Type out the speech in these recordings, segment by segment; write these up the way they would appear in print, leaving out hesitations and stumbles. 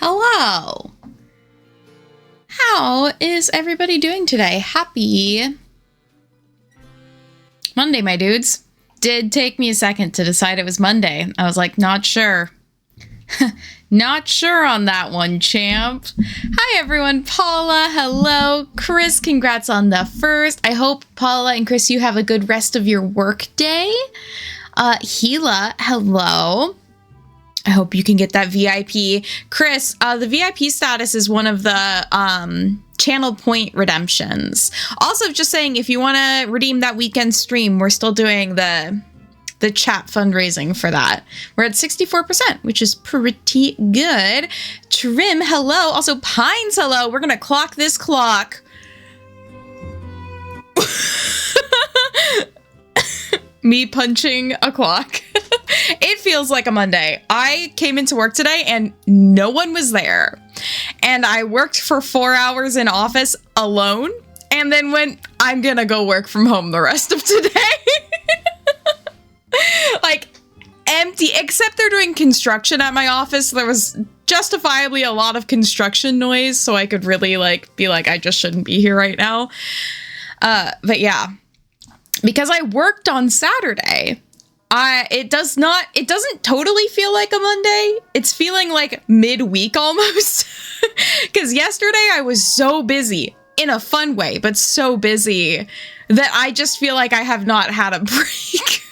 Hello. How is everybody doing today? Happy Monday, my dudes. Did take me a second to decide it was Monday. I was like, not sure. Not sure on that one, champ. Hi, everyone. Paula, hello. Chris, congrats on the first. I hope, Paula and Chris, you have a good rest of your work day. Gila, hello. I hope you can get that VIP. Chris, the VIP status is one of the channel point redemptions. Also, just saying, if you want to redeem that weekend stream, we're still doing the chat fundraising for that. We're at 64%, which is pretty good. Trim, hello. Also, Pines, hello. We're going to clock this clock. Me punching a clock. It feels like a Monday. I came into work today and no one was there. And I worked for 4 hours in office alone and then went, I'm gonna go work from home the rest of today. Like, empty, except they're doing construction at my office. There was justifiably a lot of construction noise, so I could really be like, I just shouldn't be here right now. But yeah. Because I worked on Saturday, it doesn't totally feel like a Monday. It's feeling like midweek almost. Because yesterday I was so busy, in a fun way, but so busy that I just feel like I have not had a break.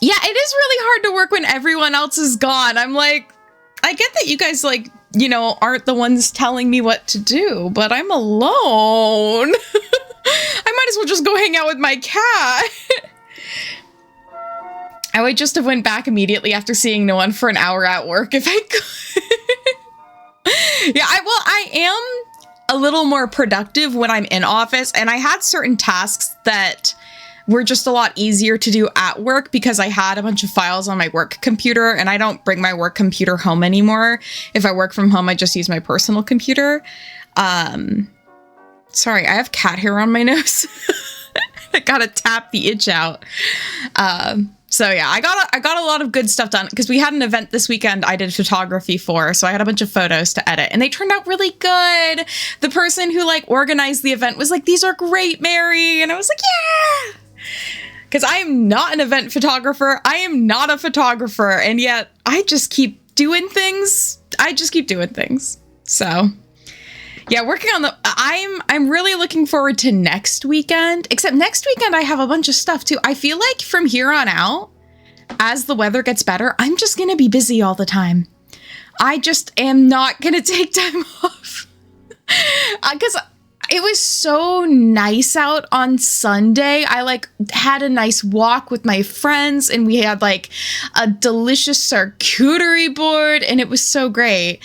Yeah, it is really hard to work when everyone else is gone. I'm like, I get that you guys aren't the ones telling me what to do, but I'm alone. I might as well just go hang out with my cat. I would just have went back immediately after seeing no one for an hour at work if I could. Yeah, I am a little more productive when I'm in office, and I had certain tasks that were just a lot easier to do at work because I had a bunch of files on my work computer, and I don't bring my work computer home anymore. If I work from home, I just use my personal computer. Sorry, I have cat hair on my nose. I gotta tap the itch out. So yeah, I got a lot of good stuff done because we had an event this weekend I did photography for, so I had a bunch of photos to edit, and they turned out really good. The person who organized the event was like, "These are great, Mary," and I was like, "Yeah," because I am not an event photographer. I am not a photographer, and yet I just keep doing things. So. Yeah, working on I'm really looking forward to next weekend, except next weekend I have a bunch of stuff too. I feel like from here on out, as the weather gets better, I'm just going to be busy all the time. I just am not going to take time off. Because it was so nice out on Sunday. I had a nice walk with my friends, and we had a delicious charcuterie board, and it was so great.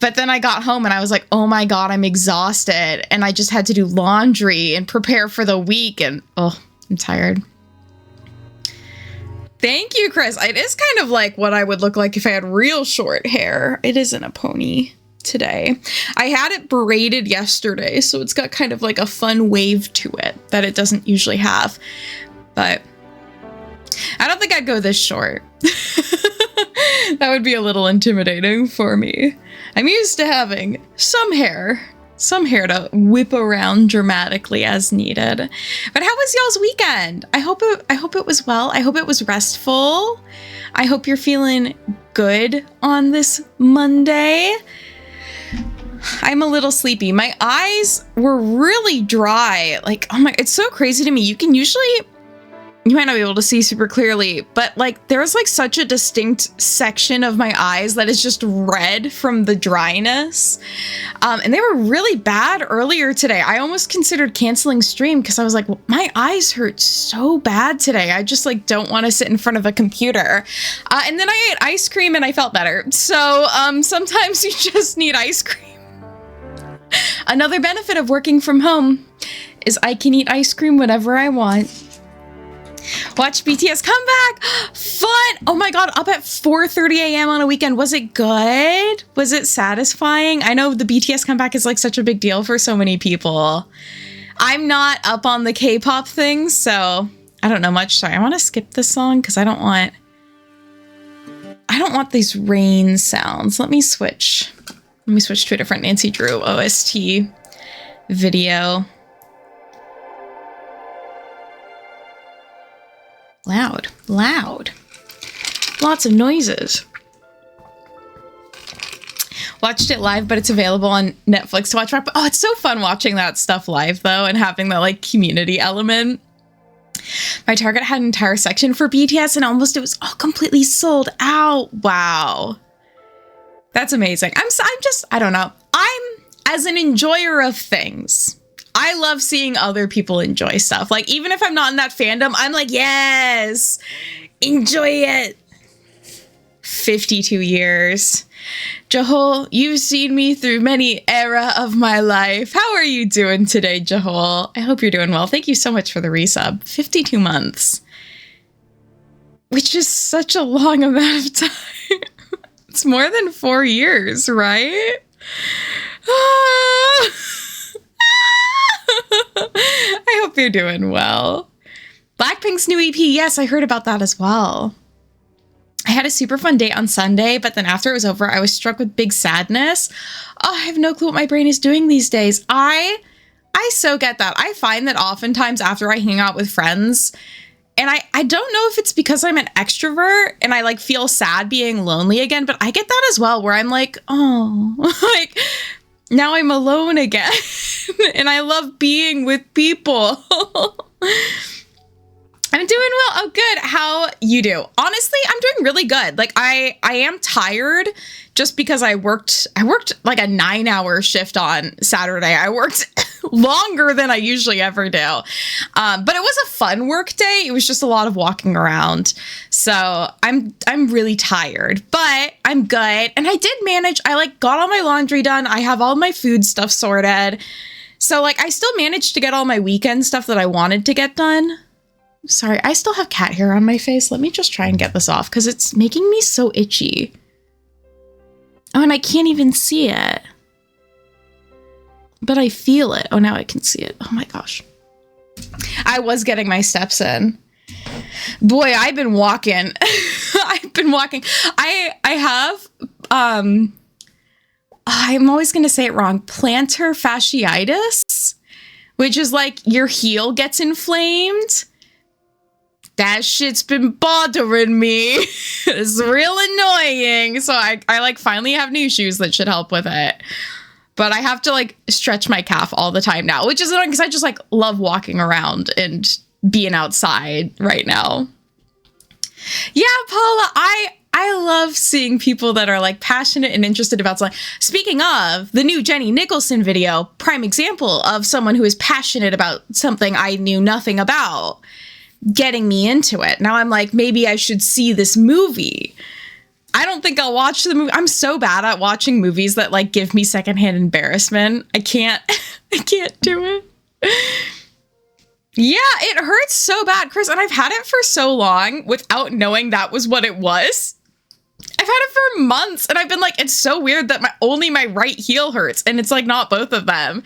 But then I got home and I was like, oh my God, I'm exhausted. And I just had to do laundry and prepare for the week. And I'm tired. Thank you, Chris. It is kind of like what I would look like if I had real short hair. It isn't a pony today. I had it braided yesterday, so it's got kind of a fun wave to it that it doesn't usually have. But I don't think I'd go this short. That would be a little intimidating for me. I'm used to having some hair to whip around dramatically as needed. But how was y'all's weekend? I hope it was well. I hope it was restful. I hope you're feeling good on this Monday. I'm a little sleepy. My eyes were really dry. It's so crazy to me. You might not be able to see super clearly, but there's such a distinct section of my eyes that is just red from the dryness. And they were really bad earlier today. I almost considered canceling stream because I was like, well, my eyes hurt so bad today. I just don't want to sit in front of a computer. And then I ate ice cream and I felt better. So sometimes you just need ice cream. Another benefit of working from home is I can eat ice cream whenever I want. Watch BTS come back. Fun. Oh my God. Up at 4:30 a.m. on a weekend. Was it good? Was it satisfying? I know the BTS comeback is such a big deal for so many people. I'm not up on the K-pop thing, so I don't know much. Sorry, I want to skip this song because I don't want I don't want these rain sounds. Let me switch to a different Nancy Drew OST video. Loud. Lots of noises. Watched it live, but it's available on Netflix to watch. Oh, it's so fun watching that stuff live, though, and having that, like, community element. My Target had an entire section for BTS, and it was all completely sold out. Wow. That's amazing. I don't know. As an enjoyer of things, I love seeing other people enjoy stuff. Like, even if I'm not in that fandom, I'm like, yes, enjoy it. 52 years. Jahol, you've seen me through many era of my life. How are you doing today, Jahol? I hope you're doing well. Thank you so much for the resub. 52 months. Which is such a long amount of time. It's more than 4 years, right? I hope you're doing well. Blackpink's new EP. Yes, I heard about that as well. I had a super fun date on Sunday, but then after it was over, I was struck with big sadness. Oh, I have no clue what my brain is doing these days. I so get that. I find that oftentimes after I hang out with friends, and I don't know if it's because I'm an extrovert and I like feel sad being lonely again, but I get that as well, where I'm like, oh, like now I'm alone again. And I love being with people. I'm doing well. Oh, good. How you do? Honestly, I'm doing really good. Like I am tired just because I worked like a 9-hour shift on Saturday. I worked longer than I usually ever do. But it was a fun work day. It was just a lot of walking around. So I'm really tired, but I'm good. And I did manage. I like got all my laundry done. I have all my food stuff sorted. So like I still managed to get all my weekend stuff that I wanted to get done. Sorry, I still have cat hair on my face. Let me just try and get this off because it's making me so itchy. Oh, and I can't even see it. But I feel it. Oh, now I can see it. Oh my gosh. I was getting my steps in. Boy, I've been walking. I've been walking. I have, I'm always going to say it wrong. Plantar fasciitis, which is like your heel gets inflamed. That shit's been bothering me. It's real annoying. So I like finally have new shoes that should help with it. But I have to like stretch my calf all the time now, which is annoying because I just like love walking around and being outside right now. Yeah, Paula, I love seeing people that are like passionate and interested about something. Speaking of the new Jenny Nicholson video, prime example of someone who is passionate about something I knew nothing about, getting me into it. Now I'm like, maybe I should see this movie. I don't think I'll watch the movie. I'm so bad at watching movies that like give me secondhand embarrassment. I can't do it. Yeah, it hurts so bad, Chris. And I've had it for so long without knowing that was what it was. I've had it for months and I've been like, it's so weird that only my right heel hurts. And it's like not both of them.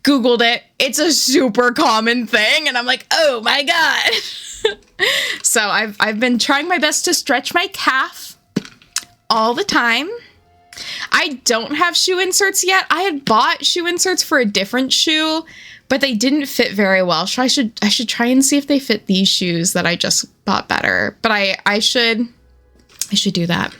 Googled it. It's a super common thing. And I'm like, oh my God. So I've been trying my best to stretch my calf all the time. I don't have shoe inserts yet. I had bought shoe inserts for a different shoe, but they didn't fit very well. So I should try and see if they fit these shoes that I just bought better. But I should do that.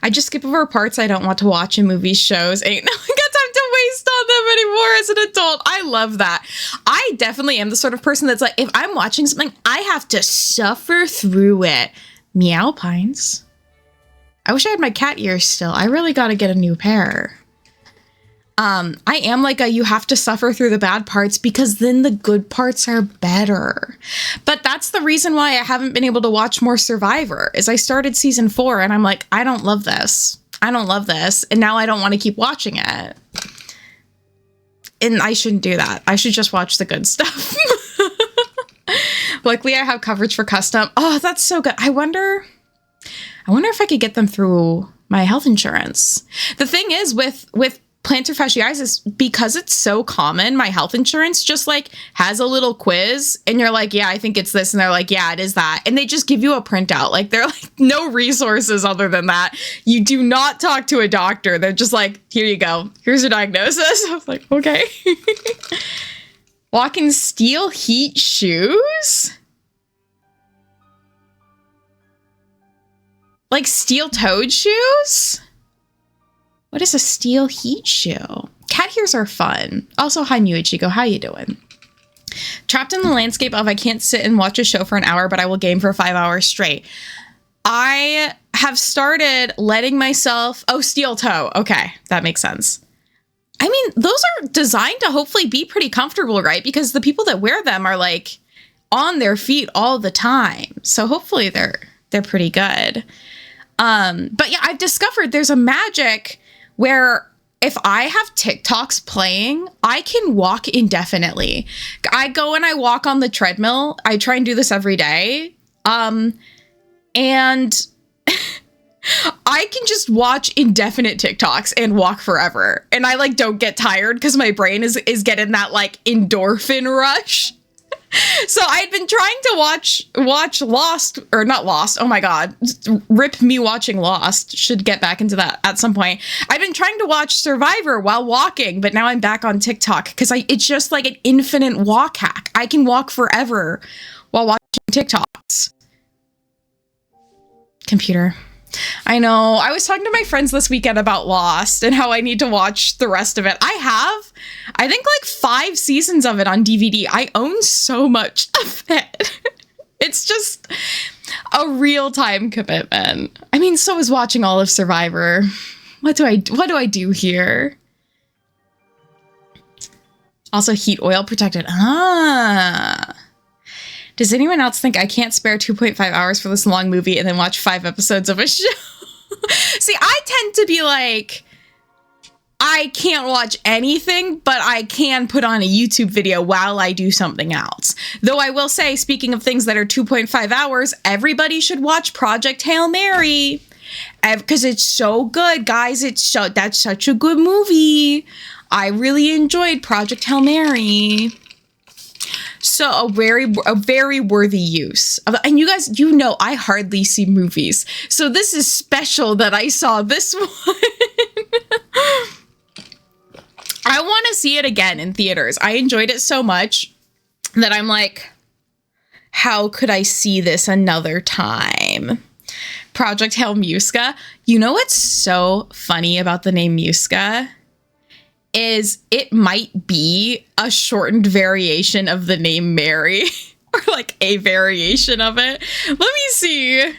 I just skip over parts I don't want to watch in movie shows. Ain't no got time to waste on them anymore as an adult. I love that. I definitely am the sort of person that's like, if I'm watching something, I have to suffer through it. Meow Pines. I wish I had my cat ears still. I really got to get a new pair. I am like you have to suffer through the bad parts because then the good parts are better. But that's the reason why I haven't been able to watch more Survivor is I started season 4 and I'm like, I don't love this. I don't love this. And now I don't want to keep watching it. And I shouldn't do that. I should just watch the good stuff. Luckily, I have coverage for custom. Oh, that's so good. I wonder if I could get them through my health insurance. The thing is with plantar fasciitis, because it's so common, my health insurance just like has a little quiz and you're like, yeah, I think it's this. And they're like, yeah, it is that. And they just give you a printout. Like they're like no resources other than that. You do not talk to a doctor. They're just like, here you go. Here's your diagnosis. I was like, okay. Walk in steel heat shoes? Like steel-toed shoes? What is a steel heat shoe? Cat ears are fun. Also, hi, Muichiko. How you doing? Trapped in the landscape of I can't sit and watch a show for an hour, but I will game for 5 hours straight. I have started letting myself... Oh, steel toe. Okay, that makes sense. I mean, those are designed to hopefully be pretty comfortable, right? Because the people that wear them are like on their feet all the time. So hopefully they're pretty good. But yeah, I've discovered there's a magic where if I have TikToks playing, I can walk indefinitely. I go and I walk on the treadmill. I try and do this every day. And I can just watch indefinite TikToks and walk forever. And I like don't get tired because my brain is getting that like endorphin rush. So I'd been trying to watch Lost, or not Lost. Oh my God. Rip me watching Lost. Should get back into that at some point. I've been trying to watch Survivor while walking, but now I'm back on TikTok because it's just like an infinite walk hack. I can walk forever while watching TikToks. Computer. I know. I was talking to my friends this weekend about Lost and how I need to watch the rest of it. I think like 5 seasons of it on DVD. I own so much of it. It's just a real-time commitment. I mean, so is watching all of Survivor. What do I do here? Also, heat oil protected. Does anyone else think I can't spare 2.5 hours for this long movie and then watch 5 episodes of a show? See, I tend to be like, I can't watch anything, but I can put on a YouTube video while I do something else. Though I will say, speaking of things that are 2.5 hours, everybody should watch Project Hail Mary. Because it's so good, guys. That's such a good movie. I really enjoyed Project Hail Mary. So a very worthy use. And you guys, you know, I hardly see movies. So this is special that I saw this one. I want to see it again in theaters. I enjoyed it so much that I'm like, how could I see this another time? Project Hail Muska. You know what's so funny about the name Muska? Is it might be a shortened variation of the name Mary, or like a variation of it. Let me see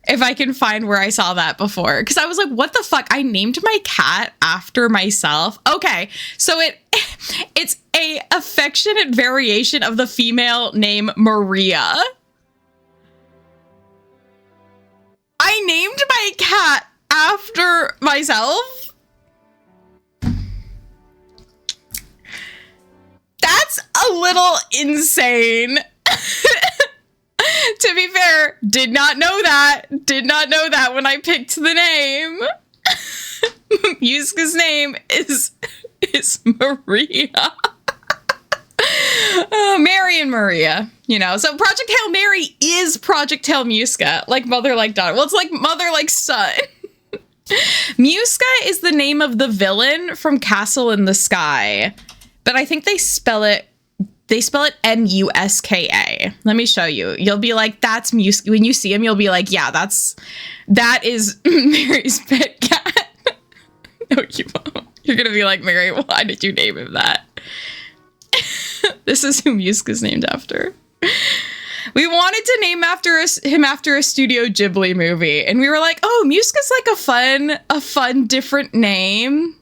if I can find where I saw that before, because I was like, what the fuck? I named my cat after myself. Okay, so it's a affectionate variation of the female name Maria. I named my cat after myself. That's a little insane. To be fair, did not know that. Did not know that when I picked the name. Yuska's name is Maria. Mary and Maria, you know. So Project Hail Mary is Project Hail Muska, like mother like daughter. Well, it's like mother like son. Muska is the name of the villain from Castle in the Sky. But I think they spell it M-U-S-K-A. Let me show you. You'll be like, that's Muska. When you see him, you'll be like, yeah, that is Mary's pet cat. No, you won't. You're going to be like, Mary, why did you name him that? This is who Muska's named after. We wanted to name him after a Studio Ghibli movie. And we were like, oh, Muska's like a fun, different name.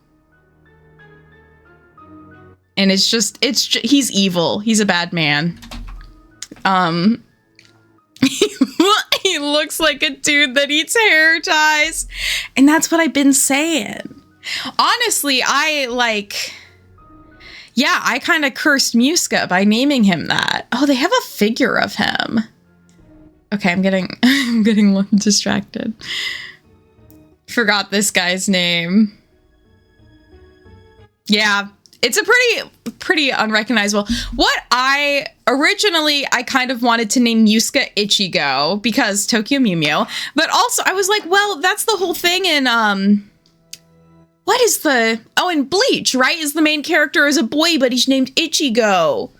And he's evil. He's a bad man. He looks like a dude that eats hair ties. And that's what I've been saying. Honestly, I kind of cursed Muska by naming him that. Oh, they have a figure of him. Okay, I'm getting distracted. Forgot this guy's name. Yeah, it's a pretty unrecognizable. What I kind of wanted to name Yusuke Ichigo because Tokyo Mew Mew, but also I was like, well, that's the whole thing in in Bleach, right? Is the main character is a boy, but he's named Ichigo.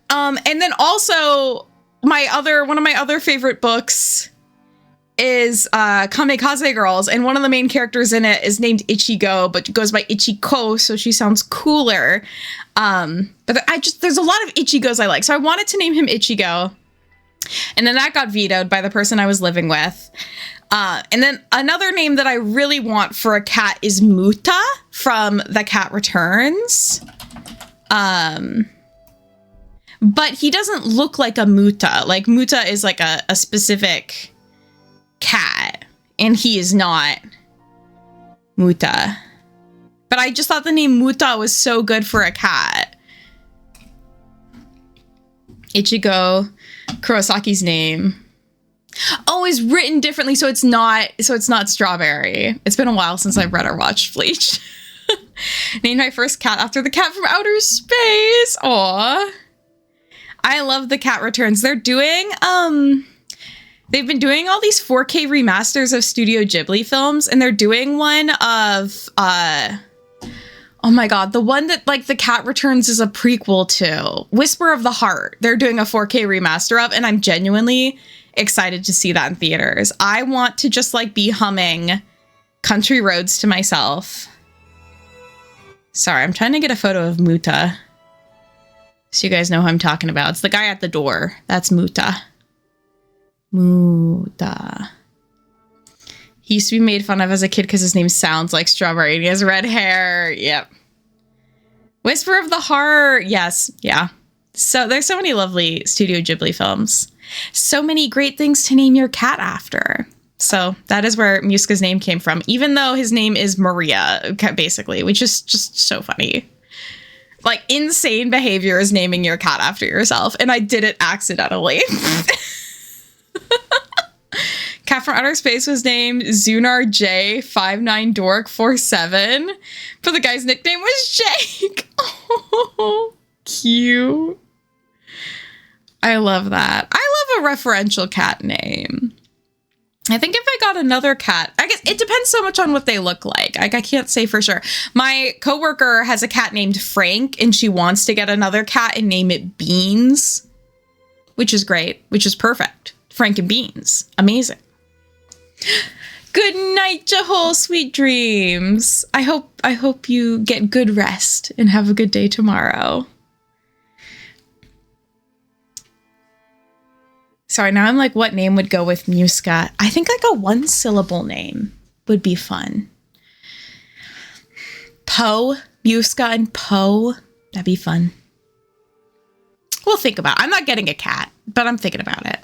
And then also one of my other favorite books is Kamikaze Girls, and one of the main characters in it is named Ichigo, but goes by Ichiko, so she sounds cooler. But there's a lot of Ichigos I like, so I wanted to name him Ichigo, and then that got vetoed by the person I was living with. And then another name that I really want for a cat is Muta from The Cat Returns. But he doesn't look like a Muta. Like, Muta is like a specific cat, and he is not Muta. But I just thought the name Muta was so good for a cat. Ichigo, Kurosaki's name. Oh, is written differently, so it's not Strawberry. It's been a while since I've read or watched Bleach. Named my first cat after the cat from outer space. Aw. I love The Cat Returns. They're doing they've been doing all these 4K remasters of Studio Ghibli films, and they're doing one of oh my god, the one that like The Cat Returns is a prequel to, Whisper of the Heart. They're doing a 4K remaster of, and I'm genuinely excited to see that in theaters. I want to just like be humming Country Roads to myself. Sorry, I'm trying to get a photo of Muta, so you guys know who I'm talking about. It's the guy at the door. That's Muta. Muta. He used to be made fun of as a kid because his name sounds like Strawberry and he has red hair. Yep. Whisper of the Heart. Yes. Yeah. So there's so many lovely Studio Ghibli films. So many great things to name your cat after. So that is where Muska's name came from, even though his name is Maria, basically, which is just so funny. Like, insane behavior is naming your cat after yourself, and I did it accidentally. Cat from Outer Space was named Zunar J59Dork47, but the guy's nickname was Jake. Oh, cute. I love that. I love a referential cat name. I think if I got another cat, I guess it depends so much on what they look like. I can't say for sure. My coworker has a cat named Frank, and she wants to get another cat and name it Beans, which is great, which is perfect. Frank and Beans. Amazing. Good night, Jahol. Sweet dreams. I hope you get good rest and have a good day tomorrow. Sorry, now I'm like, what name would go with Muska? I think like a one-syllable name would be fun. Poe, Muska and Poe. That'd be fun. We'll think about it. I'm not getting a cat, but I'm thinking about it.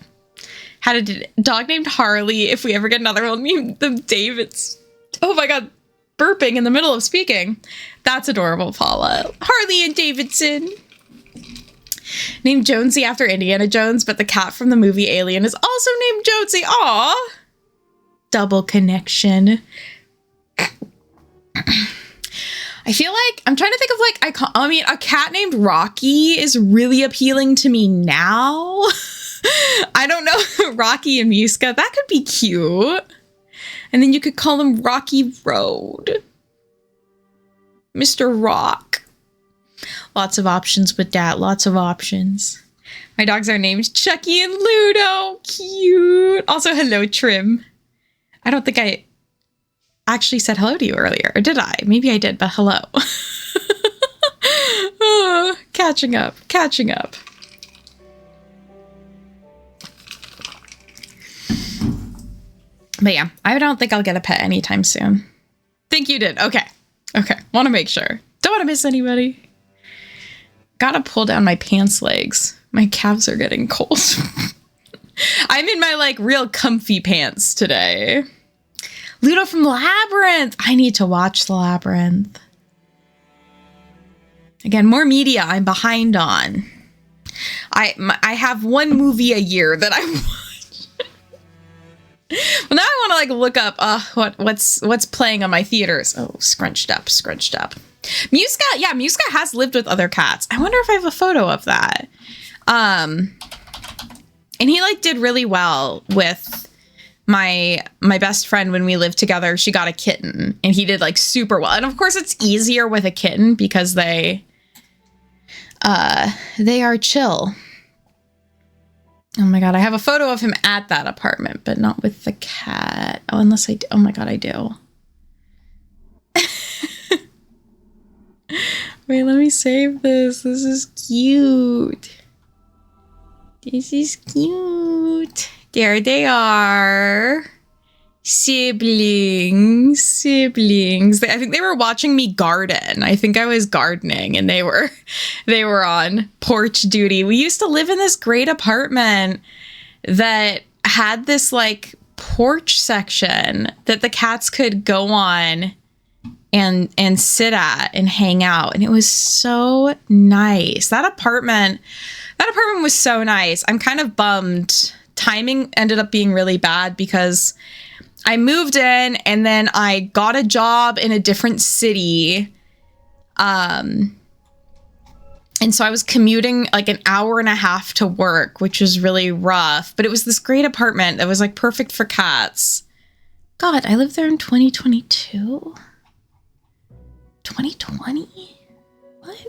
Had a dog named Harley. If we ever get another one, name them David's. Oh my god, burping in the middle of speaking. That's adorable, Paula. Harley and Davidson. Named Jonesy after Indiana Jones, but the cat from the movie Alien is also named Jonesy. Aw. Double connection. I feel like I'm trying to think of like, I mean, a cat named Rocky is really appealing to me now. I don't know. Rocky and Muska, that could be cute. And then you could call him Rocky Road. Mr. Rock. Lots of options with that. Lots of options. My dogs are named Chucky and Ludo. Cute. Also, hello, Trim. I don't think I actually said hello to you earlier. Or did I? Maybe I did, but hello. Oh, catching up. Catching up. But yeah, I don't think I'll get a pet anytime soon. Think you did. Okay. Okay. Want to make sure. Don't want to miss anybody. Gotta pull down my pants legs. My calves are getting cold. I'm in my like real comfy pants today. Ludo from Labyrinth. I need to watch The Labyrinth. Again, more media I'm behind on. I have one movie a year that I watch. Well, Well, now I want to like look up what's playing on my theaters. Oh, scrunched up. Muska, yeah, Muska has lived with other cats. I wonder if I have a photo of that. And he like did really well with my best friend when we lived together. She got a kitten and he did like super well. And of course it's easier with a kitten because they are chill. Oh my God, I have a photo of him at that apartment, but not with the cat. Oh, unless I do. Oh my God, I do. Wait, let me save this. This is cute. This is cute. There they are. Siblings. I think they were watching me garden. I think I was gardening and they were on porch duty. We used to live in this great apartment that had this like porch section that the cats could go on and sit at and hang out. And it was so nice. That apartment was so nice. I'm kind of bummed. Timing ended up being really bad because I moved in and then I got a job in a different city. And so I was commuting like an hour and a half to work, which was really rough. But it was this great apartment that was like perfect for cats. God, I lived there in 2022? 2020? What?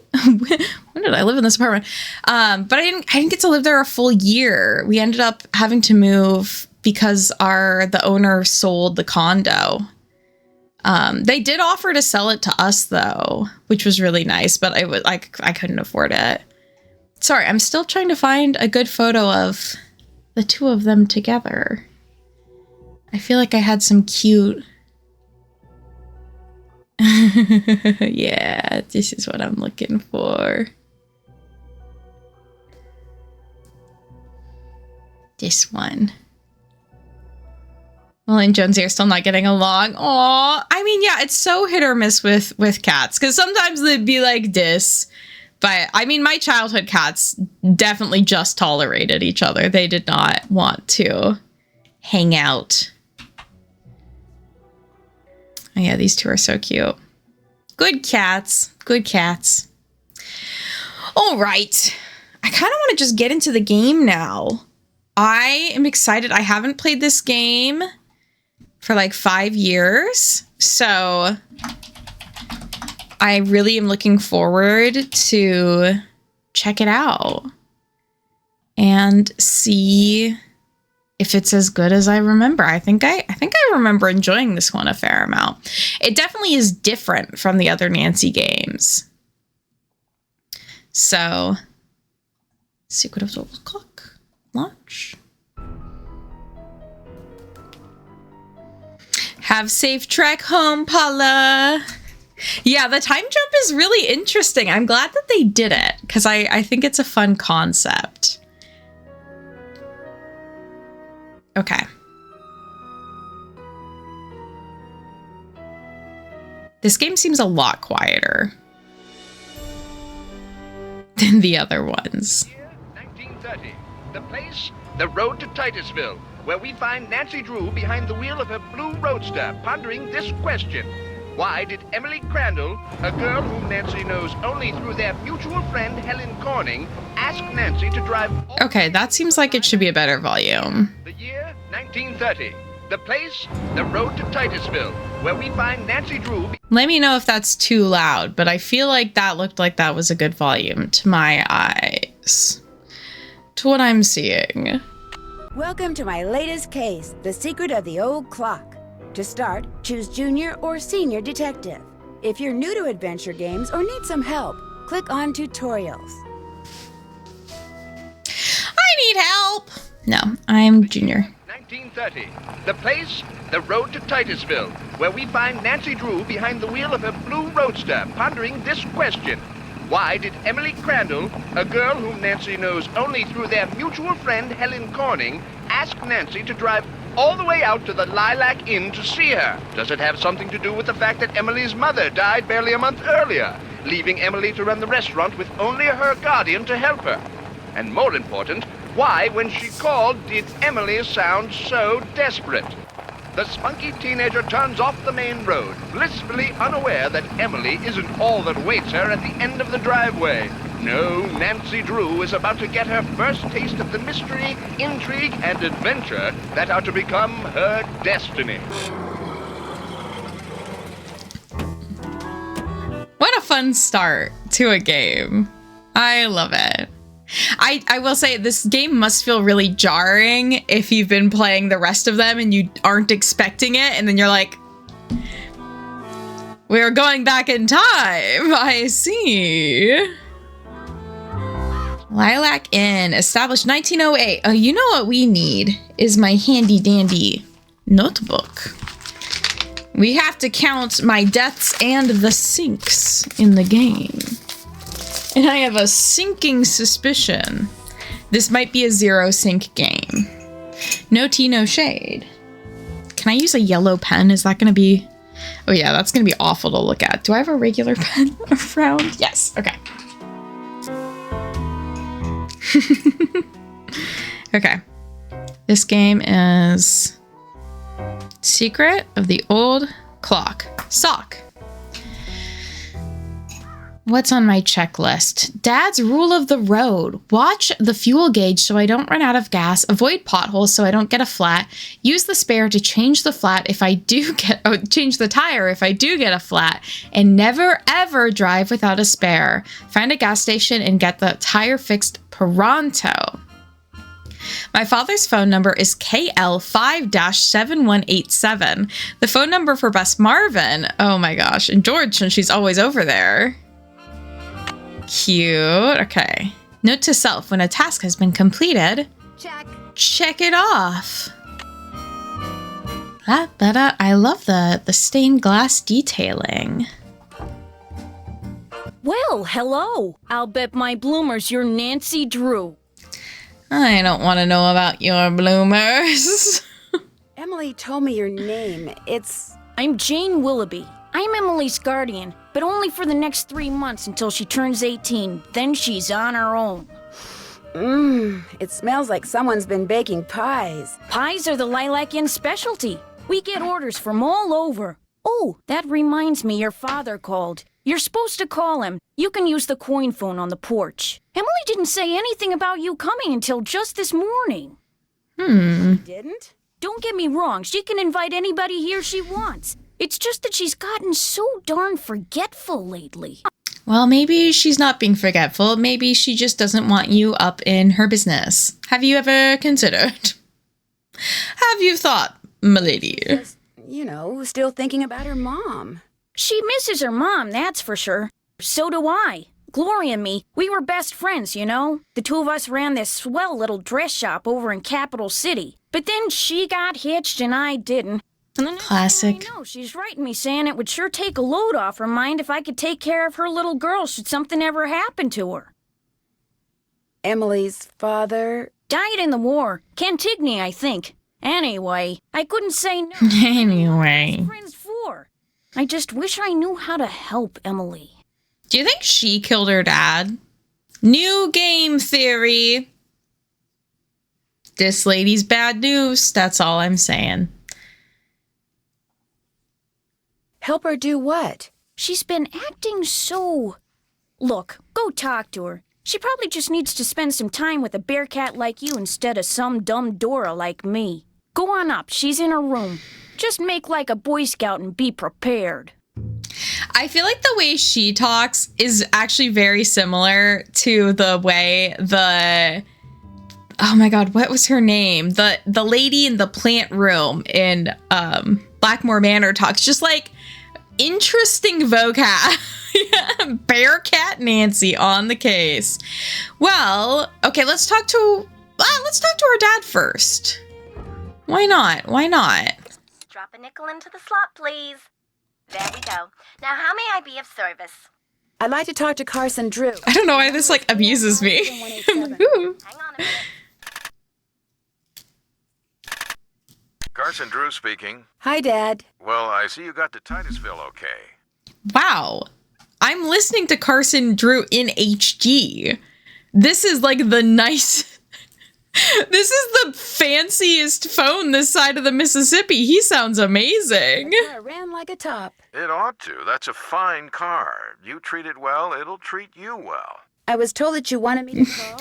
When did I live in this apartment? But I didn't get to live there a full year. We ended up having to move because the owner sold the condo. They did offer to sell it to us though, which was really nice, but I couldn't afford it. Sorry, I'm still trying to find a good photo of the two of them together. I feel like I had some cute... Yeah, this is what I'm looking for. This one. Well, and Jonesy are still not getting along. Aw, I mean, yeah, it's so hit or miss with cats because sometimes they'd be like this. But I mean, my childhood cats definitely just tolerated each other. They did not want to hang out. Oh, yeah, these two are so cute. Good cats. Good cats. All right. I kind of want to just get into the game now. I am excited. I haven't played this game for like 5 years. So I really am looking forward to check it out and see if it's as good as I remember. I think I remember enjoying this one a fair amount. It definitely is different from the other Nancy games. So, Secret of the Old Clock launch. Have safe trek home, Paula. Yeah, the time jump is really interesting. I'm glad that they did it because I think it's a fun concept. Okay. This game seems a lot quieter than the other ones. Year 1930. The place, the road to Titusville, where we find Nancy Drew behind the wheel of her blue roadster, pondering this question. Why did Emily Crandall, a girl whom Nancy knows only through their mutual friend Helen Corning, ask Nancy to drive... Okay, that seems like it should be a better volume. The year 1930. The place, the road to Titusville, where we find Nancy Drew... Let me know if that's too loud, but I feel like that looked like that was a good volume to my eyes. To what I'm seeing. Welcome to my latest case, The Secret of the Old Clock. To start, choose Junior or Senior Detective. If you're new to adventure games or need some help, click on Tutorials. I need help! No, I'm Junior. 1930. The place, the road to Titusville, where we find Nancy Drew behind the wheel of her blue roadster, pondering this question. Why did Emily Crandall, a girl whom Nancy knows only through their mutual friend Helen Corning, ask Nancy to drive all the way out to the Lilac Inn to see her? Does it have something to do with the fact that Emily's mother died barely a month earlier, leaving Emily to run the restaurant with only her guardian to help her? And more important, why, when she called, did Emily sound so desperate? the spunky teenager turns off the main road, blissfully unaware that Emily isn't all that awaits her at the end of the driveway. No, Nancy Drew is about to get her first taste of the mystery, intrigue, and adventure that are to become her destiny. What a fun start to a game. I love it. I will say this game must feel really jarring if you've been playing the rest of them and you aren't expecting it, and then you're like, we're going back in time. I see. Lilac Inn, established 1908. Oh, you know what we need is my handy dandy notebook. We have to count my deaths and the sinks in the game. And I have a sinking suspicion this might be a zero sink game. No tea, no shade. Can I use a yellow pen? Is that going to be... Oh yeah, that's going to be awful to look at. Do I have a regular pen around? Yes, okay. Okay. This game is Secret of the Old Clock. Sock. What's on my checklist? Dad's rule of the road. Watch the fuel gauge so I don't run out of gas. Avoid potholes so I don't get a flat. Use the spare to change the flat if I do get... Oh, change the tire if I do get a flat. And never ever drive without a spare. Find a gas station and get the tire fixed pronto. My father's phone number is KL5-7187. The phone number for Bess Marvin. Oh my gosh. And George, since she's always over there. Cute. Okay. Note to self, when a task has been completed, check it off. I love the stained glass detailing. Well, hello. I'll bet my bloomers you're Nancy Drew. I don't want to know about your bloomers. Emily told me your name. I'm Jane Willoughby. I'm Emily's guardian, but only for the next 3 months until she turns 18. Then she's on her own. It smells like someone's been baking pies. Pies are the Lilac Inn specialty. We get orders from all over. Oh, that reminds me, your father called. You're supposed to call him. You can use the coin phone on the porch. Emily didn't say anything about you coming until just this morning. Didn't? Don't get me wrong, she can invite anybody here she wants. It's just that she's gotten so darn forgetful lately. Well, maybe she's not being forgetful. Maybe she just doesn't want you up in her business. Have you ever considered? Have you thought, milady? Just, still thinking about her mom. She misses her mom, that's for sure. So do I. Gloria and me, we were best friends, you know? The two of us ran this swell little dress shop over in Capital City. But then she got hitched and I didn't. And the next Classic. thing I know, she's writing me saying it would sure take a load off her mind if I could take care of her little girl should something ever happen to her. Emily's father... Died in the war. Cantigny, I think. Anyway, I couldn't say no. Anyway. What friends for? I just wish I knew how to help Emily. Do you think she killed her dad? New game theory. This lady's bad news. That's all I'm saying. Help her do what? She's been acting so... Look, go talk to her. She probably just needs to spend some time with a bear cat like you instead of some dumb Dora like me. Go on up, she's in her room. Just make like a Boy Scout and be prepared. I feel like the way she talks is actually very similar to the way the... Oh my god, what was her name? The lady in the plant room in Blackmore Manor talks. Just like interesting vocab. Bearcat Nancy on the case. Well, okay, let's talk to her dad first. Why not? Why not? Drop a nickel into the slot, please. There we go. Now, how may I be of service? I'd like to talk to Carson Drew. I don't know why this like amuses me. Hang on a minute. Carson Drew speaking. Hi, Dad. Well, I see you got to Titusville okay. Wow. I'm listening to Carson Drew in HD. This is like the nice... This is the fanciest phone this side of the Mississippi. He sounds amazing. The car ran like a top. It ought to. That's a fine car. You treat it well, it'll treat you well. I was told that you wanted me to call.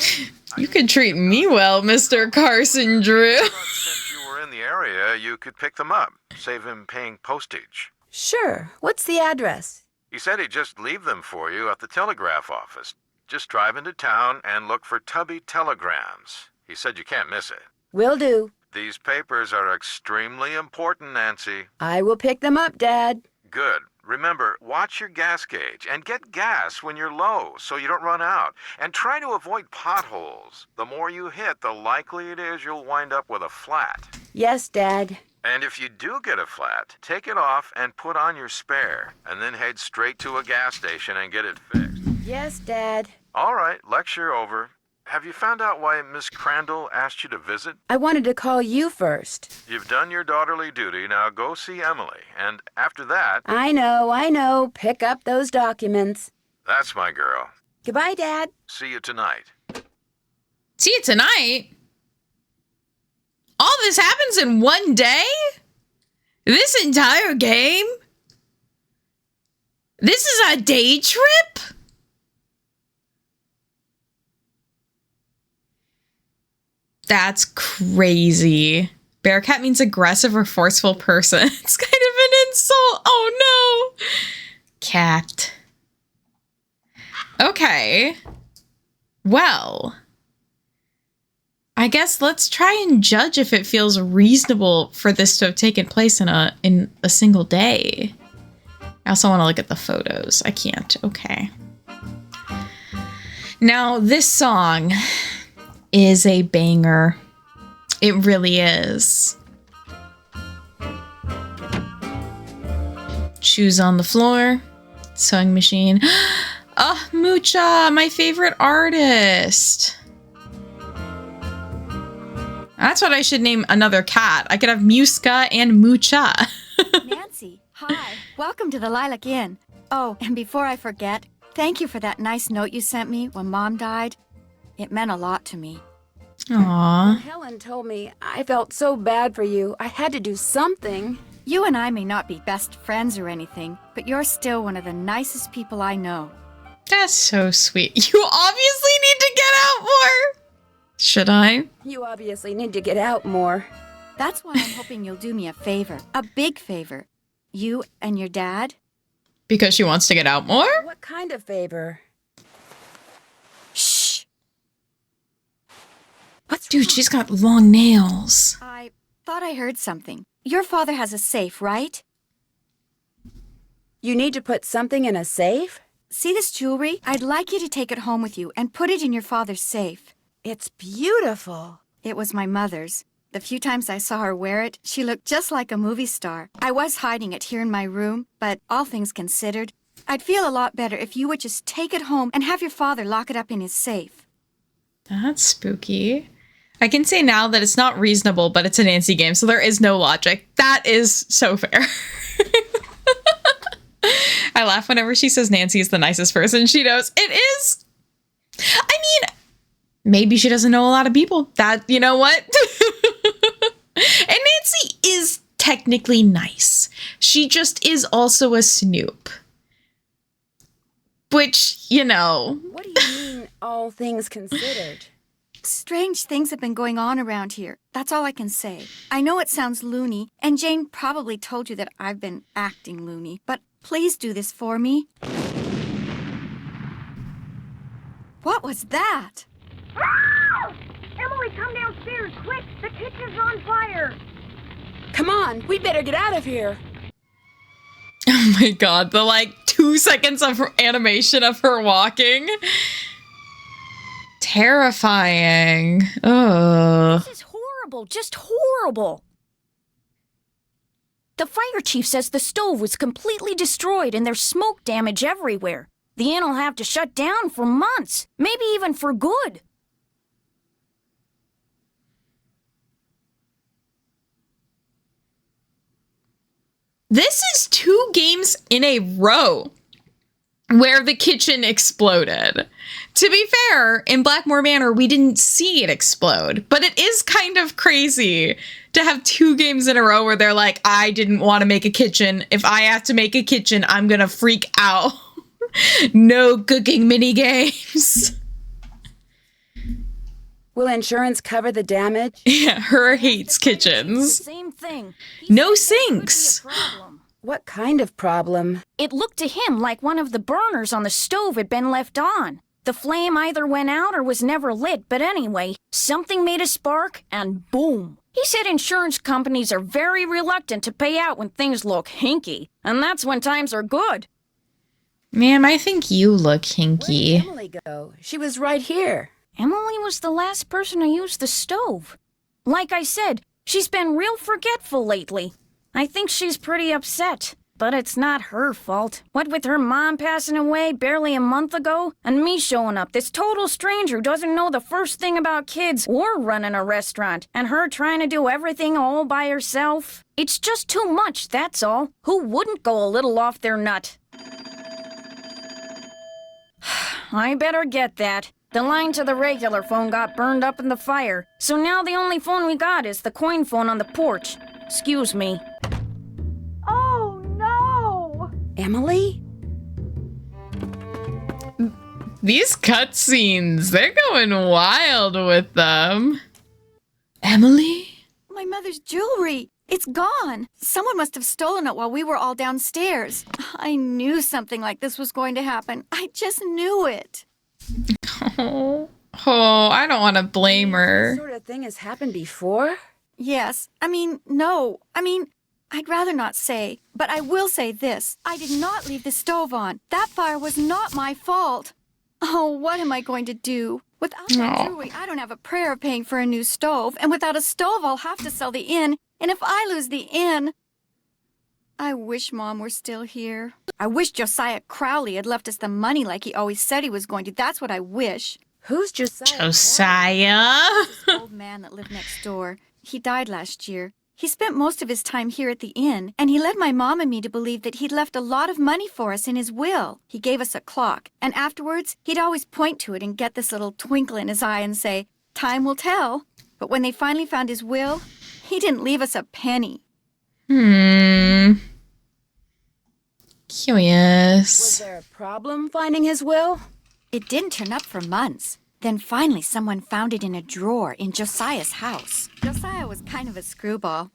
You could treat me well, Mr. Carson Drew. Since you were in the area, you could pick them up. Save him paying postage. Sure. What's the address? He said he'd just leave them for you at the telegraph office. Just drive into town and look for Tubby Telegrams. He said you can't miss it. Will do. These papers are extremely important, Nancy. I will pick them up, Dad. Good. Remember, watch your gas gauge and get gas when you're low so you don't run out. And try to avoid potholes. The more you hit, the likely it is you'll wind up with a flat. Yes, Dad. And if you do get a flat, take it off and put on your spare, and then head straight to a gas station and get it fixed. Yes, Dad. All right, lecture over. Have you found out why Miss Crandall asked you to visit? I wanted to call you first. You've done your daughterly duty, now go see Emily, and after that... I know. Pick up those documents. That's my girl. Goodbye, Dad. See you tonight. See you tonight. All this happens in one day? This entire game? This is a day trip? That's crazy. Bearcat means aggressive or forceful person. It's kind of an insult. Oh no. Cat. Okay. Well, I guess let's try and judge if it feels reasonable for this to have taken place in a single day. I also want to look at the photos. I can't. Okay. Now, this song is a banger. It really is. Shoes on the floor. Sewing machine. Oh, Mucha, my favorite artist. That's what I should name another cat. I could have Muska and Mucha. Nancy, hi. Welcome to the Lilac Inn. Oh, and before I forget, thank you for that nice note you sent me when Mom died. It meant a lot to me. Aww. Helen told me I felt so bad for you. I had to do something. You and I may not be best friends or anything, but you're still one of the nicest people I know. That's so sweet. You obviously need to get out more. Should I? You obviously need to get out more. That's why I'm hoping you'll do me a favor. A big favor. You and your dad. Because she wants to get out more? What kind of favor? Shh. What's Dude, wrong? she's got long nails. I thought I heard something. Your father has a safe, right? You need to put something in a safe? See this jewelry? I'd like you to take it home with you and put it in your father's safe. It's beautiful. It was my mother's. The few times I saw her wear it, she looked just like a movie star. I was hiding it here in my room, but all things considered, I'd feel a lot better if you would just take it home and have your father lock it up in his safe. That's spooky. I can say now that it's not reasonable, but it's a Nancy game, so there is no logic. That is so fair. I laugh whenever she says Nancy is the nicest person she knows. It is. I mean, maybe she doesn't know a lot of people. That, you know what? And Nancy is technically nice. She just is also a snoop. Which, you know. What do you mean, all things considered? Strange things have been going on around here. That's all I can say. I know it sounds loony, and Jane probably told you that I've been acting loony, but please do this for me. What was that? Emily, come downstairs, quick! The kitchen's on fire! Come on, we better get out of here. Oh my god, the like 2 seconds of her animation of her walking. Terrifying. Ugh. This is horrible, just horrible. The fire chief says the stove was completely destroyed and there's smoke damage everywhere. The inn will have to shut down for months, maybe even for good. This is 2 games in a row where the kitchen exploded. To be fair, in Blackmore Manor, we didn't see it explode, but it is kind of crazy to have 2 games in a row where they're like, I didn't want to make a kitchen. If I have to make a kitchen, I'm gonna freak out. No cooking mini games. Will insurance cover the damage? Yeah, her hates kitchens. Same thing. No sinks. What kind of problem? It looked to him like one of the burners on the stove had been left on. The flame either went out or was never lit, but anyway, something made a spark, and boom. He said insurance companies are very reluctant to pay out when things look hinky, and that's when times are good. Ma'am, I think you look hinky. Where did Emily go? She was right here. Emily was the last person to use the stove. Like I said, she's been real forgetful lately. I think she's pretty upset. But it's not her fault. What with her mom passing away barely a month ago, and me showing up, this total stranger who doesn't know the first thing about kids or running a restaurant, and her trying to do everything all by herself. It's just too much, that's all. Who wouldn't go a little off their nut? I better get that. The line to the regular phone got burned up in the fire, so now the only phone we got is the coin phone on the porch. Excuse me. Emily? These cutscenes, they're going wild with them. Emily? My mother's jewelry. It's gone. Someone must have stolen it while we were all downstairs. I knew something like this was going to happen. I just knew it. Oh, I don't want to blame her. This sort of thing has happened before? Yes. No. I'd rather not say, but I will say this. I did not leave the stove on. That fire was not my fault. Oh, what am I going to do? Without that jewelry, I don't have a prayer of paying for a new stove, and without a stove, I'll have to sell the inn, and if I lose the inn... I wish Mom were still here. I wish Josiah Crowley had left us the money like he always said he was going to. That's what I wish. Who's Josiah? Josiah? This old man that lived next door. He died last year. He spent most of his time here at the inn, and he led my mom and me to believe that he'd left a lot of money for us in his will. He gave us a clock, and afterwards, he'd always point to it and get this little twinkle in his eye and say, "Time will tell." But when they finally found his will, he didn't leave us a penny. Curious. Was there a problem finding his will? It didn't turn up for months. Then finally someone found it in a drawer in Josiah's house. Josiah was kind of a screwball.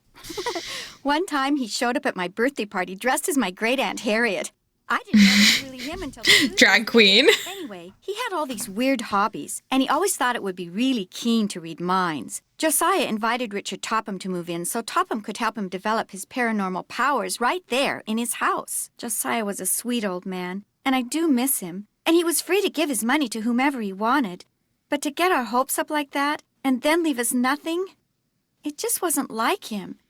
One time he showed up at my birthday party dressed as my great-aunt Harriet. I didn't know it was really him until Tuesday. Drag queen. Anyway, he had all these weird hobbies, and he always thought it would be really keen to read minds. Josiah invited Richard Topham to move in so Topham could help him develop his paranormal powers right there in his house. Josiah was a sweet old man, and I do miss him. And he was free to give his money to whomever he wanted. But to get our hopes up like that, and then leave us nothing, it just wasn't like him.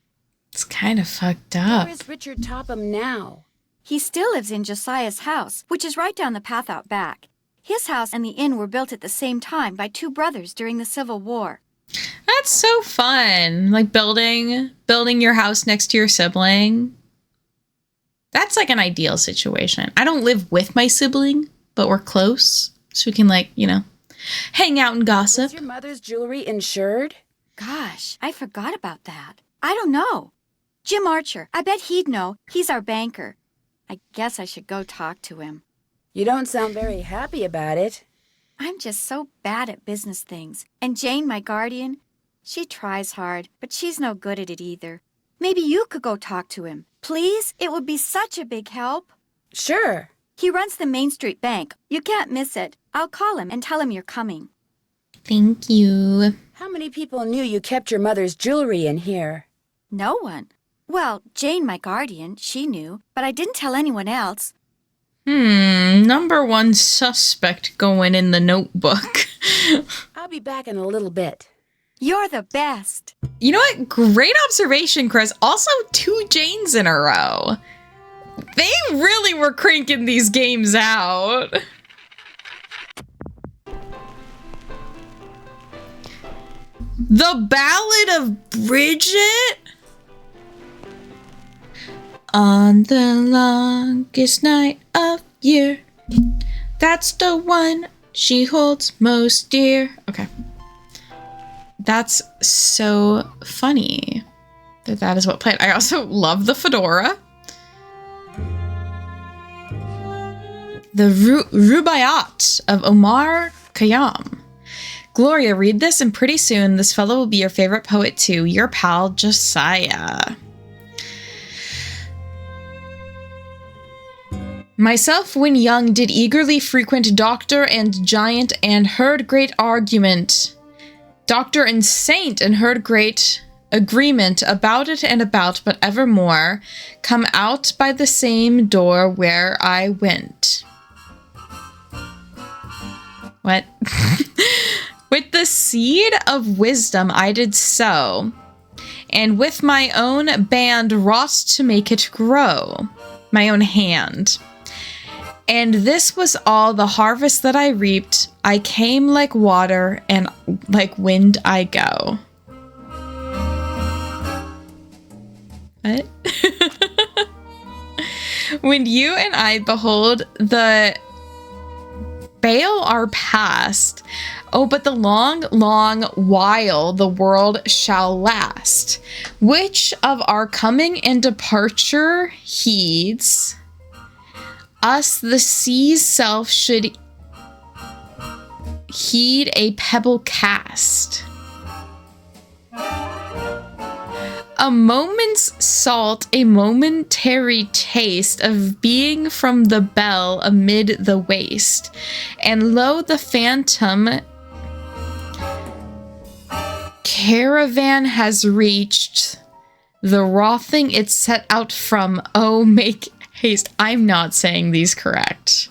It's kind of fucked up. Where is Richard Topham now? He still lives in Josiah's house, which is right down the path out back. His house and the inn were built at the same time by 2 brothers during the Civil War. That's so fun. Like building your house next to your sibling. That's like an ideal situation. I don't live with my sibling, but we're close. So we can hang out and gossip. Was your mother's jewelry insured? Gosh, I forgot about that. I don't know. Jim Archer, I bet he'd know. He's our banker. I guess I should go talk to him. You don't sound very happy about it. I'm just so bad at business things. And Jane, my guardian, she tries hard, but she's no good at it either. Maybe you could go talk to him. Please? It would be such a big help. Sure. He runs the Main Street Bank. You can't miss it. I'll call him and tell him you're coming. Thank you. How many people knew you kept your mother's jewelry in here? No one. Well, Jane, my guardian, she knew, but I didn't tell anyone else. Number 1 suspect going in the notebook. I'll be back in a little bit. You're the best. You know what? Great observation, Chris. Also, 2 Janes in a row. They really were cranking these games out. The Ballad of Bridget? On the longest night of year. That's the one she holds most dear. Okay. That's so funny that is what played. I also love the fedora. The Rubaiyat of Omar Khayyam. Gloria, read this and pretty soon this fellow will be your favorite poet too. Your pal, Josiah. Myself, when young, did eagerly frequent doctor and giant and heard great argument. Doctor and saint and heard great agreement about it and about, but evermore come out by the same door where I went. What? With the seed of wisdom I did sow, and with my own band wrought to make it grow, my own hand. And this was all the harvest that I reaped. I came like water, and like wind I go. What? When you and I behold the bale are past, oh, but the long, long while the world shall last. Which of our coming and departure heeds us the sea's self should heed a pebble cast. A moment's salt, a momentary taste of being from the bell amid the waste. And lo, the phantom caravan has reached the wrothing it set out from. Oh, make haste. I'm not saying these correct.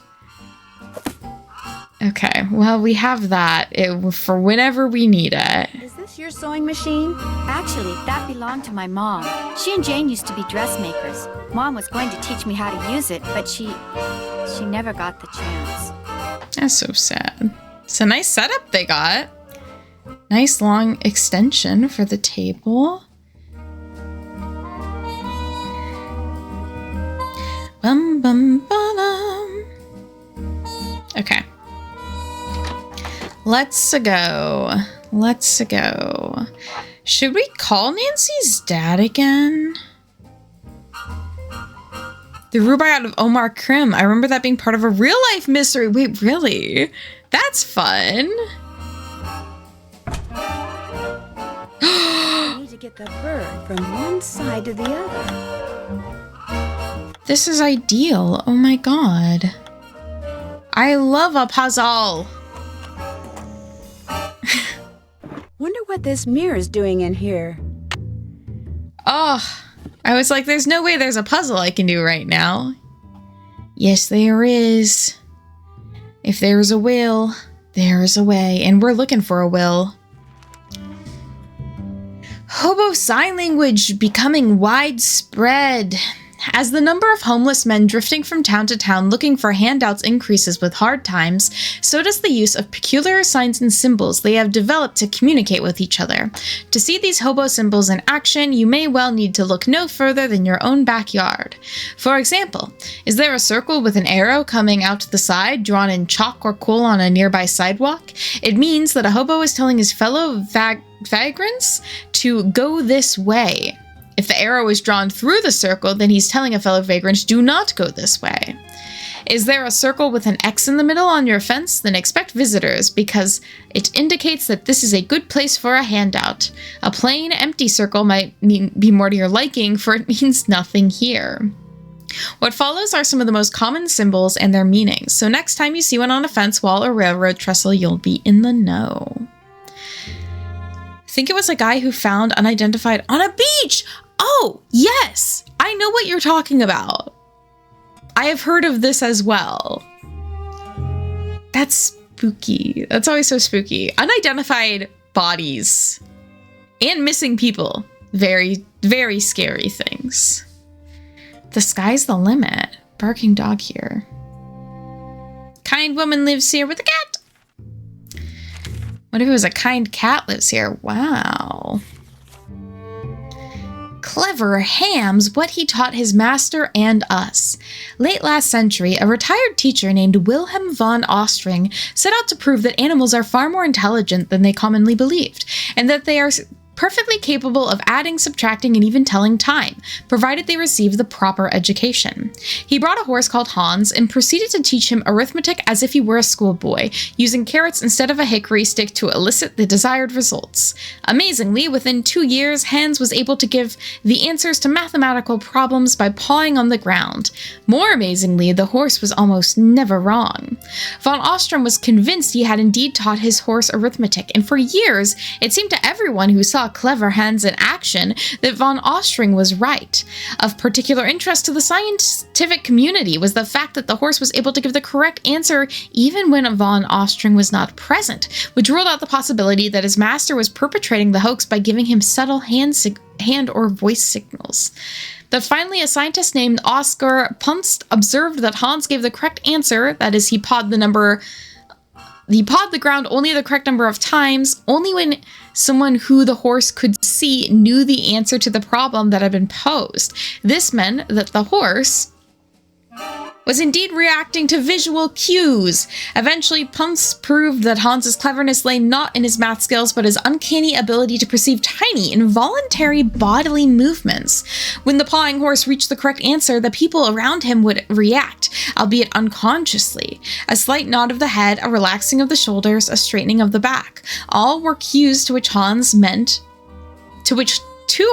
Okay, well, we have that for whenever we need it. Is this your sewing machine? Actually, that belonged to my mom. She and Jane used to be dressmakers. Mom was going to teach me how to use it, but she never got the chance. That's so sad. It's a nice setup they got. Nice long extension for the table. Bum bum ba-dum. Okay. Let's go. Should we call Nancy's dad again? The Rubaiyat of Omar Krim. I remember that being part of a real-life mystery. Wait, really? That's fun. I need to get the bird from one side to the other. This is ideal. Oh my god. I love a puzzle. Wonder what this mirror's doing in here. Oh, I was like, there's no way there's a puzzle I can do right now. Yes, there is. If there's a will, there is a way. And we're looking for a will. Hobo sign language becoming widespread. As the number of homeless men drifting from town to town looking for handouts increases with hard times, so does the use of peculiar signs and symbols they have developed to communicate with each other. To see these hobo symbols in action, you may well need to look no further than your own backyard. For example, is there a circle with an arrow coming out the side, drawn in chalk or coal on a nearby sidewalk? It means that a hobo is telling his fellow vagrants to go this way. If the arrow is drawn through the circle, then he's telling a fellow vagrant, do not go this way. Is there a circle with an X in the middle on your fence? Then expect visitors, because it indicates that this is a good place for a handout. A plain, empty circle might be more to your liking, for it means nothing here. What follows are some of the most common symbols and their meanings, so next time you see one on a fence, wall, or railroad trestle, you'll be in the know. I think it was a guy who found unidentified on a beach! Oh, yes! I know what you're talking about. I have heard of this as well. That's spooky. That's always so spooky. Unidentified bodies and missing people. Very, very scary things. The sky's the limit. Barking dog here. Kind woman lives here with a cat. What if it was a kind cat lives here? Wow. clever hams what he taught his master and us. Late last century, a retired teacher named Wilhelm von Ostring set out to prove that animals are far more intelligent than they commonly believed, and that they are perfectly capable of adding, subtracting, and even telling time, provided they receive the proper education. He brought a horse called Hans and proceeded to teach him arithmetic as if he were a schoolboy, using carrots instead of a hickory stick to elicit the desired results. Amazingly, within 2 years, Hans was able to give the answers to mathematical problems by pawing on the ground. More amazingly, the horse was almost never wrong. Von Ostrom was convinced he had indeed taught his horse arithmetic, and for years, it seemed to everyone who saw clever Hans in action that von Ostring was right. Of particular interest to the scientific community was the fact that the horse was able to give the correct answer even when von Ostring was not present, which ruled out the possibility that his master was perpetrating the hoax by giving him subtle hand or voice signals. That finally a scientist named Oskar Punst observed that Hans gave the correct answer, that is, he pawed the ground only the correct number of times, only when someone who the horse could see knew the answer to the problem that had been posed. This meant that the horse was indeed reacting to visual cues. Eventually, Punst proved that Hans's cleverness lay not in his math skills, but his uncanny ability to perceive tiny, involuntary bodily movements. When the pawing horse reached the correct answer, the people around him would react, albeit unconsciously. A slight nod of the head, a relaxing of the shoulders, a straightening of the back. All were cues to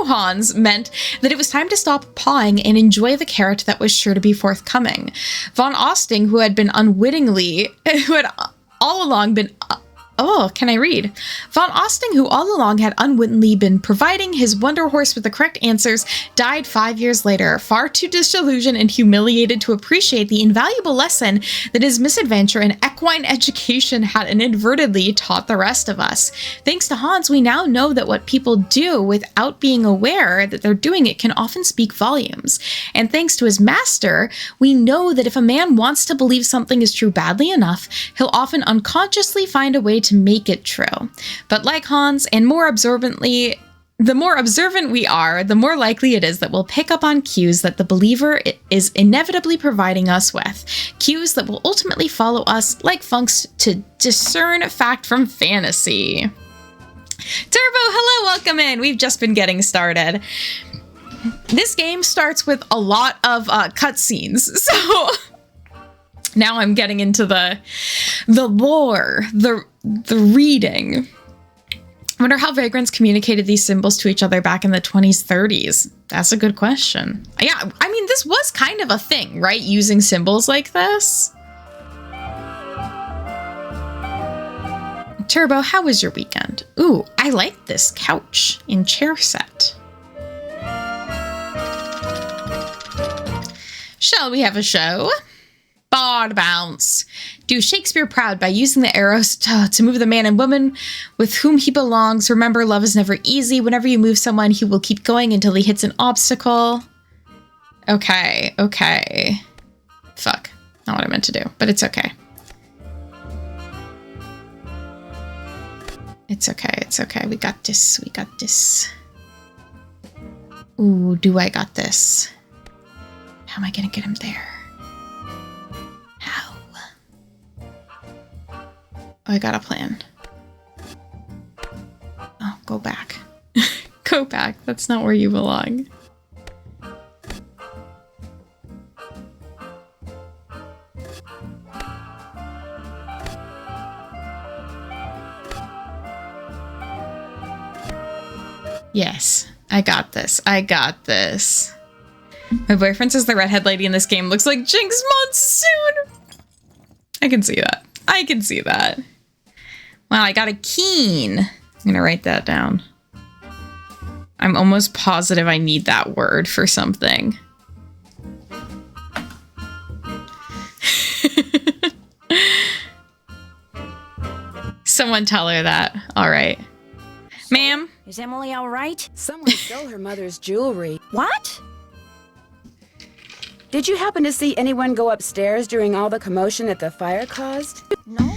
Hans meant that it was time to stop pawing and enjoy the carrot that was sure to be forthcoming. Von Ostring, who had all along had unwittingly been providing his wonder horse with the correct answers, died 5 years later, far too disillusioned and humiliated to appreciate the invaluable lesson that his misadventure in equine education had inadvertently taught the rest of us. Thanks to Hans, we now know that what people do without being aware that they're doing it can often speak volumes. And thanks to his master, we know that if a man wants to believe something is true badly enough, he'll often unconsciously find a way to make it true. But like Hans, and the more observant we are, the more likely it is that we'll pick up on cues that the believer is inevitably providing us with. Cues that will ultimately follow us like funks to discern fact from fantasy. Turbo, hello, welcome in. We've just been getting started. This game starts with a lot of cutscenes, so now I'm getting into the lore, the reading. I wonder how vagrants communicated these symbols to each other back in the 20s, 30s. That's a good question. Yeah, I mean, this was kind of a thing, right? Using symbols like this. Turbo, how was your weekend? Ooh, I like this couch and chair set. Shall we have a show? Bard bounce. Do Shakespeare proud by using the arrows to move the man and woman with whom he belongs. Remember, love is never easy. Whenever you move someone, he will keep going until he hits an obstacle. Okay. Fuck. Not what I meant to do, but it's okay. It's okay. We got this. Ooh, do I got this? How am I gonna get him there? How? Oh, I got a plan. Oh, go back. Go back. That's not where you belong. Yes, I got this. My boyfriend says the redhead lady in this game looks like Jinx Monsoon. I can see that. Wow, I got a keen. I'm gonna write that down. I'm almost positive I need that word for something. Someone tell her that. All right. Ma'am? Is Emily all right? Someone stole her mother's jewelry. What? Did you happen to see anyone go upstairs during all the commotion that the fire caused? No.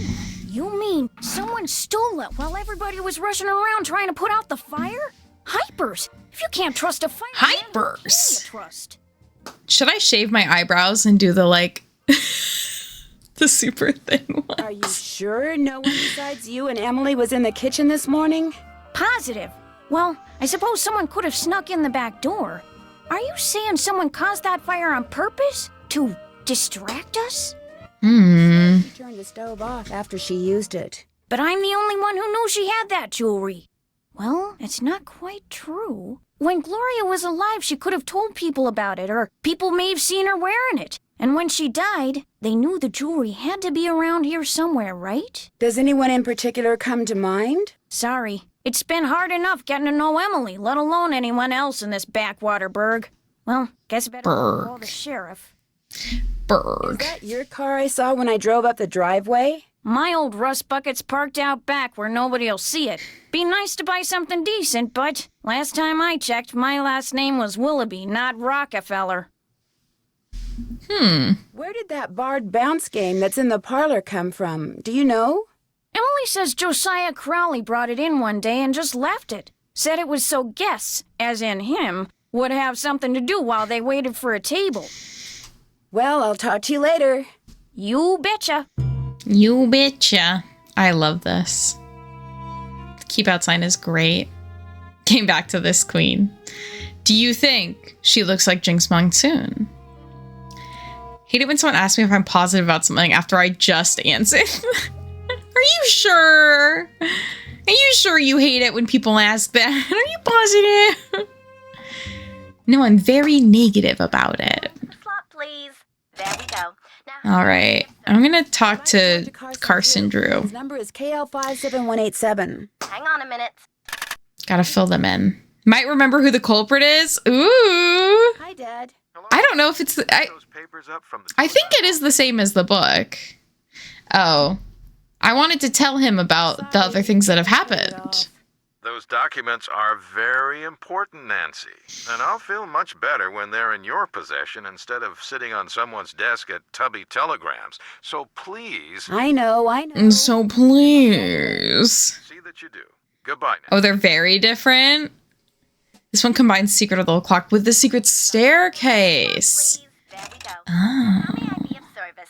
You mean someone stole it while everybody was rushing around trying to put out the fire? Hypers! If you can't trust a fireman, Hypers. who can you trust? Should I shave my eyebrows and do the like the super thin one? Are you sure no one besides you and Emily was in the kitchen this morning? Positive. Well, I suppose someone could have snuck in the back door. Are you saying someone caused that fire on purpose? To distract us? She turned the stove off after she used it. But I'm the only one who knew she had that jewelry. Well, it's not quite true. When Gloria was alive, she could have told people about it, or people may have seen her wearing it. And when she died, they knew the jewelry had to be around here somewhere, right? Does anyone in particular come to mind? Sorry. It's been hard enough getting to know Emily, let alone anyone else in this backwater burg. Well, guess I better call the sheriff. Is Berg. that your car I saw when I drove up the driveway? My old rust bucket's parked out back where nobody'll see it. Be nice to buy something decent, but last time I checked, my last name was Willoughby, not Rockefeller. Where did that barred bounce game that's in the parlor come from? Do you know? Emily says Josiah Crowley brought it in one day and just left it. Said it was so guests, as in him, would have something to do while they waited for a table. Well, I'll talk to you later. You betcha. You betcha. I love this. The keep out sign is great. Came back to this queen. Do you think she looks like Jinx Monsoon? Hate it when someone asks me if I'm positive about something after I just answered. Are you sure? Are you sure you hate it when people ask that? Are you positive? No, I'm very negative about it. Slot, please. There we go. Now, All right. I'm going to talk to Carson Drew. His number is KL57187. hang on a minute. Gotta fill them in. Might remember who the culprit is. Ooh. Hi, Dad. I don't know if it's... Those papers up from the I think it is the same as the book. Oh. I wanted to tell him about the other things that have happened. Those documents are very important, Nancy. And I'll feel much better when they're in your possession instead of sitting on someone's desk at Tubby Telegrams. So please, I know. And so please. see that you do. Goodbye now. Oh, they're very different. This one combines Secret of the Old Clock with the Secret Staircase. Please. There we go. Oh. How may I be of service?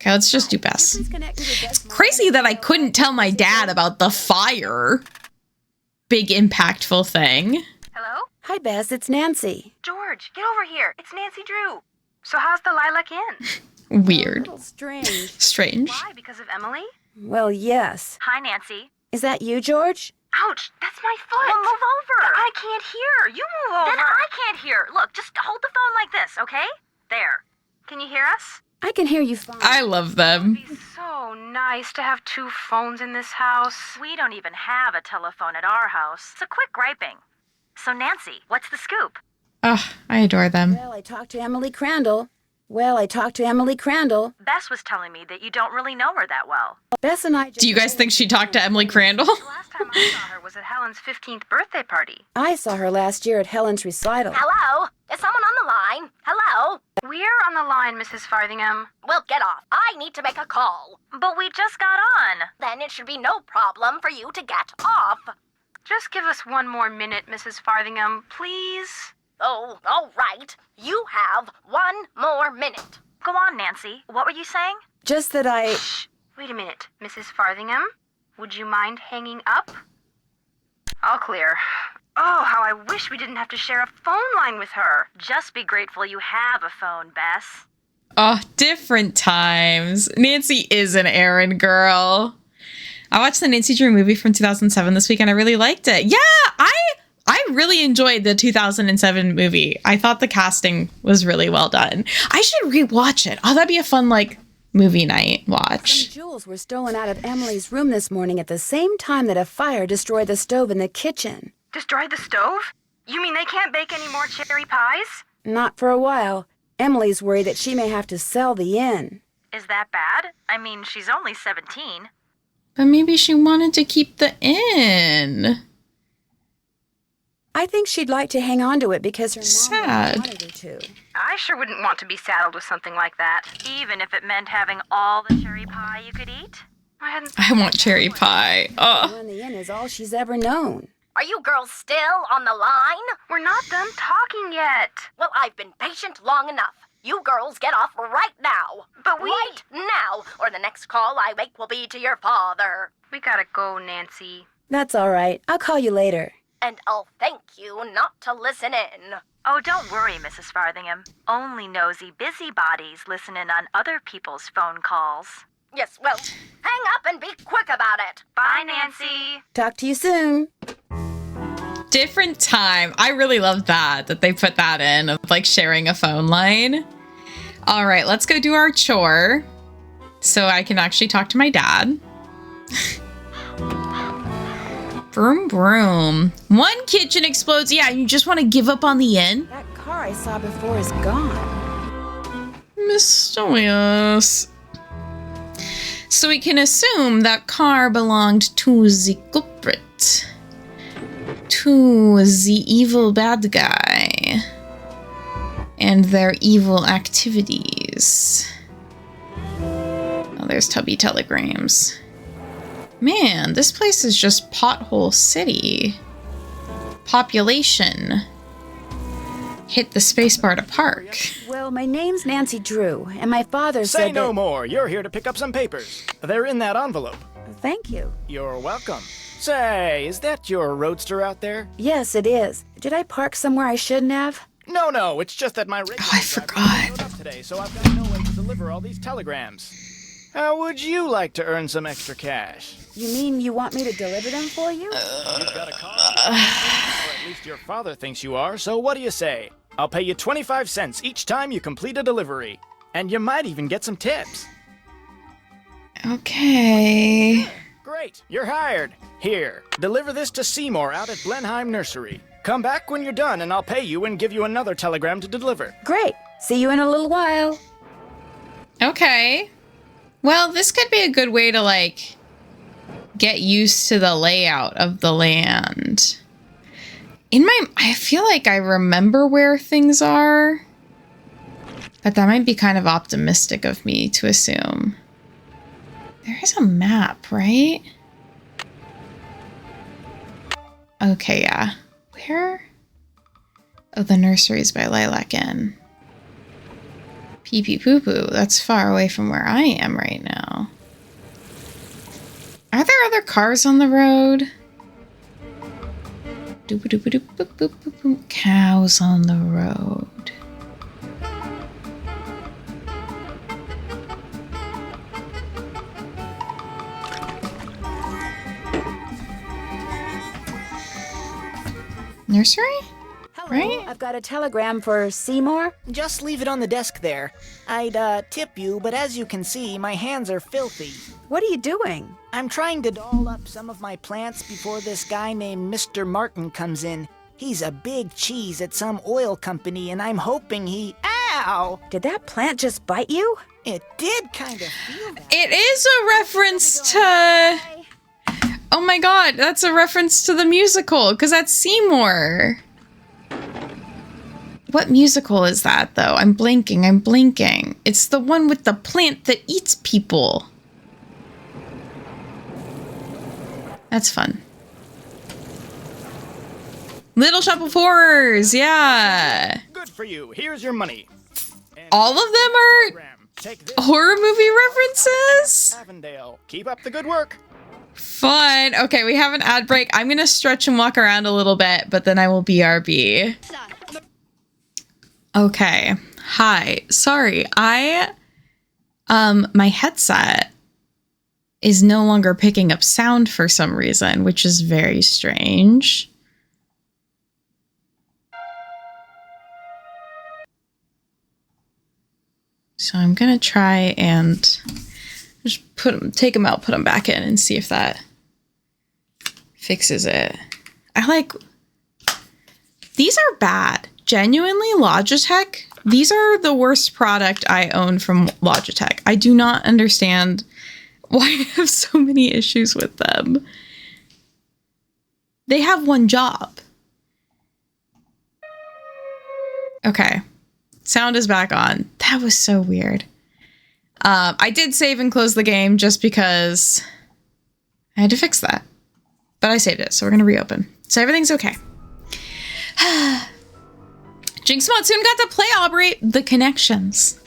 Okay, let's just do Bess. It's crazy that I couldn't tell my dad about the fire. Big impactful thing. Hello? Hi, Bess. It's Nancy. George, get over here. It's Nancy Drew. So how's the lilac inn? Weird. A little strange. Strange. Why? Because of Emily? Well, yes. Hi, Nancy. Is that you, George? Ouch, that's my foot. Well, move over. But I can't hear. You move over. Then I can't hear. Look, just hold the phone like this, okay? There. Can you hear us? I can hear you fine. I love them. It'd be so nice to have two phones in this house. We don't even have a telephone at our house. So quit griping. So Nancy, what's the scoop? Oh, I adore them. Well, I talked to Emily Crandall. Bess was telling me that you don't really know her that well. Bess and I just... Do you guys think she talked to Emily Crandall? The last time I saw her was at Helen's 15th birthday party. I saw her last year at Helen's recital. Hello? Is someone on the line? Hello? We're on the line, Mrs. Farthingham. Well, get off. I need to make a call. But we just got on. Then it should be no problem for you to get off. Just give us one more minute, Mrs. Farthingham, please. Oh, all right. You have 1 more minute. Go on, Nancy. What were you saying? Just that I... Wait a minute, Mrs. Farthingham. Would you mind hanging up? All clear. Oh, how I wish we didn't have to share a phone line with her. Just be grateful you have a phone, Bess. Oh, different times. Nancy is an errand girl. I watched the Nancy Drew movie from 2007 this week and I really liked it. Yeah, I really enjoyed the 2007 movie. I thought the casting was really well done. I should rewatch it. Oh, that'd be a fun, like, movie night watch. Some jewels were stolen out of Emily's room this morning at the same time that a fire destroyed the stove in the kitchen. Destroyed the stove? You mean they can't bake any more cherry pies? Not for a while. Emily's worried that she may have to sell the inn. Is that bad? I mean, she's only 17. But maybe she wanted to keep the inn. I think she'd like to hang on to it because her mom Sad. wanted her to. I sure wouldn't want to be saddled with something like that, even if it meant having all the cherry pie you could eat. I want cherry pie. Oh. When the inn is all she's ever known. Are you girls still on the line? We're not done talking yet. Well, I've been patient long enough. You girls get off right now. But we... Right now, or the next call I make will be to your father. We gotta go, Nancy. That's all right. I'll call you later. And I'll thank you not to listen in. Oh, don't worry, Mrs. Farthingham. Only nosy busybodies listen in on other people's phone calls. Yes, well, hang up and be quick about it. Bye, Nancy. Talk to you soon. Different time. I really love that they put that in of like sharing a phone line. All right, let's go do our chore so I can actually talk to my dad. Broom, broom. One kitchen explodes. Yeah, you just want to give up on the inn? That car I saw before is gone. Mysterious. So we can assume that car belonged to the culprit. To the evil bad guy. And their evil activities. Oh, there's Tubby telegrams. Man, this place is just pothole city. Population. Hit the spacebar to park. Well, my name's Nancy Drew, and my father said Say no more. You're here to pick up some papers. They're in that envelope. Thank you. You're welcome. Say, is that your roadster out there? Yes, it is. Did I park somewhere I shouldn't have? No, it's just that my regular I forgot. showed up today, so I've got no way to deliver all these telegrams. How would you like to earn some extra cash? You mean you want me to deliver them for you? You've got a car, or at least your father thinks you are, so what do you say? I'll pay you 25 cents each time you complete a delivery. And you might even get some tips. Okay. Great, you're hired. Here, deliver this to Seymour out at Blenheim Nursery. Come back when you're done and I'll pay you and give you another telegram to deliver. Great. See you in a little while. Okay. Well, this could be a good way to, like, get used to the layout of the land. I feel like I remember where things are, but that might be kind of optimistic of me to assume. There is a map, right? Okay, yeah. Where? Oh, the nursery's by Lilac Inn. Pee pee poo poo. That's far away from where I am right now. Are there other cars on the road? Cows on the road. Nursery? Hello, Right? I've got a telegram for Seymour. Just leave it on the desk there. I'd tip you, but as you can see, my hands are filthy. What are you doing? I'm trying to doll up some of my plants before this guy named Mr. Martin comes in. He's a big cheese at some oil company, and I'm hoping he... Ow! Did that plant just bite you? It did kind of feel that. It is a reference to... Oh my god, that's a reference to the musical, because that's Seymour. What musical is that, though? I'm blinking. It's the one with the plant that eats people. That's fun. Little Shop of Horrors, yeah. Good for you. Here's your money. And All of them are take this horror movie references? Avondale. Keep up the good work. Fun. Okay, we have an ad break. I'm gonna stretch and walk around a little bit, but then I will BRB. Okay. Hi. Sorry. My headset is no longer picking up sound for some reason, which is very strange. So I'm gonna try and just take them out, put them back in, and see if that fixes it. These are bad. Genuinely, Logitech, these are the worst product I own from Logitech. I do not understand why I have so many issues with them. They have one job. Okay. Sound is back on. That was so weird. I did save and close the game just because I had to fix that. But I saved it, so we're going to reopen. So everything's okay. Jinx Monsoon got to play Operate the Connections.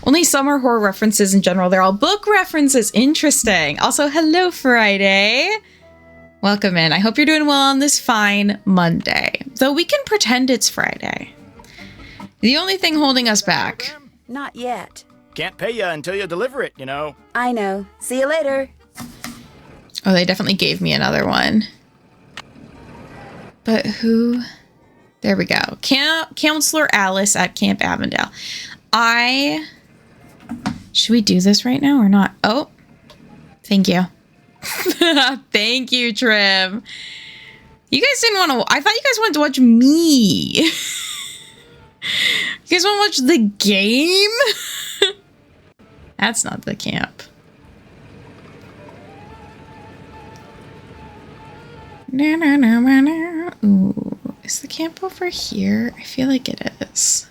Only some are horror references in general. They're all book references. Interesting. Also, hello, Friday. Welcome in. I hope you're doing well on this fine Monday. Though we can pretend it's Friday. The only thing holding us back. Not yet. Can't pay you until you deliver it, you know. I know. See you later. Oh, they definitely gave me another one. But who? There we go. Counselor Alice at Camp Avondale. Should we do this right now or not? Oh, thank you. Thank you, Trim. You guys didn't want to... I thought you guys wanted to watch me. You guys want to watch the game? That's not the camp. Ooh, is the camp over here? I feel like it is.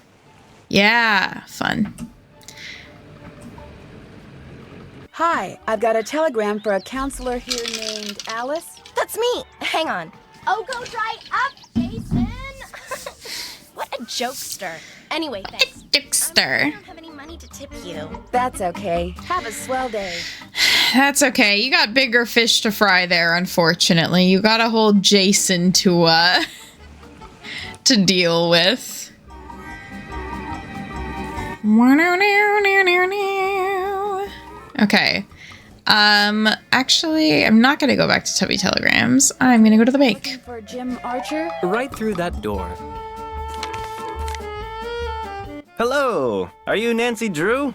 Yeah, fun. Hi, I've got a telegram for a counselor here named Alice. That's me. Hang on. Oh, go dry up, Jason. What a jokester. Anyway, thanks. Jokester. I don't have any money to tip you. That's okay. Have a swell day. That's okay. You got bigger fish to fry there, unfortunately. You got a whole Jason to deal with. Okay. Actually, I'm not gonna go back to Tubby Telegrams. I'm gonna go to the bank. Looking for Jim Archer? Right through that door. Hello! Are you Nancy Drew?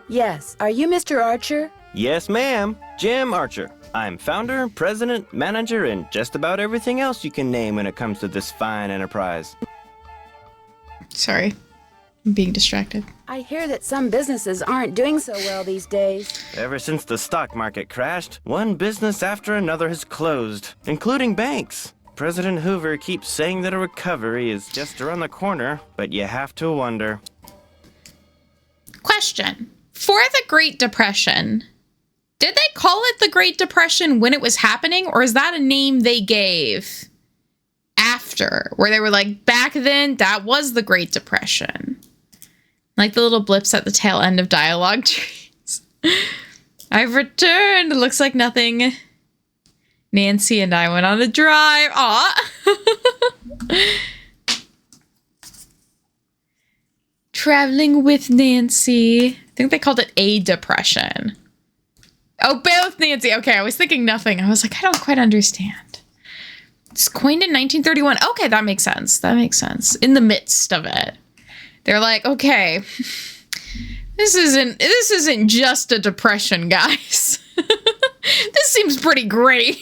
Yes. Are you Mr. Archer? Yes, ma'am. Jim Archer. I'm founder, president, manager, and just about everything else you can name when it comes to this fine enterprise. Sorry. I'm being distracted. I hear that some businesses aren't doing so well these days. Ever since the stock market crashed, one business after another has closed, including banks. President Hoover keeps saying that a recovery is just around the corner, but you have to wonder. Question. For the Great Depression, did they call it the Great Depression when it was happening, or is that a name they gave after, where they were like, back then, that was the Great Depression? Like the little blips at the tail end of dialogue trees. I've returned. It looks like nothing. Nancy and I went on a drive. Aw. Traveling with Nancy. I think they called it a depression. Oh, both Nancy. Okay, I was thinking nothing. I was like, I don't quite understand. It's coined in 1931. Okay, that makes sense. That makes sense. In the midst of it. They're like, okay, this isn't just a depression, guys. This seems pretty great.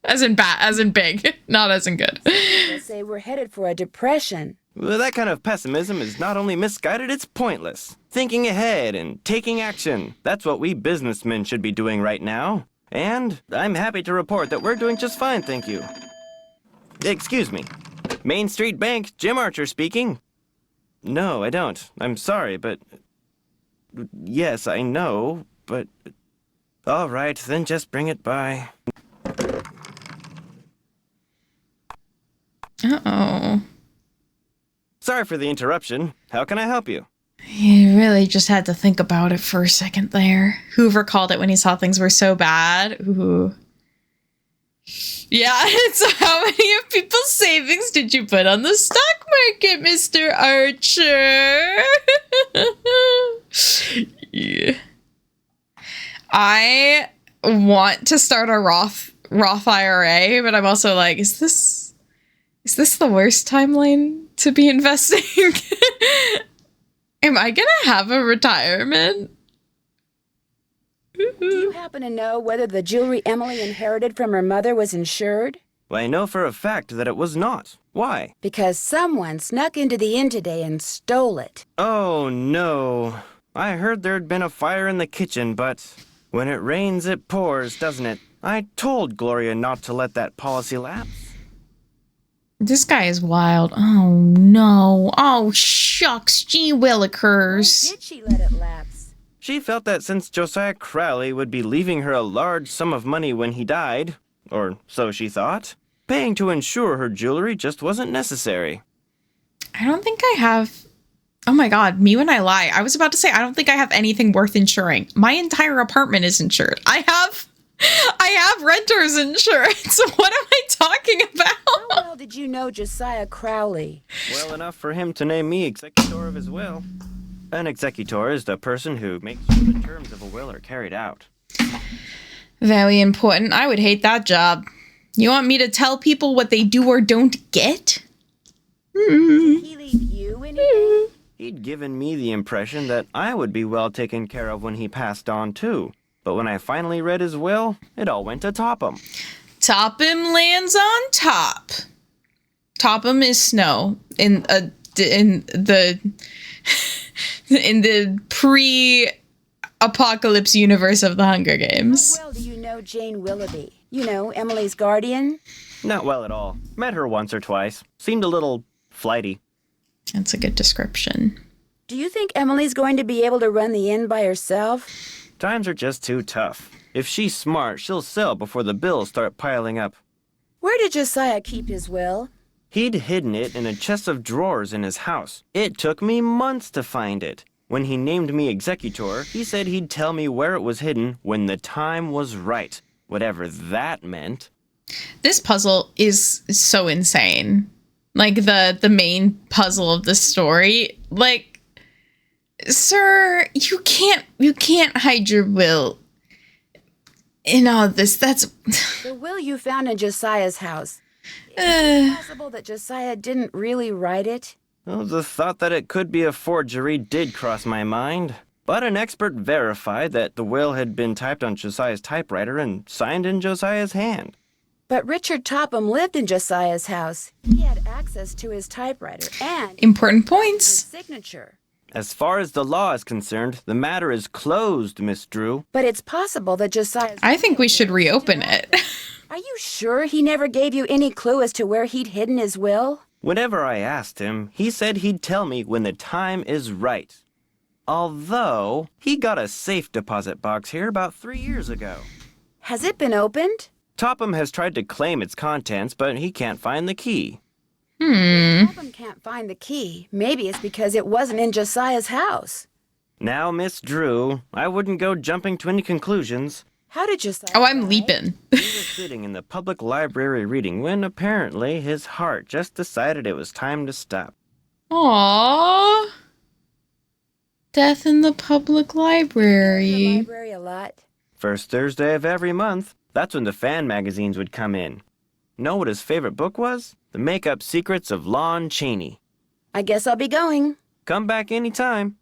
As in bad, as in big, not as in good. They say we're headed for a depression. Well, that kind of pessimism is not only misguided, it's pointless. Thinking ahead and taking action. That's what we businessmen should be doing right now. And I'm happy to report that we're doing just fine, thank you. Excuse me. Main Street Bank, Jim Archer speaking. No, I don't. I'm sorry, but... Yes, I know, but... All right, then just bring it by. Uh-oh. Sorry for the interruption. How can I help you? You really just had to think about it for a second there. Hoover called it when he saw things were so bad. Ooh. Yeah, it's how many of people's savings did you put on the stock market, Mr. Archer? Yeah. I want to start a Roth IRA, but I'm also like, is this the worst timeline to be investing? Am I gonna have a retirement? Do you happen to know whether the jewelry Emily inherited from her mother was insured? Well, I know for a fact that it was not. Why? Because someone snuck into the inn today and stole it. Oh, no. I heard there'd been a fire in the kitchen, but when it rains, it pours, doesn't it? I told Gloria not to let that policy lapse. This guy is wild. Oh, no. Oh, shucks. Gee willikers. Why did she let it lapse? She felt that since Josiah Crowley would be leaving her a large sum of money when he died, or so she thought. Paying to insure her jewelry just wasn't necessary. I don't think I have... Oh my god, me when I lie. I was about to say, I don't think I have anything worth insuring. My entire apartment is insured. I have renter's insurance. What am I talking about? How well did you know Josiah Crowley? Well enough for him to name me executor of his will. An executor is the person who makes sure the terms of a will are carried out. Very important. I would hate that job. You want me to tell people what they do or don't get? Did he leave you anything? He'd given me the impression that I would be well taken care of when he passed on, too. But when I finally read his will, it all went to Topham. Topham lands on top. Topham is snow in the pre-apocalypse universe of the Hunger Games. How well do you know Jane Willoughby? You know, Emily's guardian? Not well at all. Met her once or twice. Seemed a little flighty. That's a good description. Do you think Emily's going to be able to run the inn by herself? Times are just too tough. If she's smart, she'll sell before the bills start piling up. Where did Josiah keep his will? He'd hidden it in a chest of drawers in his house. It took me months to find it. When he named me executor, he said he'd tell me where it was hidden when the time was right. Whatever that meant. This puzzle is so insane. Like, the main puzzle of the story. Like, sir, you can't hide your will in all this. That's... The will you found in Josiah's house. Is it possible that Josiah didn't really write it? Well, the thought that it could be a forgery did cross my mind. But an expert verified that the will had been typed on Josiah's typewriter and signed in Josiah's hand. But Richard Topham lived in Josiah's house. He had access to his typewriter and... Important points. His signature. As far as the law is concerned, the matter is closed, Miss Drew. But it's possible that Josiah's... I think we should reopen it. Are you sure he never gave you any clue as to where he'd hidden his will? Whenever I asked him, he said he'd tell me when the time is right. Although, he got a safe deposit box here about 3 years ago. Has it been opened? Topham has tried to claim its contents, but he can't find the key. Topham can't find the key. Maybe it's because it wasn't in Josiah's house. Now, Miss Drew, I wouldn't go jumping to any conclusions. How did Josiah... Oh, I'm leaping. He was sitting in the public library reading when apparently his heart just decided it was time to stop. Aww. Death in the public library. The library a lot. First Thursday of every month. That's when the fan magazines would come in. Know what his favorite book was? The Make-Up Secrets of Lon Chaney. I guess I'll be going. Come back anytime.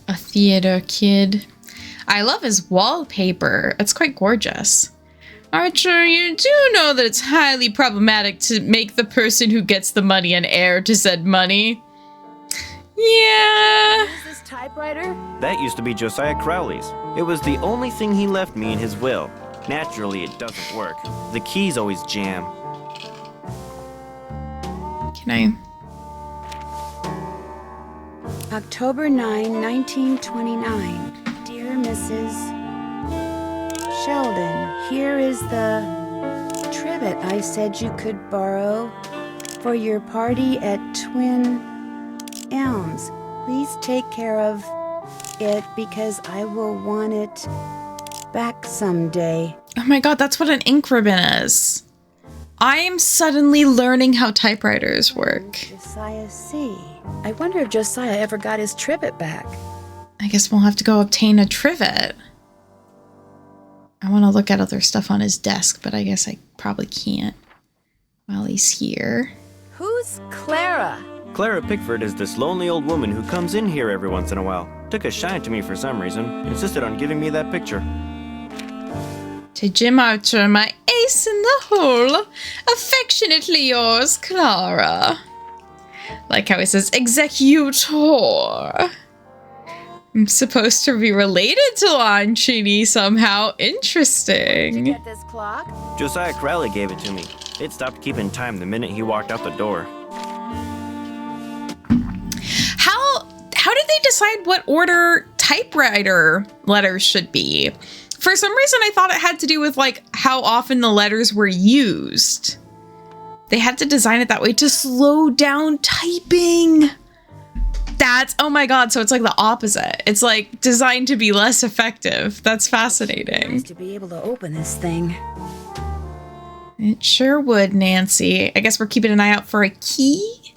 A theater kid. I love his wallpaper. It's quite gorgeous. Archer, you do know that it's highly problematic to make the person who gets the money an heir to said money. Yeah. Is this typewriter? That used to be Josiah Crowley's. It was the only thing he left me in his will. Naturally, it doesn't work. The keys always jam. Can I? October 9, 1929. Dear Mrs. Sheldon, here is the trivet I said you could borrow for your party at Twin Elms. Please take care of it because I will want it back someday. Oh my god, that's what an ink ribbon is. I am suddenly learning how typewriters work. Josiah C. I wonder if Josiah ever got his trivet back. I guess we'll have to go obtain a trivet. I want to look at other stuff on his desk, but I guess I probably can't while he's here. Who's Clara? Clara Pickford is this lonely old woman who comes in here every once in a while. Took a shine to me for some reason. Insisted on giving me that picture. To Jim Archer, my ace in the hole. Affectionately yours, Clara. Like how he says, executor. I'm supposed to be related to Lon Chaney somehow. Interesting. Did you get this clock? Josiah Crowley gave it to me. It stopped keeping time the minute he walked out the door. How did they decide what order typewriter letters should be? For some reason, I thought it had to do with like how often the letters were used. They had to design it that way to slow down typing. That's, oh my god, so it's like the opposite. It's like designed to be less effective. That's fascinating. Nice to be able to open this thing. It sure would, Nancy. I guess we're keeping an eye out for a key.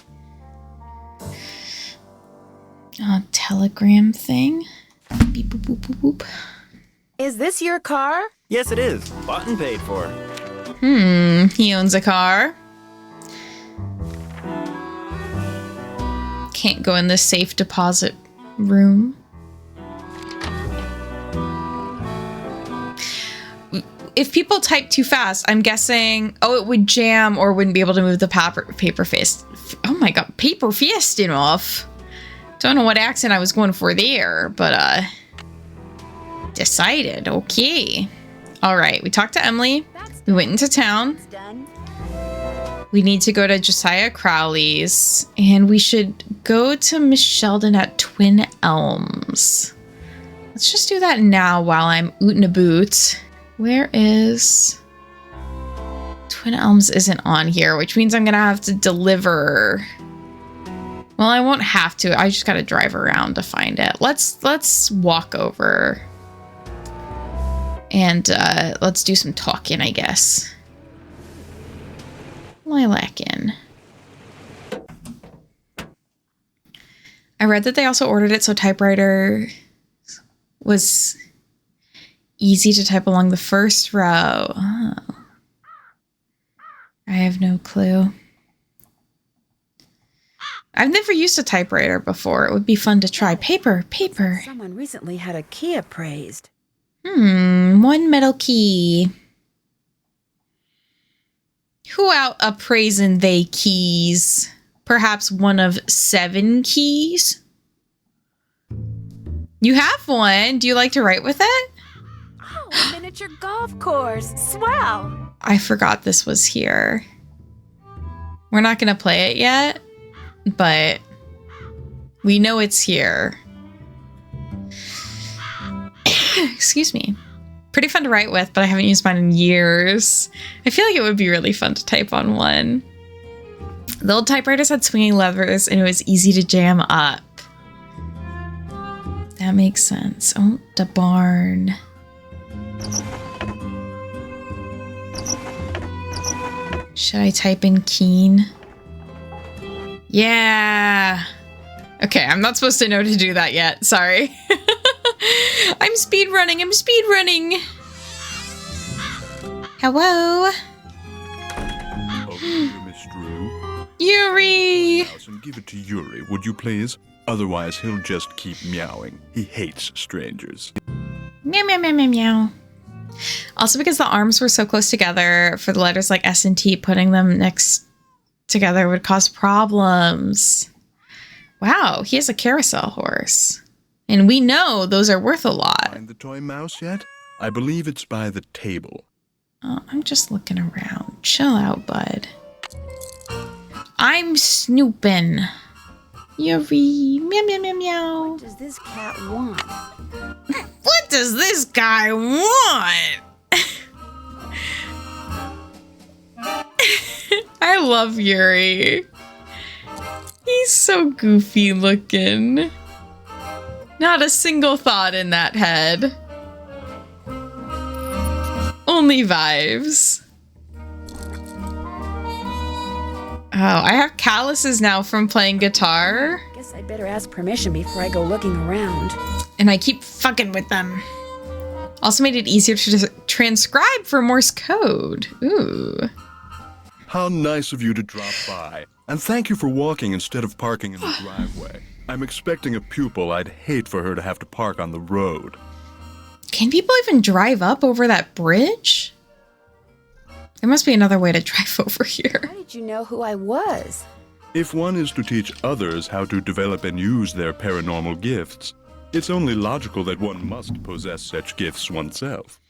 A telegram thing. Beep, boop, boop, boop, boop. Is this your car? Yes, it is. Bought and paid for. He owns a car. Can't go in the safe deposit room. If people type too fast, I'm guessing, oh, it would jam or wouldn't be able to move the paper fist. Oh my god, paper fisting off. Don't know what accent I was going for there, but decided. Okay. All right, we talked to Emily. We went into town. We need to go to Josiah Crowley's, and we should go to Miss Sheldon at Twin Elms. Let's just do that now while I'm ootin' a boot. Where is... Twin Elms isn't on here, which means I'm gonna have to deliver. Well, I won't have to. I just gotta drive around to find it. Let's walk over. And let's do some talking, I guess. Lilacin. I read that they also ordered it so typewriter was easy to type along the first row. Oh. I have no clue. I've never used a typewriter before. It would be fun to try. Paper. Someone recently had a key appraised. One metal key. Who out appraising they keys? Perhaps one of 7 keys? You have one. Do you like to write with it? Oh, a miniature golf course. Swell. I forgot this was here. We're not going to play it yet, but we know it's here. Excuse me. Pretty fun to write with, but I haven't used mine in years. I feel like it would be really fun to type on one. The old typewriters had swinging levers and it was easy to jam up. That makes sense. Oh, the barn. Should I type in Keen? Yeah. Okay, I'm not supposed to know to do that yet. Sorry. I'm speedrunning. Hello? Miss Drew. Yuri! And give it to Yuri, would you please? Otherwise, he'll just keep meowing. He hates strangers. Meow, meow, meow, meow, meow. Also, because the arms were so close together for the letters like S and T, putting them next together would cause problems. Wow, he has a carousel horse. And we know those are worth a lot. Find the toy mouse yet? I believe it's by the table. Oh, I'm just looking around. Chill out, bud. I'm snooping. Yuri. Meow, meow, meow, meow. What does this cat want? What does this guy want? I love Yuri. He's so goofy looking. Not a single thought in that head. Only vibes. Oh, I have calluses now from playing guitar. Guess I better ask permission before I go looking around. And I keep fucking with them. Also made it easier to transcribe for Morse code. Ooh. How nice of you to drop by. And thank you for walking instead of parking in the driveway. I'm expecting a pupil. I'd hate for her to have to park on the road. Can people even drive up over that bridge? There must be another way to drive over here. How did you know who I was? If one is to teach others how to develop and use their paranormal gifts, it's only logical that one must possess such gifts oneself.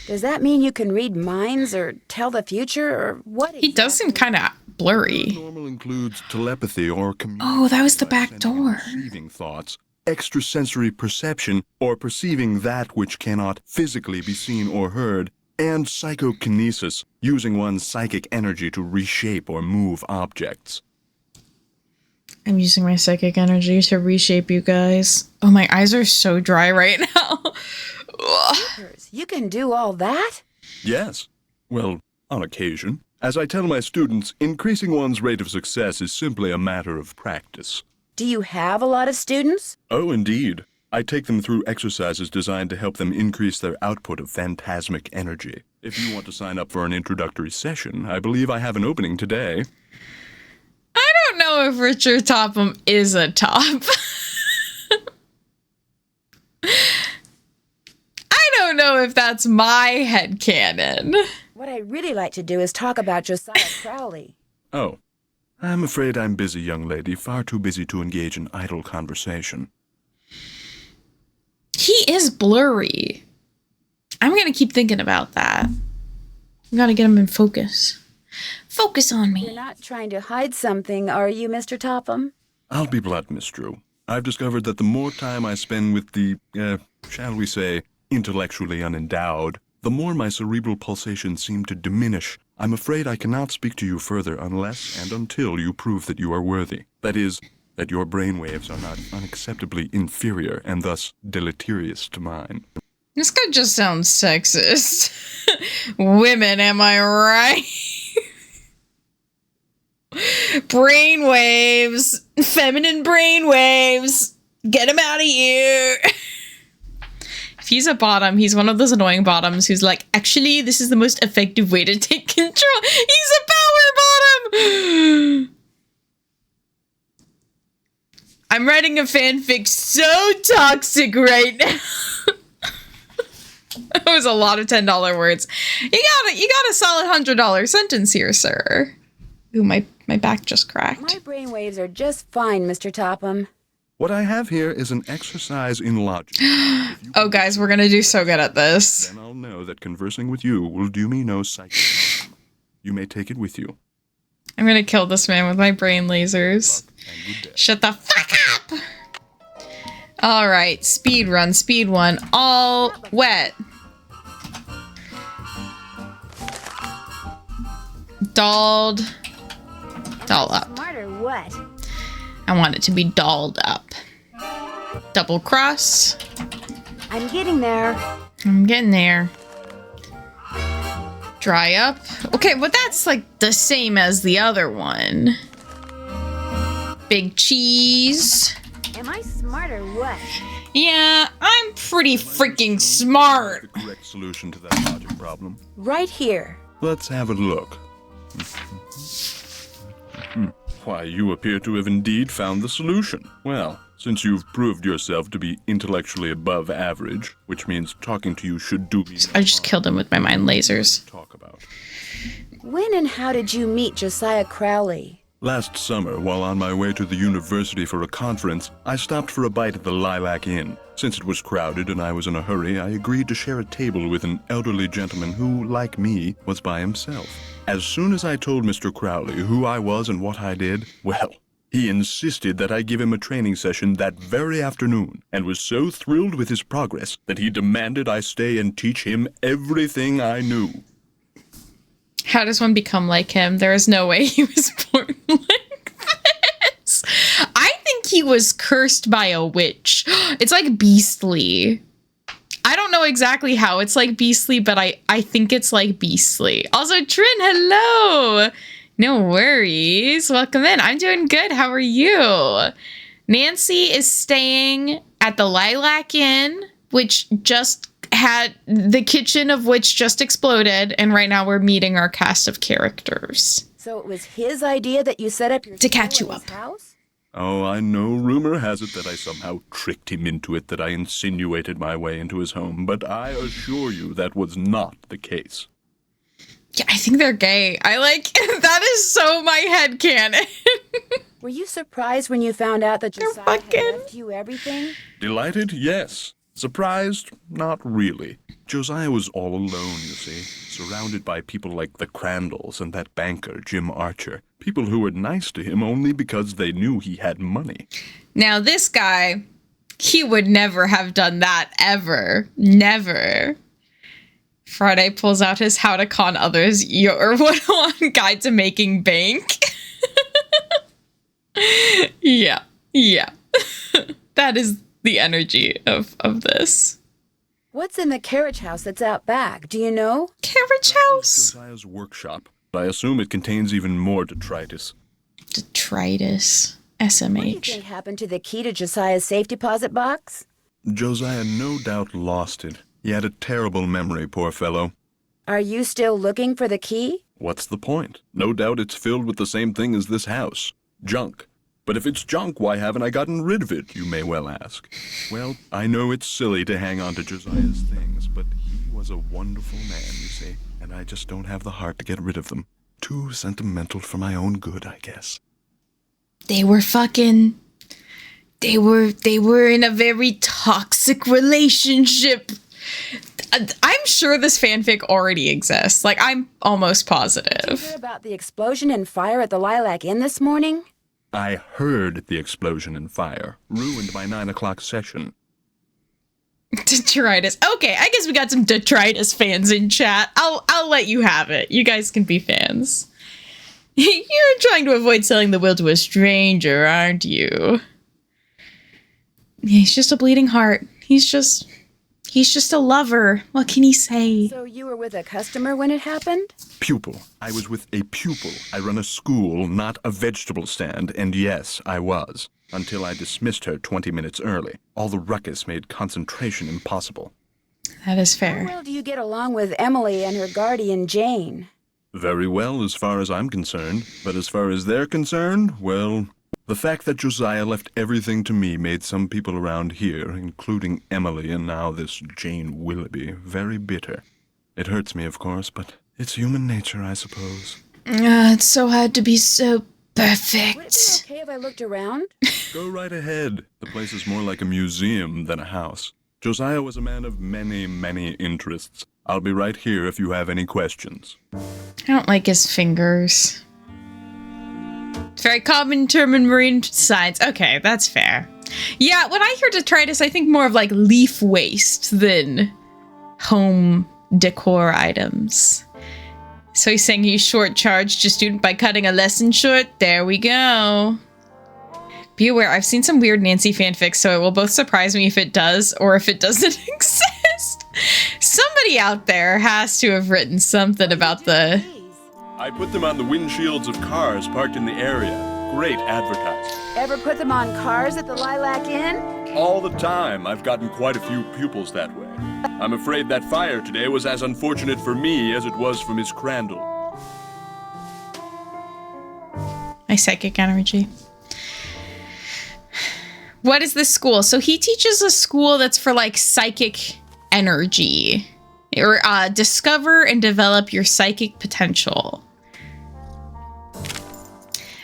Does that mean you can read minds or tell the future or what exactly? He does seem kind of blurry. Paranormal includes telepathy or communication. Oh, that was the back door. Receiving thoughts extrasensory perception, or perceiving that which cannot physically be seen or heard, and psychokinesis, using one's psychic energy to reshape or move objects. I'm using my psychic energy to reshape you guys. Oh, my eyes are so dry right now. You can do all that? Yes. Well, on occasion. As I tell my students, increasing one's rate of success is simply a matter of practice. Do you have a lot of students? Oh, indeed. I take them through exercises designed to help them increase their output of phantasmic energy. If you want to sign up for an introductory session, I believe I have an opening today. I don't know if Richard Topham is a top. I don't know if that's my headcanon. What I'd really like to do is talk about Josiah Crowley. Oh. I'm afraid I'm busy, young lady. Far too busy to engage in idle conversation. He is blurry. I'm gonna keep thinking about that. I'm gonna get him in focus. Focus on me. You're not trying to hide something, are you, Mr. Topham? I'll be blunt, Miss Drew. I've discovered that the more time I spend with the, shall we say, intellectually unendowed, the more my cerebral pulsations seem to diminish. I'm afraid I cannot speak to you further unless and until you prove that you are worthy. That is, that your brainwaves are not unacceptably inferior and thus deleterious to mine. This guy just sounds sexist. Women, am I right? Brainwaves. Feminine brainwaves. Get him out of here. If he's a bottom, he's one of those annoying bottoms who's like, actually, this is the most effective way to take control. He's a power bottom! I'm writing a fanfic so toxic right now. That was a lot of $10 words. You got a solid $100 sentence here, sir. Ooh, my back just cracked. My brainwaves are just fine, Mr. Topham. What I have here is an exercise in logic. Oh, guys, we're gonna do so good at this. Then I'll know that conversing with you will do me no psychic harm. You may take it with you. I'm gonna kill this man with my brain lasers. Shut the fuck up! Alright, speed one. All wet. Doll up. Smart or what? I want it to be dolled up. Double cross. I'm getting there. I'm getting there. Dry up. Okay, but that's like the same as the other one. Big cheese. Am I smart or what? Yeah, I'm pretty freaking smart. The correct solution to that logic problem. Right here. Let's have a look. Why, you appear to have indeed found the solution. Well, since you've proved yourself to be intellectually above average, which means talking to you should do me. I just killed him with my mind lasers. Talk about. When and how did you meet Josiah Crowley? Last summer, while on my way to the university for a conference, I stopped for a bite at the Lilac Inn. Since it was crowded and I was in a hurry, I agreed to share a table with an elderly gentleman who, like me, was by himself. As soon as I told Mr. Crowley who I was and what I did, well, he insisted that I give him a training session that very afternoon, and was so thrilled with his progress that he demanded I stay and teach him everything I knew. How does one become like him? There is no way he was born like this. I think he was cursed by a witch. It's like Beastly. I don't know exactly how it's like Beastly, but I think it's like Beastly. Also, Trin, hello! No worries. Welcome in. I'm doing good. How are you? Nancy is staying at the Lilac Inn, which just had the kitchen of which just exploded, and right now we're meeting our cast of characters. So it was his idea that you set up your to catch you up. House? Oh, I know. Rumor has it that I somehow tricked him into it, that I insinuated my way into his home, but I assure you that was not the case. Yeah, I think they're gay. I like, that is so my headcanon. Were you surprised when you found out that Josiah had left you everything? Delighted? Yes. Surprised? Not really. Josiah was all alone, you see, surrounded by people like the Crandalls and that banker, Jim Archer. People who were nice to him only because they knew he had money. Now this guy He would never have done that, ever. Never. Friday pulls out his How to Con Others Your 101 Guide to Making Bank. Yeah. That is the energy of this. What's in the carriage house that's out back? Do you know? Carriage house? Josiah's workshop. I assume it contains even more detritus. Detritus. What do you SMH. think happened to the key to Josiah's safe deposit box? Josiah no doubt lost it. He had a terrible memory, poor fellow. Are you still looking for the key? What's the point? No doubt it's filled with the same thing as this house. Junk. But if it's junk, why haven't I gotten rid of it, you may well ask. Well, I know it's silly to hang on to Josiah's things, but he was a wonderful man, you see, and I just don't have the heart to get rid of them. Too sentimental for my own good, I guess. They were fucking... They were in a very toxic relationship. I'm sure this fanfic already exists. Like, I'm almost Did you positive. hear about the explosion and fire at the Lilac Inn this morning? I heard the explosion and fire. Ruined my 9 o'clock session. Detritus. Okay, I guess we got some Detritus fans in chat. I'll let you have it. You guys can be fans. You're trying to avoid selling the will to a stranger, aren't you? He's just a bleeding heart. He's just a lover. What can he say? So you were with a customer when it happened? Pupil. I was with a pupil. I run a school, not a vegetable stand, and yes, I was. Until I dismissed her 20 minutes early. All the ruckus made concentration impossible. That is How fair. well do you get along with Emily and her guardian, Jane? Very well, as far as I'm concerned. But as far as they're concerned, well, the fact that Josiah left everything to me made some people around here, including Emily and now this Jane Willoughby, very bitter. It hurts me, of course, but it's human nature, I suppose. It's so hard to be so perfect. Would it be okay if I looked around? Go right ahead. The place is more like a museum than a house. Josiah was a man of many, many interests. I'll be right here if you have any questions. I don't like his fingers. It's very common term in marine science. Okay, that's fair. Yeah, when I hear detritus, I think more of like leaf waste than home decor items. So he's saying he short-charged a student by cutting a lesson short? There we go. Be aware, I've seen some weird Nancy fanfics, so it will both surprise me if it does or if it doesn't exist. Somebody out there has to have written something about the... I put them on the windshields of cars parked in the area. Great advertising. Ever put them on cars at the Lilac Inn? All the time. I've gotten quite a few pupils that way. I'm afraid that fire today was as unfortunate for me as it was for Miss Crandall. My psychic energy. What is this school? So he teaches a school that's for like psychic energy. Or discover and develop your psychic potential.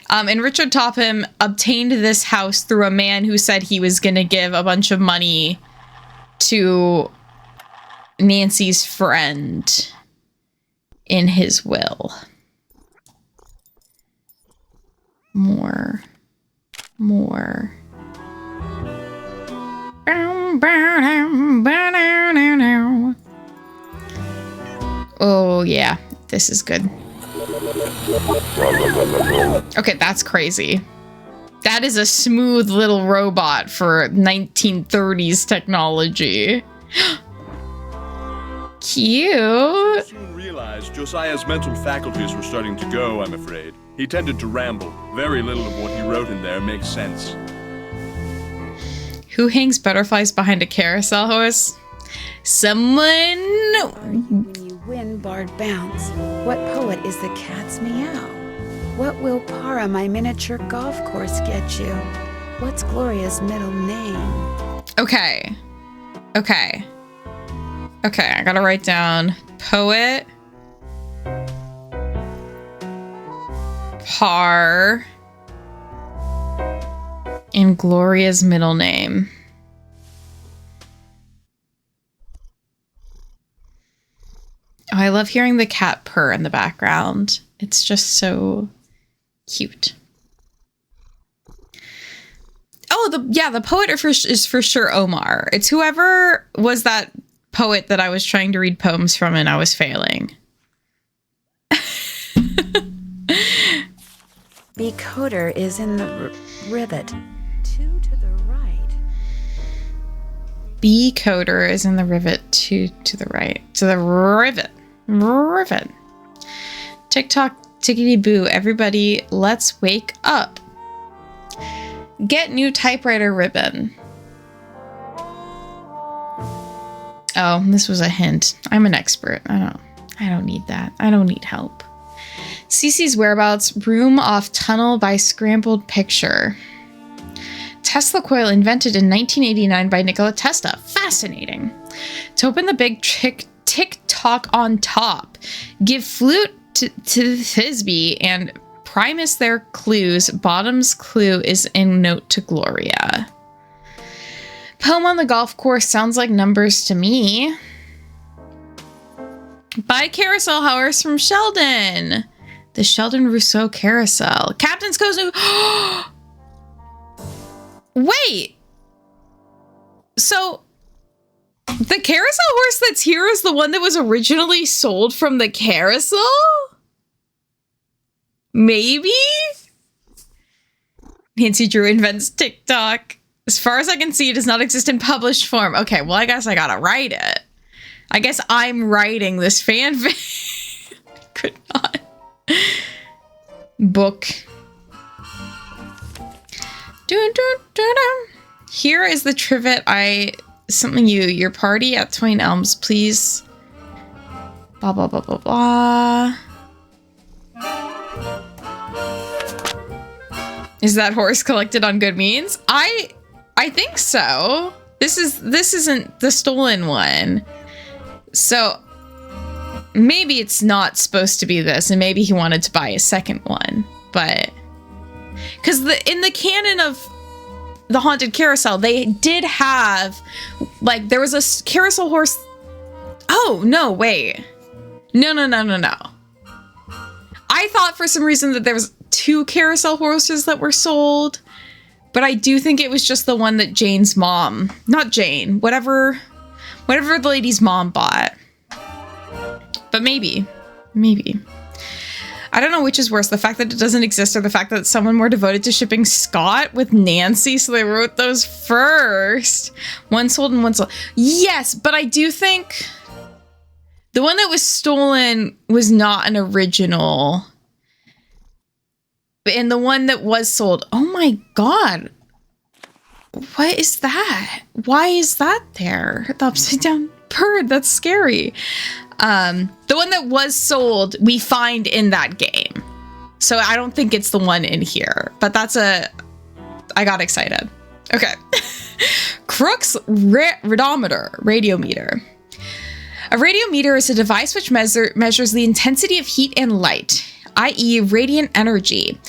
And Richard Topham obtained this house through a man who said he was going to give a bunch of money to Nancy's friend in his will. More. Oh, yeah. This is good. Okay, that's crazy. That is a smooth little robot for 1930s technology. Cute. I soon realized Josiah's mental faculties were starting to go, I'm afraid. He tended to ramble. Very little of what he wrote in there makes sense. Who hangs butterflies behind a carousel horse? Someone... When you win, barred bounce. What poet is the cat's meow? What will Para, my miniature golf course, get you? What's Gloria's middle name? Okay, I gotta write down poet, Par, and Gloria's middle name. Oh, I love hearing the cat purr in the background. It's just so cute. Oh, Oh, the poet is for sure Omar. It's whoever was that poet that I was trying to read poems from and I was failing. Becoder is in the rivet. 2 to the right. Becoder is in the rivet, 2 to the right. To the rivet. Rivet. TikTok, tickety boo. Everybody, let's wake up. Get new typewriter ribbon. Oh, this was a hint. I'm an expert. I don't need that. I don't need help. Cece's whereabouts, room off tunnel by scrambled picture. Tesla coil invented in 1989 by Nikola Tesla. Fascinating. To open the big tick-tock on top, give flute to Thisbe and Primus their clues. Bottom's clue is in Note to Gloria. Poem on the golf course sounds like numbers to me. Buy carousel horse from Sheldon. The Sheldon Rousseau carousel. Captain's Coast. Wait. So the carousel horse that's here is the one that was originally sold from the carousel? Maybe? Nancy Drew invents TikTok. As far as I can see, it does not exist in published form. Okay, well, I guess I gotta write it. I guess I'm writing this fanfic. Could not. Book. Here is the trivet. Your party at Twain Elms, please. Blah, blah, blah, blah, blah. Is that horse collected on good means? I think so. This isn't the stolen one. So maybe it's not supposed to be this, and maybe he wanted to buy a second one, but because in the canon of the Haunted Carousel, they did have, like, there was a carousel horse. Oh, no, wait. No. I thought for some reason that there was 2 carousel horses that were sold, but I do think it was just the one that Jane's mom, not Jane, whatever the lady's mom bought. But maybe. I don't know which is worse, the fact that it doesn't exist or the fact that someone more devoted to shipping Scott with Nancy, so they wrote those first. One sold and one sold. Yes, but I do think the one that was stolen was not an original. And the one that was sold, oh my god. What is that? Why is that there? The upside down bird, that's scary. The one that was sold, we find in that game. So I don't think it's the one in here, but I got excited. Okay. Crook's radiometer. A radiometer is a device which measures the intensity of heat and light, i.e. radiant energy.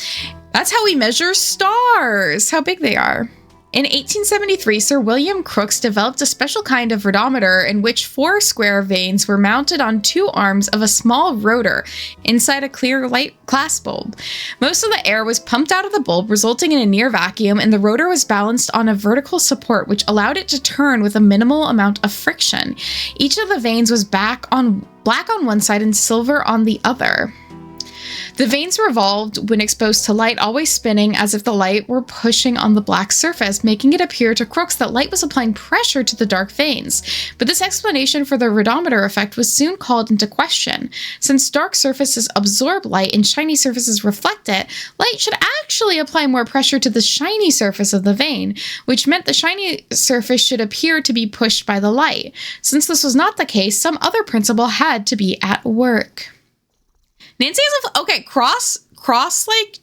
That's how we measure stars, how big they are. In 1873, Sir William Crookes developed a special kind of radiometer in which 4 square vanes were mounted on 2 arms of a small rotor inside a clear light glass bulb. Most of the air was pumped out of the bulb, resulting in a near vacuum, and the rotor was balanced on a vertical support which allowed it to turn with a minimal amount of friction. Each of the vanes was black on one side and silver on the other. The vanes revolved when exposed to light, always spinning as if the light were pushing on the black surface, making it appear to Crookes that light was applying pressure to the dark vanes. But this explanation for the radiometer effect was soon called into question. Since dark surfaces absorb light and shiny surfaces reflect it, light should actually apply more pressure to the shiny surface of the vane, which meant the shiny surface should appear to be pushed by the light. Since this was not the case, some other principle had to be at work. Nancy is cross like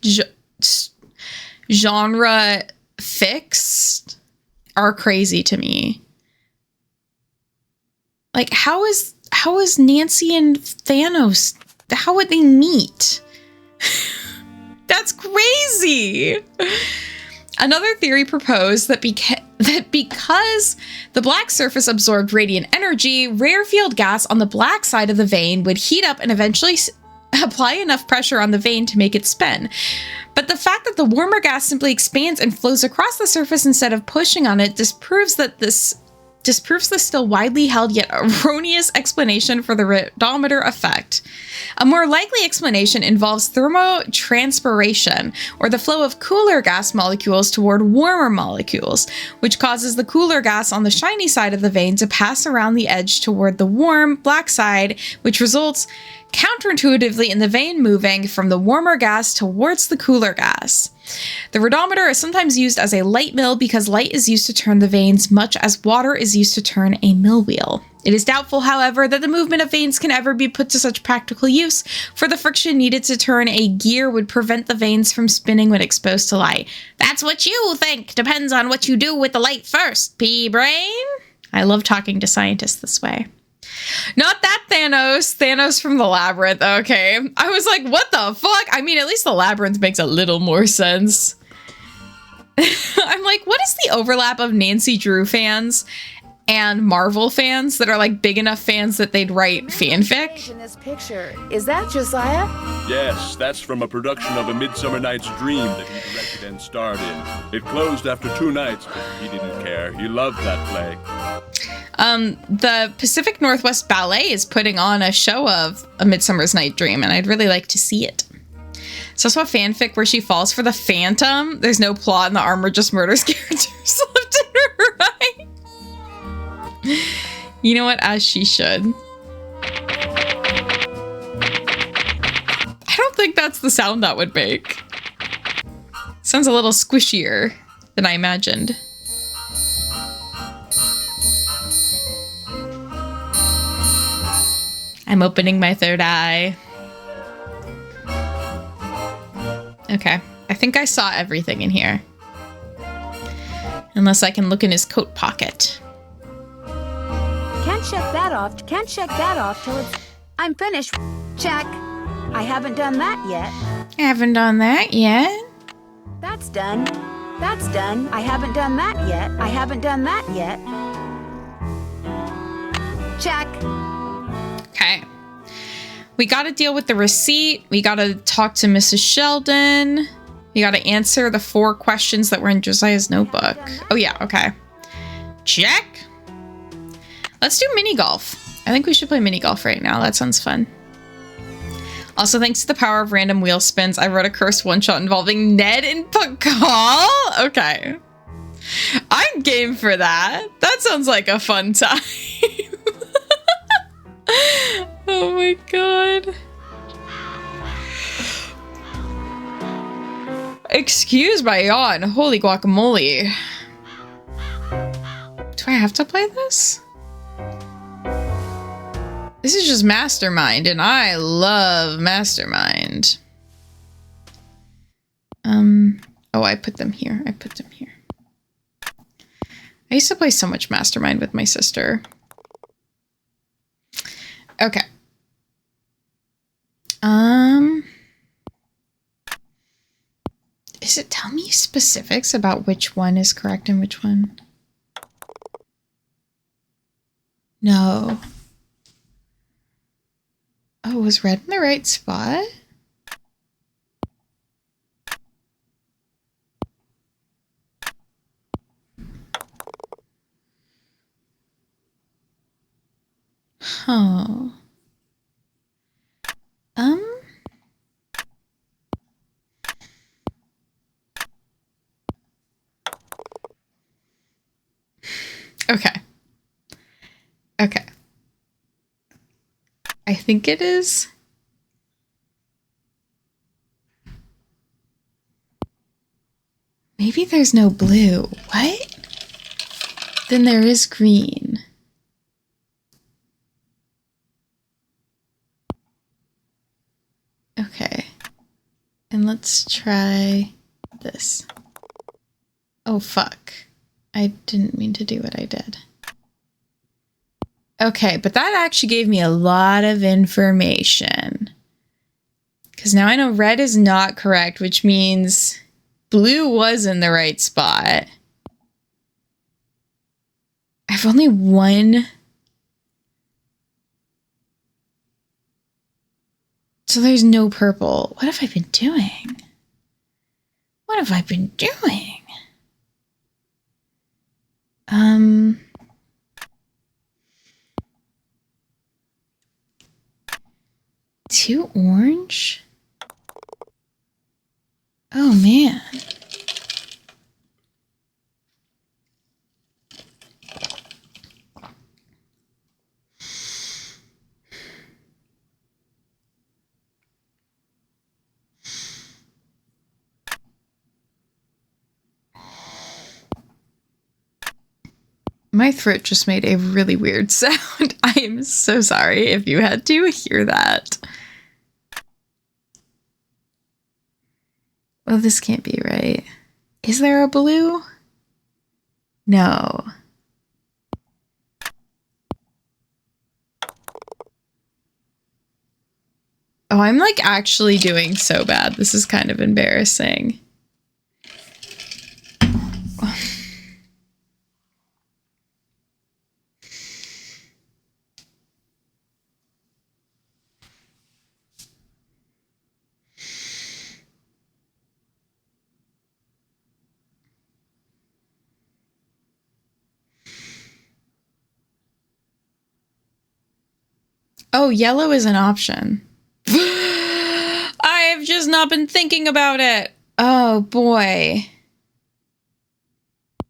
genre fixed are crazy to me. Like how is Nancy and Thanos? How would they meet? That's crazy. Another theory proposed that because the black surface absorbed radiant energy, rarefied gas on the black side of the vane would heat up and eventually apply enough pressure on the vein to make it spin. But the fact that the warmer gas simply expands and flows across the surface instead of pushing on it disproves the still widely held yet erroneous explanation for the redometer effect. A more likely explanation involves thermotranspiration, or the flow of cooler gas molecules toward warmer molecules, which causes the cooler gas on the shiny side of the vein to pass around the edge toward the warm, black side, which results counterintuitively in the vein moving from the warmer gas towards the cooler gas. The redometer is sometimes used as a light mill because light is used to turn the veins much as water is used to turn a mill wheel. It is doubtful, however, that the movement of veins can ever be put to such practical use, for the friction needed to turn a gear would prevent the veins from spinning when exposed to light. That's what you think. Depends on what you do with the light first, pea-brain. I love talking to scientists this way. Not that Thanos. Thanos from the Labyrinth, okay. I was like, what the fuck? I mean, at least the Labyrinth makes a little more sense. I'm like, what is the overlap of Nancy Drew fans and Marvel fans that are like big enough fans that they'd write fanfic? In this picture, is that Josiah? Yes, that's from a production of A Midsummer Night's Dream that he directed and starred in. It closed after 2 nights, but he didn't care. He loved that play. The Pacific Northwest Ballet is putting on a show of A Midsummer's Night Dream, and I'd really like to see it. It's also a fanfic where she falls for the Phantom. There's no plot, and the armor just murders characters left and right. You know what? As she should. I don't think that's the sound that would make. Sounds a little squishier than I imagined. I'm opening my third eye. Okay, I think I saw everything in here. Unless I can look in his coat pocket. Can't check that off. Can't check that off till it's... I'm finished. Check. I haven't done that yet. I haven't done that yet. That's done. That's done. I haven't done that yet. I haven't done that yet. Check. Okay. We gotta deal with the receipt. We gotta talk to Mrs. Sheldon. We gotta answer the 4 questions that were in Josiah's notebook. Oh yeah, okay. Check. Let's do mini golf. I think we should play mini golf right now. That sounds fun. Also, thanks to the power of random wheel spins, I wrote a cursed one-shot involving Ned and Pakal. Okay. I'm game for that. That sounds like a fun time. Oh my god. Excuse my yawn. Holy guacamole. Do I have to play this? This is just Mastermind, and I love Mastermind. Oh, I put them here. I put them here. I used to play so much Mastermind with my sister. Okay. Is it tell me specifics about which one is correct and which one? No. Oh, was red in the right spot? Huh. Okay. Okay. I think it is. Maybe there's no blue. What? Then there is green. Okay. And let's try this. Oh, fuck. I didn't mean to do what I did. Okay, but that actually gave me a lot of information. Because now I know red is not correct, which means blue was in the right spot. I have only one So there's no purple. What have I been doing? What have I been doing? 2 orange? Oh, man. My throat just made a really weird sound. I am so sorry if you had to hear that. Well, this can't be right. Is there a blue? No. Oh, I'm like actually doing so bad. This is kind of embarrassing. Oh, yellow is an option. I've just not been thinking about it. Oh, boy.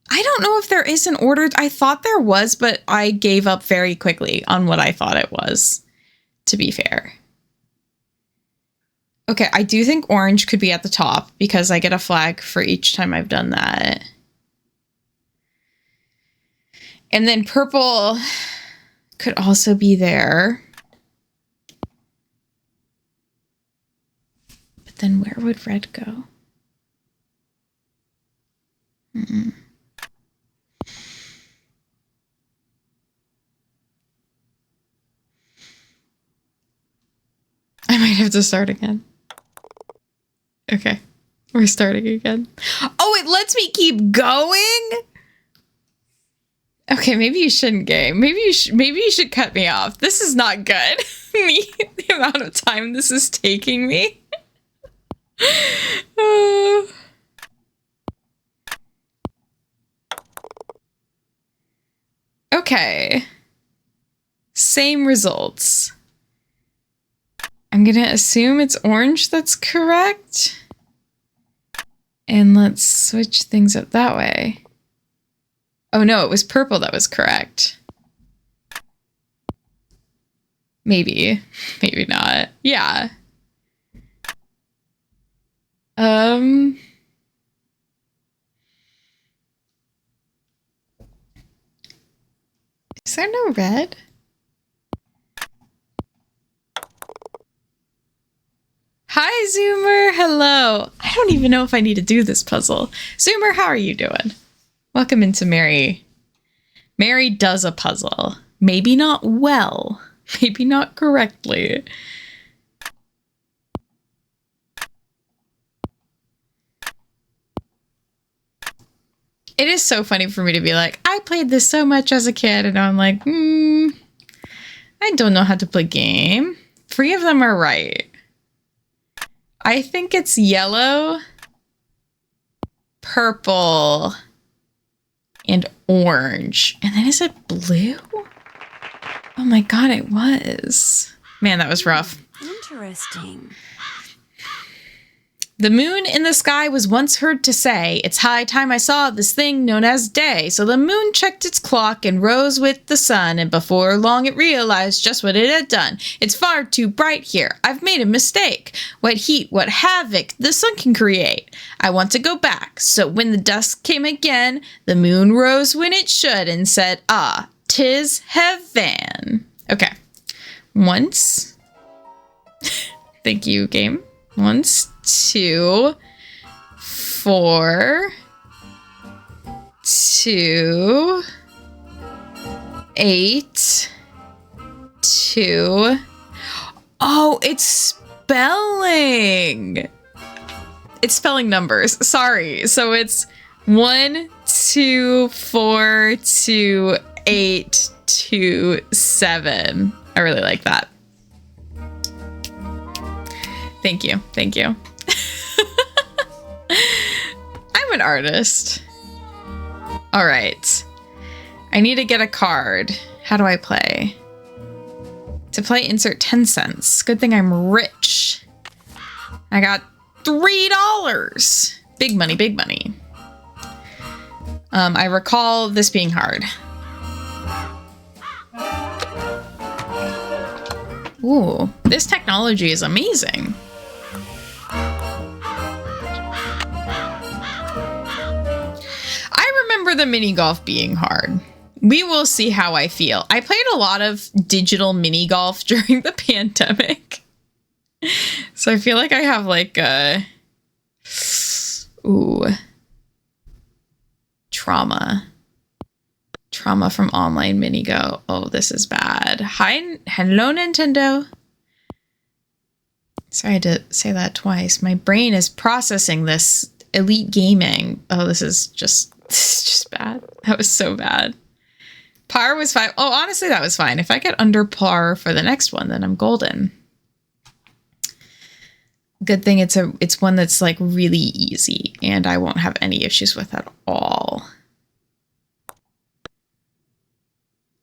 I don't know if there is an order. I thought there was, but I gave up very quickly on what I thought it was, to be fair. Okay, I do think orange could be at the top because I get a flag for each time I've done that. And then purple could also be there. But then where would red go? I might have to start again. Okay, we're starting again. Oh, it lets me keep going? Okay, maybe you shouldn't game. Maybe you should cut me off. This is not good. The amount of time this is taking me. Okay. Same results. I'm gonna assume it's orange that's correct. And let's switch things up that way. Oh no, it was purple that was correct. Maybe. Maybe not. Yeah. Is there no red? Hi, Zoomer. Hello. I don't even know if I need to do this puzzle. Zoomer, how are you doing? Welcome into Mary. Mary does a puzzle. Maybe not well. Maybe not correctly. It is so funny for me to be like, I played this so much as a kid, and I'm like, I don't know how to play game. 3 of them are right. I think it's yellow, purple, and orange. And then is it blue? Oh my god, it was. Man, that was rough. Interesting. The moon in the sky was once heard to say, "It's high time I saw this thing known as day." So the moon checked its clock and rose with the sun, and before long it realized just what it had done. "It's far too bright here. I've made a mistake. What heat, what havoc the sun can create. I want to go back." So when the dusk came again, the moon rose when it should and said, "Ah, 'tis heaven." Okay. Once. Thank you, game. 1, 2, 4, 2, 8, 2. Oh, it's spelling. It's spelling numbers. Sorry. So it's 1, 2, 4, 2, 8, 2, 7. I really like that. Thank you. Thank you. I'm an artist. All right. I need to get a card. How do I play? To play, insert 10 cents. Good thing I'm rich. I got $3. Big money, big money. I recall this being hard. Ooh, this technology is amazing. I remember the mini golf being hard. We will see how I feel. I played a lot of digital mini golf during the pandemic. So I feel like I have like a... Ooh. Trauma from online mini go. Oh, this is bad. Hello, Nintendo. Sorry I had to say that twice. My brain is processing this elite gaming. Oh, this is just bad. That was so bad. Par was fine. Oh, honestly, that was fine. If I get under par for the next one, then I'm golden. Good thing it's one that's like really easy and I won't have any issues with at all.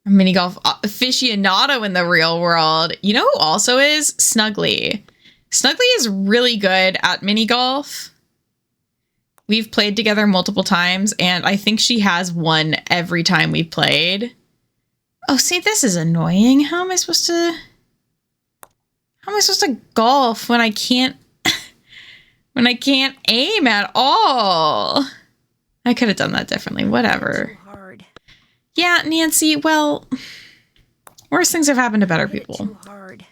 A mini golf aficionado in the real world. You know who also is? Snuggly. Snuggly is really good at mini golf. We've played together multiple times and I think she has won every time we've played. Oh, see, this is annoying. How am I supposed to golf when I can't aim at all? I could have done that differently. Whatever. Too hard. Yeah, Nancy, well, worse things have happened to better people. Too hard.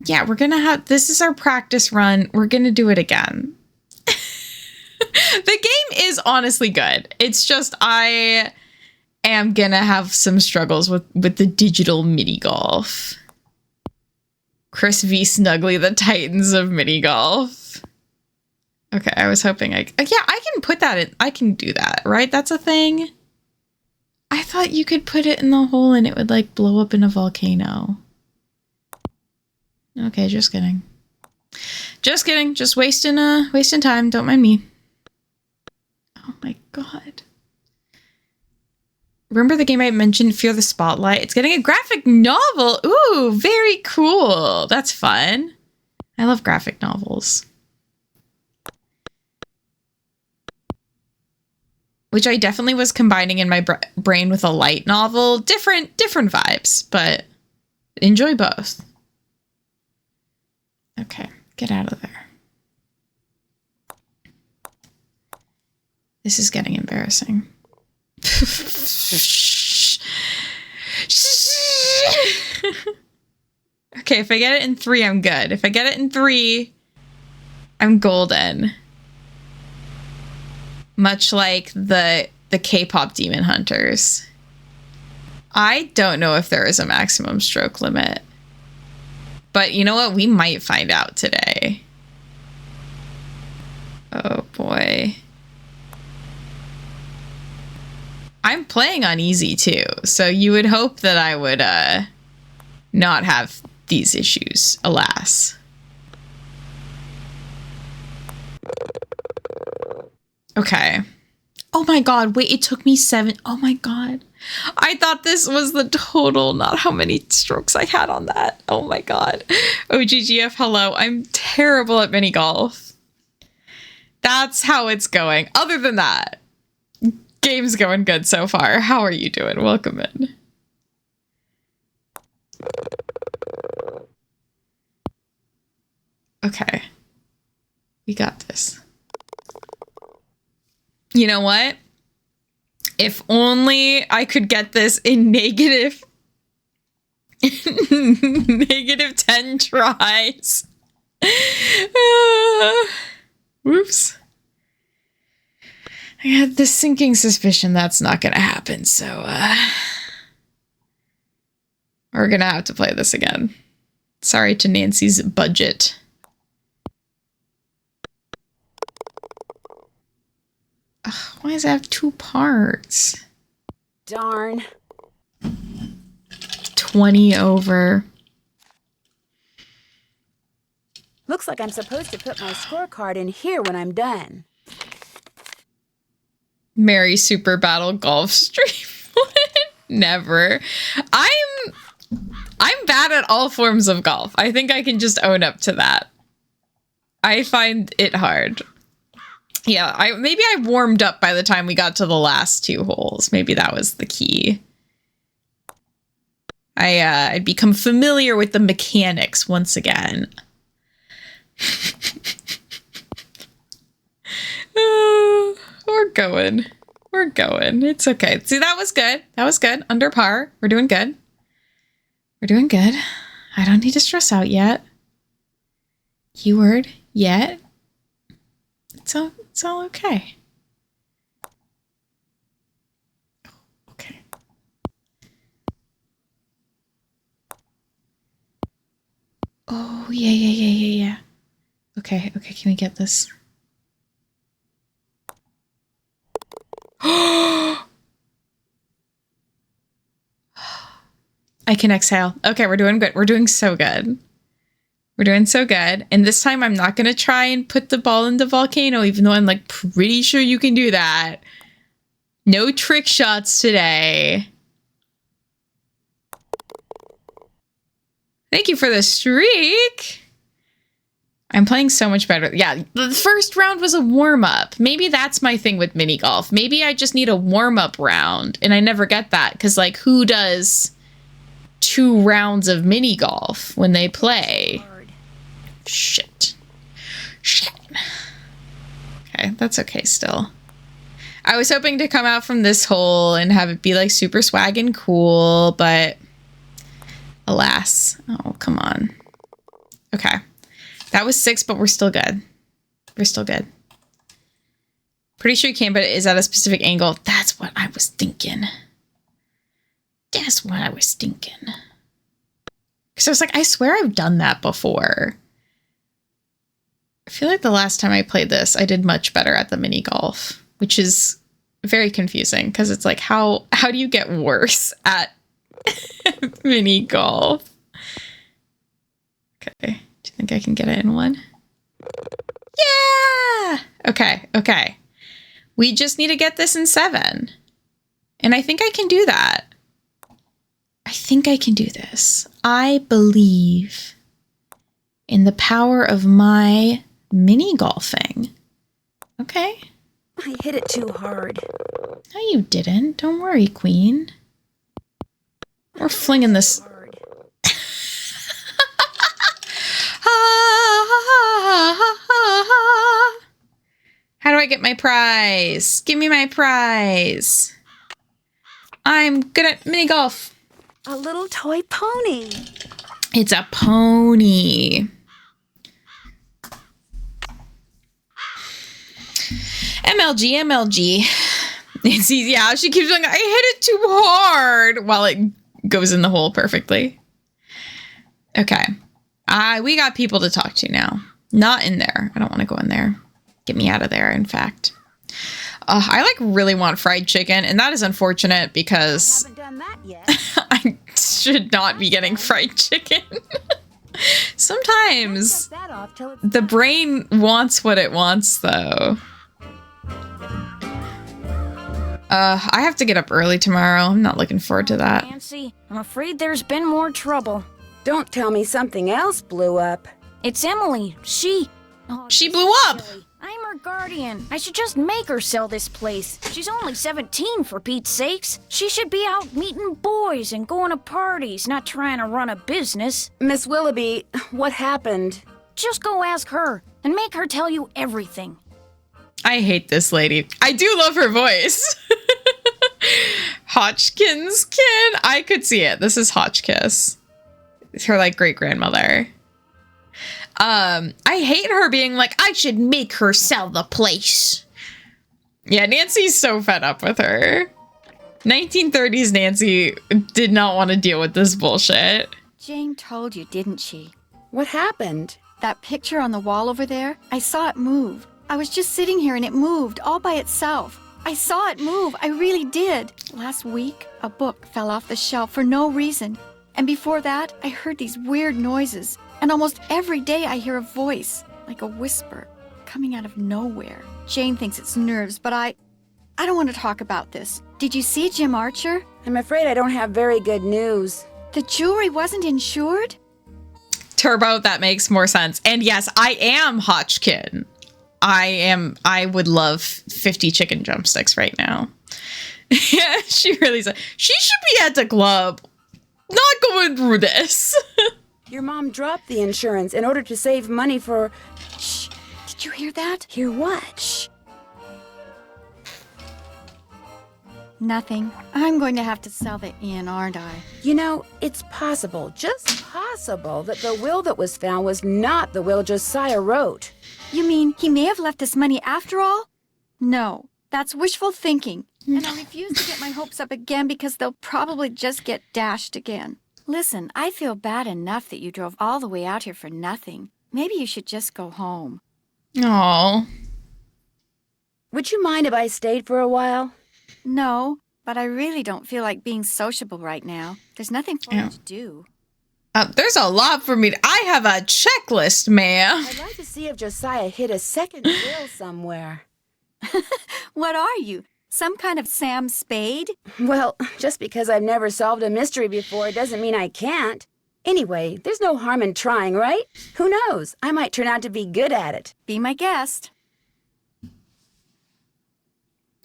Yeah, we're gonna this is our practice run. We're gonna do it again. The game is honestly good. It's just I am gonna have some struggles with the digital mini golf. Chris v. Snuggly, the Titans of mini golf. Okay, I was hoping yeah, I can put that in. I can do that, right? That's a thing. I thought you could put it in the hole and it would like blow up in a volcano. Okay, just kidding. Just kidding. Just wasting time. Don't mind me. Oh my god. Remember the game I mentioned, Fear the Spotlight? It's getting a graphic novel. Ooh, very cool. That's fun. I love graphic novels. Which I definitely was combining in my brain with a light novel. Different vibes, but enjoy both. Okay, get out of there. This is getting embarrassing. Okay, if I get it in 3, I'm good. If I get it in 3, I'm golden. Much like the K-pop Demon Hunters. I don't know if there is a maximum stroke limit. But you know what? We might find out today. Oh boy. I'm playing on easy too, so you would hope that I would not have these issues, alas. Okay. Oh my god, wait, it took me 7. Oh my god. I thought this was the total, not how many strokes I had on that. Oh my god. OGGF, hello. I'm terrible at mini golf. That's how it's going. Other than that, game's going good so far. How are you doing? Welcome in. Okay. We got this. You know what? If only I could get this in negative 10 tries. Whoops. I had this sinking suspicion that's not gonna happen, so we're gonna have to play this again. Sorry to Nancy's budget. Ugh, why does it have 2 parts? Darn. 20 over. Looks like I'm supposed to put my scorecard in here when I'm done. Mary Super Battle Golf Stream. Never. I'm bad at all forms of golf. I think I can just own up to that. I find it hard. Yeah, maybe I warmed up by the time we got to the last 2 holes. Maybe that was the key. I'd become familiar with the mechanics once again. We're going. We're going. It's okay. See, that was good. That was good. Under par. We're doing good. We're doing good. I don't need to stress out yet. Keyword, yet. It's all okay. Okay. Oh, yeah. Okay, can we get this? I can exhale. Okay, we're doing good. We're doing so good. We're doing so good. And this time I'm not going to try and put the ball in the volcano, even though I'm like pretty sure you can do that. No trick shots today. Thank you for the streak. I'm playing so much better. Yeah, the first round was a warm-up. Maybe that's my thing with mini golf. Maybe I just need a warm-up round, and I never get that, because, like, who does 2 rounds of mini golf when they play? Shit. Okay, that's okay still. I was hoping to come out from this hole and have it be, like, super swag and cool, but alas. Oh, come on. Okay. That was 6, but we're still good. We're still good. Pretty sure you can, but it is at a specific angle. That's what I was thinking. That's what I was thinking. Because I was like, I swear I've done that before. I feel like the last time I played this, I did much better at the mini golf, which is very confusing because it's like, how do you get worse at mini golf? Okay. Do you think I can get it in 1? Yeah! Okay. We just need to get this in 7. And I think I can do that. I think I can do this. I believe in the power of my mini golfing. Okay. I hit it too hard. No, you didn't. Don't worry, Queen. We're flinging this. How do I get my prize? Give me my prize. I'm good at mini golf. A little toy pony. It's a pony. MLG. It's easy. Yeah, she keeps going, I hit it too hard while it goes in the hole perfectly. Okay. We got people to talk to now. Not in there. I don't want to go in there. Get me out of there, in fact. I like really want fried chicken, and that is unfortunate because I haven't done that yet. I should not be getting fried chicken. Sometimes the brain wants what it wants, though. I have to get up early tomorrow. I'm not looking forward to that. Nancy, I'm afraid there's been more trouble. Don't tell me something else blew up. It's Emily. She blew up. I'm her guardian. I should just make her sell this place. She's only 17, for Pete's sakes. She should be out meeting boys and going to parties, not trying to run a business. Miss Willoughby, what happened? Just go ask her and make her tell you everything. I hate this lady. I do love her voice. Hotchkiss kid. I could see it. This is Hotchkiss. It's her like great grandmother. I hate her being like, I should make her sell the place. Yeah, Nancy's so fed up with her. 1930s Nancy did not want to deal with this bullshit. Jane told you, didn't she? What happened? That picture on the wall over there, I saw it move. I was just sitting here and it moved all by itself. I saw it move, I really did. Last week, a book fell off the shelf for no reason. And before that, I heard these weird noises. And almost every day I hear a voice, like a whisper, coming out of nowhere. Jane thinks it's nerves, but I don't want to talk about this. Did you see Jim Archer? I'm afraid I don't have very good news. The jewelry wasn't insured? Turbo, that makes more sense. And yes, I am Hotchkin. I would love 50 chicken drumsticks right now. Yeah, she really said she should be at the club, not going through this. Your mom dropped the insurance in order to save money for... Shh. Did you hear that? Hear what? Shh. Nothing. I'm going to have to sell the inn, aren't I? You know, it's possible, just possible, that the will that was found was not the will Josiah wrote. You mean he may have left us money after all? No, that's wishful thinking. And I refuse to get my hopes up again because they'll probably just get dashed again. Listen, I feel bad enough that you drove all the way out here for nothing. Maybe you should just go home. Aww. Would you mind if I stayed for a while? No, but I really don't feel like being sociable right now. There's nothing for me to do. There's a lot for me. I have a checklist, ma'am. I'd like to see if Josiah hid a second will somewhere. What are you? Some kind of Sam Spade? Well, just because I've never solved a mystery before doesn't mean I can't. Anyway, there's no harm in trying, right? Who knows? I might turn out to be good at it. Be my guest.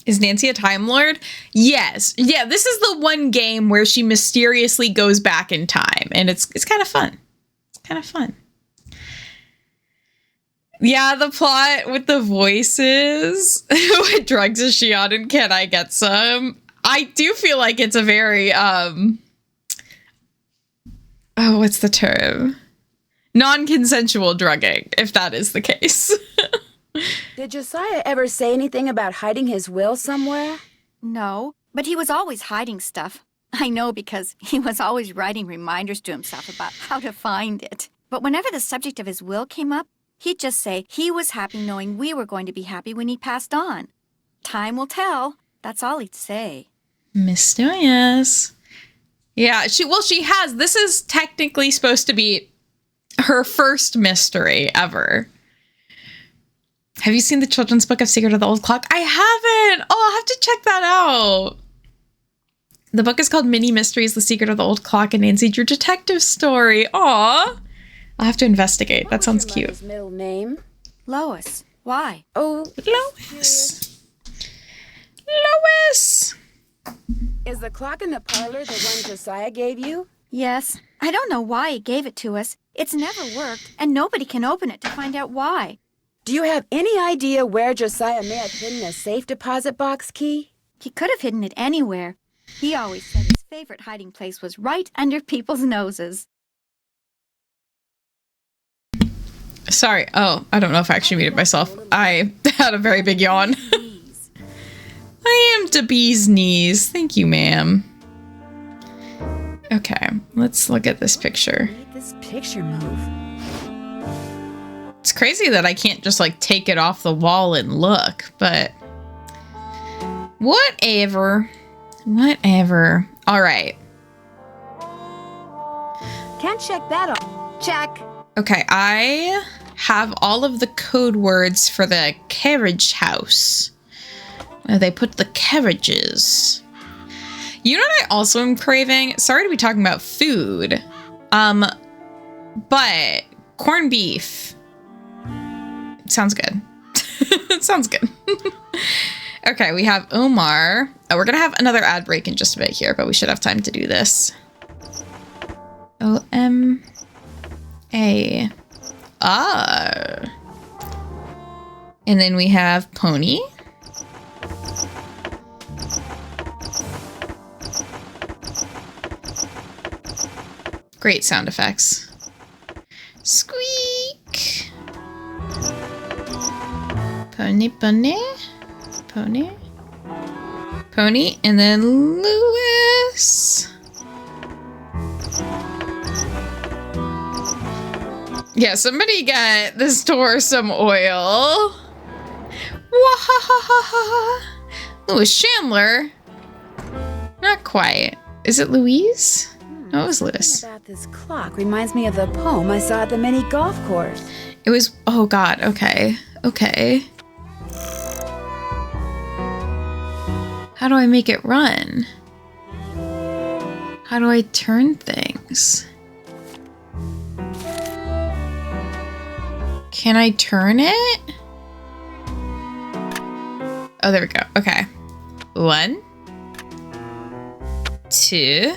Is Nancy a Time Lord? Yes. Yeah, this is the one game where she mysteriously goes back in time, and it's kind of fun. It's kind of fun. Yeah, the plot with the voices. What drugs is she on and can I get some? I do feel like it's a very, what's the term? Non-consensual drugging, if that is the case. Did Josiah ever say anything about hiding his will somewhere? No, but he was always hiding stuff. I know because he was always writing reminders to himself about how to find it. But whenever the subject of his will came up, he'd just say he was happy knowing we were going to be happy when he passed on. Time will tell. That's all he'd say. Mysterious. Yeah, she has. This is technically supposed to be her first mystery ever. Have you seen the children's book of Secret of the Old Clock? I haven't. Oh, I'll have to check that out. The book is called Mini Mysteries, The Secret of the Old Clock, and Nancy Drew Detective Story. Aw. I'll have to investigate. That sounds cute. His middle name? Lois. Why? Oh, Lois. Lois. Is the clock in the parlor the one Josiah gave you? Yes. I don't know why he gave it to us. It's never worked, and nobody can open it to find out why. Do you have any idea where Josiah may have hidden a safe deposit box key? He could have hidden it anywhere. He always said his favorite hiding place was right under people's noses. Sorry. Oh, I don't know if I actually muted myself. I had a very big yawn. I am to bee's knees. Thank you, ma'am. Okay, let's look at this picture. Make this picture move. It's crazy that I can't just like take it off the wall and look, but whatever. Whatever. All right. Can't check that off. Check. Okay, I have all of the code words for the carriage house. Where they put the carriages. You know what I also am craving? Sorry to be talking about food. But corned beef. Sounds good. It sounds good. Okay, we have Omar. Oh, we're gonna have another ad break in just a bit here, but we should have time to do this. O-M-A. Ah. And then we have Pony. Great sound effects. Squeak. Pony, pony, pony, pony, and then Lewis. Yeah, somebody get the store some oil. Wahahaha. Louis Chandler. Not quite. Is it Louise? No, it was Lewis. Something about this clock reminds me of the poem I saw at the mini golf course. It was, oh God, okay. Okay. How do I make it run? How do I turn things? Can I turn it? Oh, there we go. Okay. 1, 2,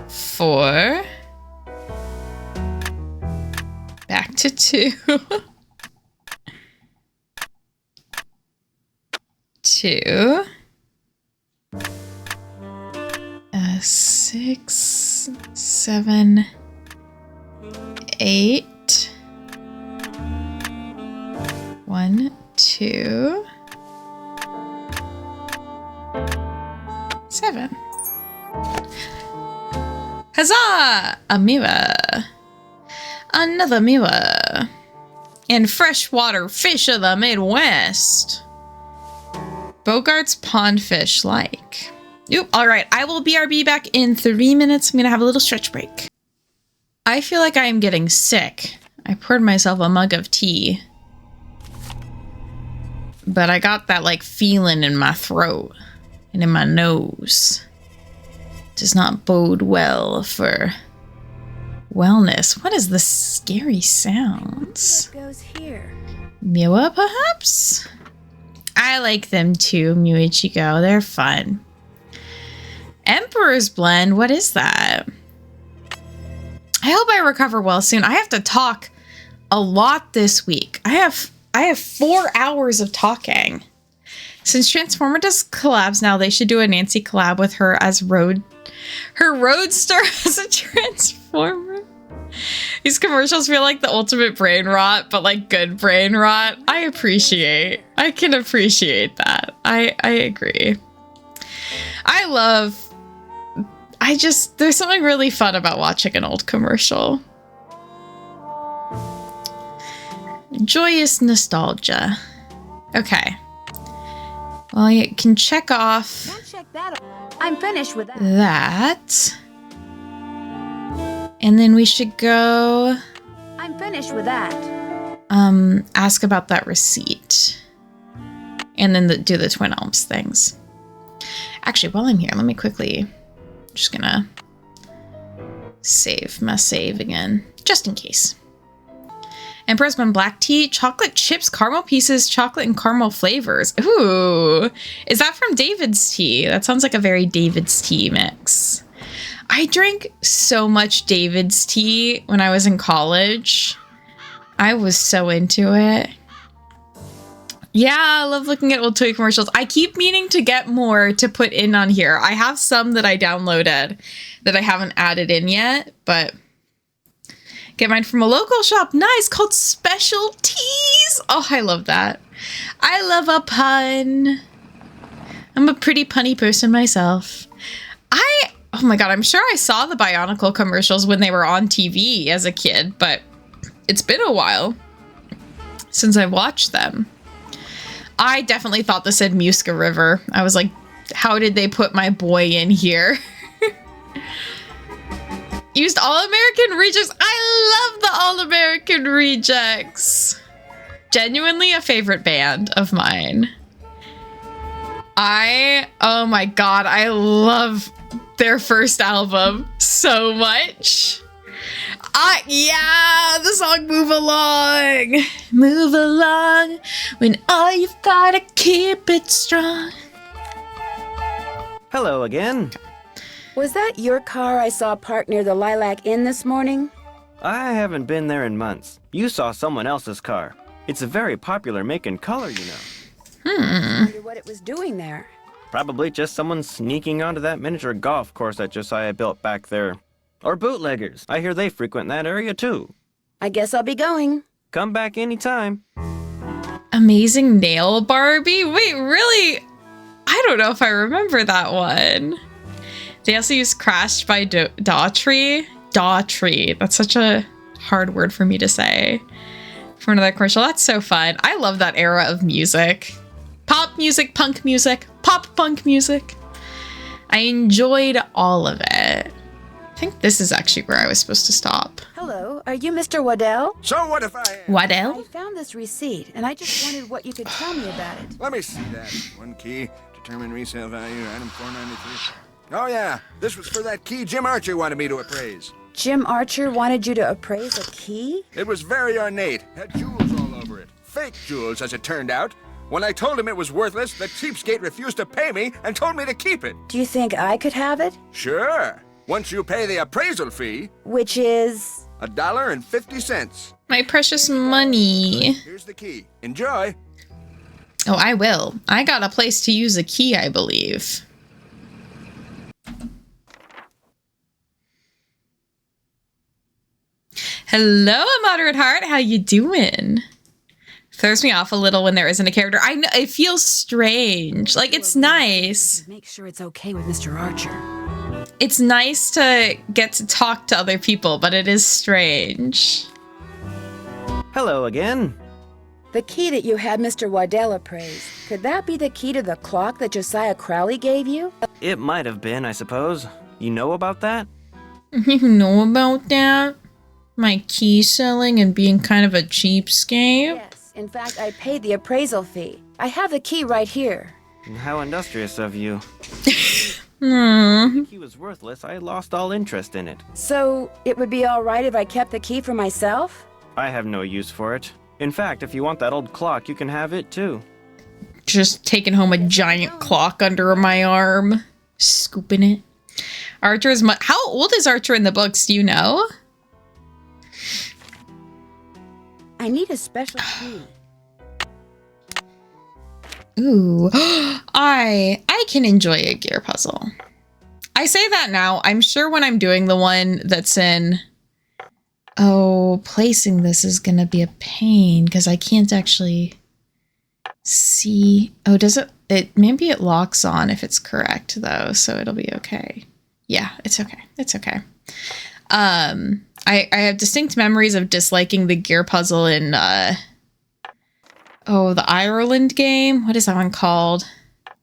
4. Back to 2. 2. 6, 7, 8. 1, 2, 7. Huzzah! A mirror. Another mirror. And freshwater fish of the Midwest. Bogart's pond fish like. Oop, alright, I will BRB back in 3 minutes. I'm gonna have a little stretch break. I feel like I am getting sick. I poured myself a mug of tea. But I got that like feeling in my throat and in my nose. Does not bode well for wellness. What is the scary sounds? What goes here? Miwa, perhaps? I like them too, Muichiko. They're fun. Emperor's Blend, what is that? I hope I recover well soon. I have to talk a lot this week. I have 4 hours of talking. Since Transformer does collabs now, they should do a Nancy collab with her as her Roadster as a Transformer. These commercials feel like the ultimate brain rot, but like good brain rot. I can appreciate that. I agree. There's something really fun about watching an old commercial. Joyous nostalgia. Okay. Well, you can check off. Don't check that off. I'm finished with that. That. And then we should go. I'm finished with that. Ask about that receipt. And then do the Twin Elms things. Actually, while I'm here, let me quickly. Just gonna save my save again, just in case. Emperor's Bun black tea, chocolate chips, caramel pieces, chocolate and caramel flavors. Ooh, is that from David's Tea? That sounds like a very David's Tea mix. I drank so much David's Tea when I was in college. I was so into it. Yeah, I love looking at old toy commercials. I keep meaning to get more to put in on here. I have some that I downloaded that I haven't added in yet, but get mine from a local shop. Nice, called Special Teas. Oh, I love that. I love a pun. I'm a pretty punny person myself. Oh my God, I'm sure I saw the Bionicle commercials when they were on TV as a kid, but it's been a while since I watched them. I definitely thought this said Muska River. I was like, how did they put my boy in here? Used All-American Rejects. I love the All-American Rejects. Genuinely a favorite band of mine. Oh my God, I love their first album so much. Yeah, the song Move Along. Move along when all you've gotta keep it strong. Hello again. Was that your car I saw parked near the Lilac Inn this morning? I haven't been there in months. You saw someone else's car. It's a very popular make and color, you know. I wonder what it was doing there. Probably just someone sneaking onto that miniature golf course that Josiah built back there. Or bootleggers. I hear they frequent that area too. I guess I'll be going. Come back anytime. Amazing Nail Barbie? Wait, really? I don't know if I remember that one. They also used Crashed by Daughtry. Daughtry. That's such a hard word for me to say. For another commercial. That's so fun. I love that era of music. Pop music, punk music, pop punk music. I enjoyed all of it. I think this is actually where I was supposed to stop. Hello, are you Mr. Waddell? So what if I... Waddell? I found this receipt, and I just wondered what you could tell me about it. Let me see that. One key, determine resale value, item 493. Oh yeah, this was for that key Jim Archer wanted me to appraise. Jim Archer wanted you to appraise a key? It was very ornate, had jewels all over it. Fake jewels, as it turned out. When I told him it was worthless, the cheapskate refused to pay me and told me to keep it. Do you think I could have it? Sure. Once you pay the appraisal fee. Which is? $1.50. My precious money. Here's the key. Enjoy. Oh, I will. I got a place to use a key, I believe. Hello, Moderate Heart. How you doing? Throws me off a little when there isn't a character. I know it feels strange. Like, it's nice. Make sure it's okay with Mr. Archer. It's nice to get to talk to other people, but it is strange. Hello again. The key that you had Mr. Waddell appraise, could that be the key to the clock that Josiah Crowley gave you? It might have been, I suppose. You know about that? You know about that? My key selling and being kind of a cheapskate? Yes. In fact, I paid the appraisal fee. I have the key right here. How industrious of you. Hmm. The key was worthless. I lost all interest in it. So, it would be all right if I kept the key for myself? I have no use for it. In fact, if you want that old clock, you can have it too. Just taking home a giant clock under my arm. Scooping it. Archer is how old is Archer in the books, do you know? I need a special key. Ooh, I can enjoy a gear puzzle. I say that now. I'm sure when I'm doing the one that's in... Oh, placing this is gonna be a pain because I can't actually see... Oh, does it... Maybe it locks on if it's correct though, so it'll be okay. Yeah, it's okay. It's okay. I have distinct memories of disliking the gear puzzle in, the Ireland game. What is that one called?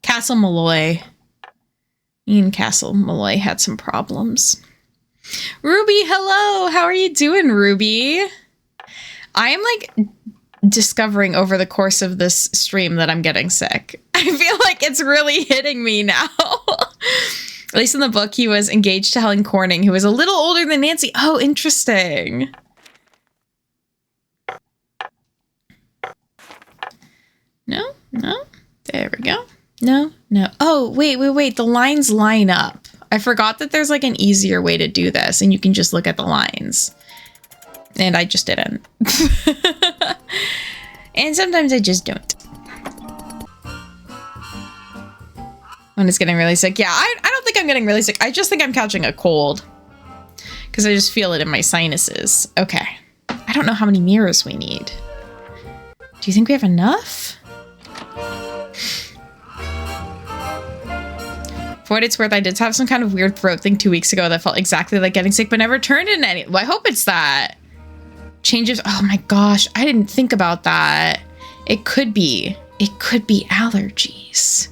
Castle Malloy. Me and Castle Malloy had some problems. Ruby, hello! How are you doing, Ruby? I am, like, discovering over the course of this stream that I'm getting sick. I feel like it's really hitting me now. At least in the book, he was engaged to Helen Corning, who was a little older than Nancy. Oh, interesting. No, no. There we go. No, no. Oh, wait. The lines line up. I forgot that there's like an easier way to do this, and you can just look at the lines. And I just didn't. And sometimes I just don't. When it's getting really sick. Yeah, I don't think I'm getting really sick. I just think I'm catching a cold. Because I just feel it in my sinuses. Okay. I don't know how many mirrors we need. Do you think we have enough? For what it's worth, I did have some kind of weird throat thing 2 weeks ago that felt exactly like getting sick, but never turned into any. Well, I hope it's that. Changes. Oh my gosh. I didn't think about that. It could be allergies.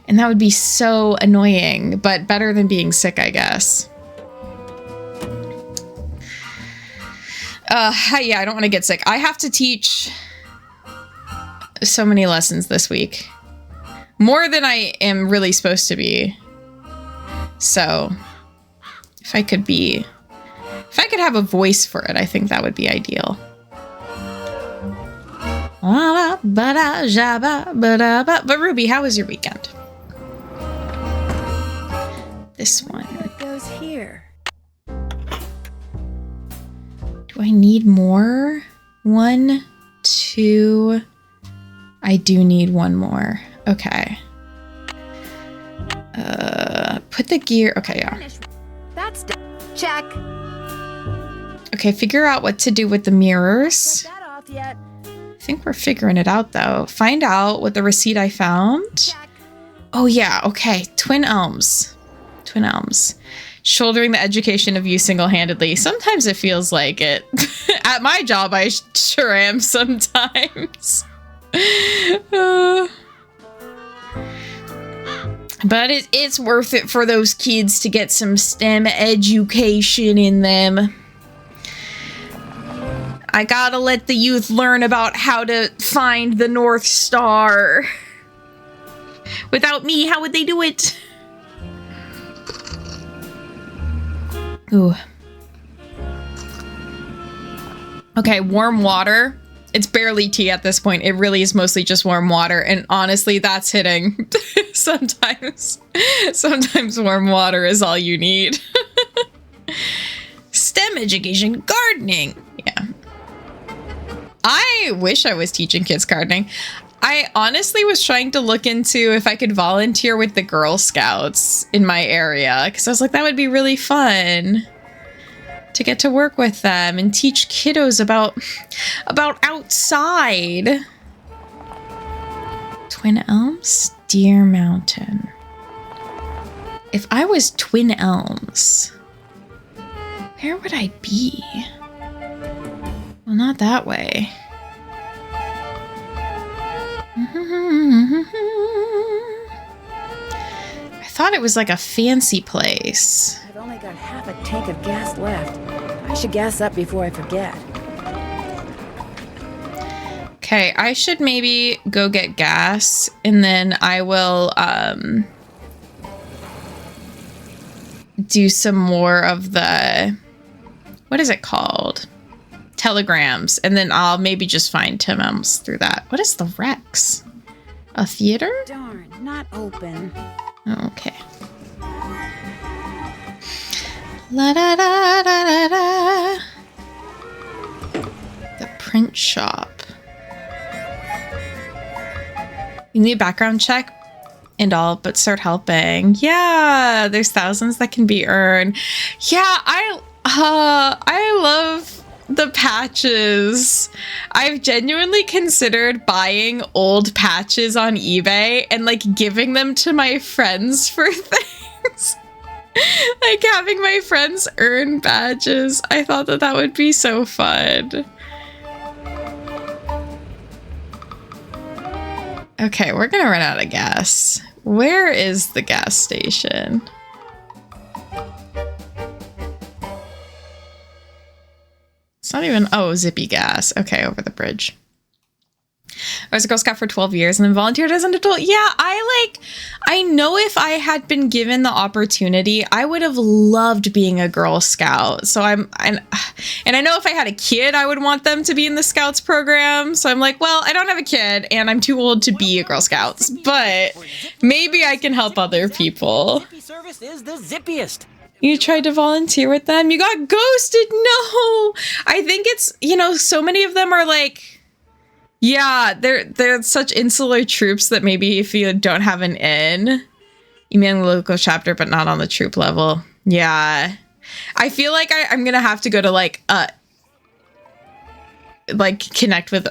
And that would be so annoying, but better than being sick, I guess. Yeah, I don't want to get sick. I have to teach so many lessons this week. More than I am really supposed to be. So, if I could have a voice for it, I think that would be ideal. But Ruby, how was your weekend? This one. It goes here. Do I need more? 1, 2. I do need one more. Okay. Put the gear. Okay, yeah. That's check. Okay, figure out what to do with the mirrors. That off yet. I think we're figuring it out though. Find out what the receipt I found. Check. Oh yeah, okay. Twin Elms. Twin Elms. Shouldering the education of you single-handedly. Sometimes it feels like it. At my job, I sure am sometimes. But it's worth it for those kids to get some STEM education in them. I gotta let the youth learn about how to find the North Star. Without me, how would they do it? Ooh. Okay, warm water. It's barely tea at this point. It really is mostly just warm water. And honestly, that's hitting. Sometimes warm water is all you need. STEM education, gardening. Yeah. I wish I was teaching kids gardening. I honestly was trying to look into if I could volunteer with the Girl Scouts in my area, because I was like, that would be really fun to get to work with them and teach kiddos about outside. Twin Elms, Deer Mountain. If I was Twin Elms, where would I be? Well, not that way. I thought it was like a fancy place. I've only got half a tank of gas left. I should gas up before I forget. Okay, I should maybe go get gas, and then I will do some more of the, what is it called? Telegrams, and then I'll maybe just find Tim Elms through that. What is the Rex? A theater? Darn, not open. Okay. La da da da da da. The print shop. You need a background check and all, but start helping. Yeah, there's thousands that can be earned. Yeah, I love the patches. I've genuinely considered buying old patches on eBay and like giving them to my friends for things. Like having my friends earn badges. I thought that would be so fun. Okay, we're gonna run out of gas. Where is the gas station? It's not even, oh, Zippy Gas. Okay, over the bridge. I was a Girl Scout for 12 years and then volunteered as an adult. Yeah, I know if I had been given the opportunity, I would have loved being a Girl Scout. So and I know if I had a kid, I would want them to be in the Scouts program. So I'm like, well, I don't have a kid and I'm too old to be a Girl Scouts, but maybe I can help other people. Zippy service is the zippiest. You tried to volunteer with them? You got ghosted? No! I think it's, so many of them are like, yeah, they're such insular troops that maybe if you don't have an in, you mean the local chapter, but not on the troop level. Yeah. I feel like I'm gonna have to go to like connect with,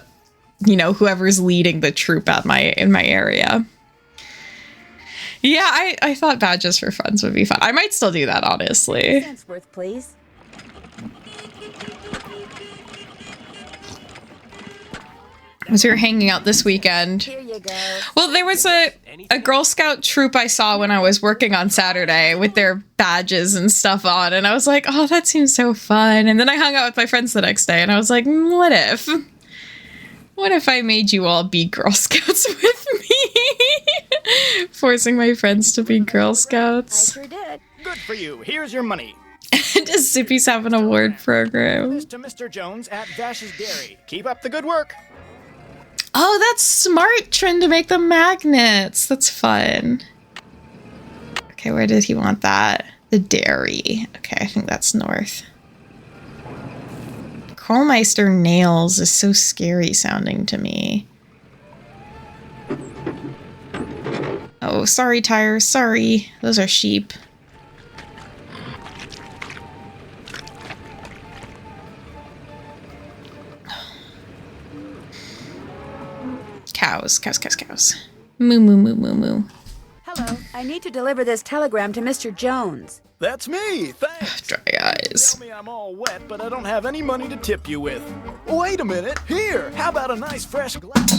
whoever's leading the troop in my area. Yeah, I thought badges for friends would be fun. I might still do that, honestly. Cents worth, please. As we were hanging out this weekend. Here you go. Well, there was a Girl Scout troop I saw when I was working on Saturday with their badges and stuff on, and I was like, oh, that seems so fun. And then I hung out with my friends the next day, and I was like, what if? What if I made you all be Girl Scouts with me? Forcing my friends to be Girl Scouts. I sure did. Good for you. Here's your money. Does Zippy's have an award program? This to Mr. Jones at Vash's Dairy. Keep up the good work. Oh, that's smart, Trin, to make them magnets. That's fun. Okay, where did he want that? The dairy. Okay, I think that's north. Krollmeister nails is so scary sounding to me. Oh, sorry, tires. Sorry. Those are sheep. Cows. Moo, moo, moo, moo, moo. Hello. I need to deliver this telegram to Mr. Jones. That's me. Thanks. Dry eyes. Tell me I'm all wet, but I don't have any money to tip you with. Wait a minute. Here. How about a nice fresh glass?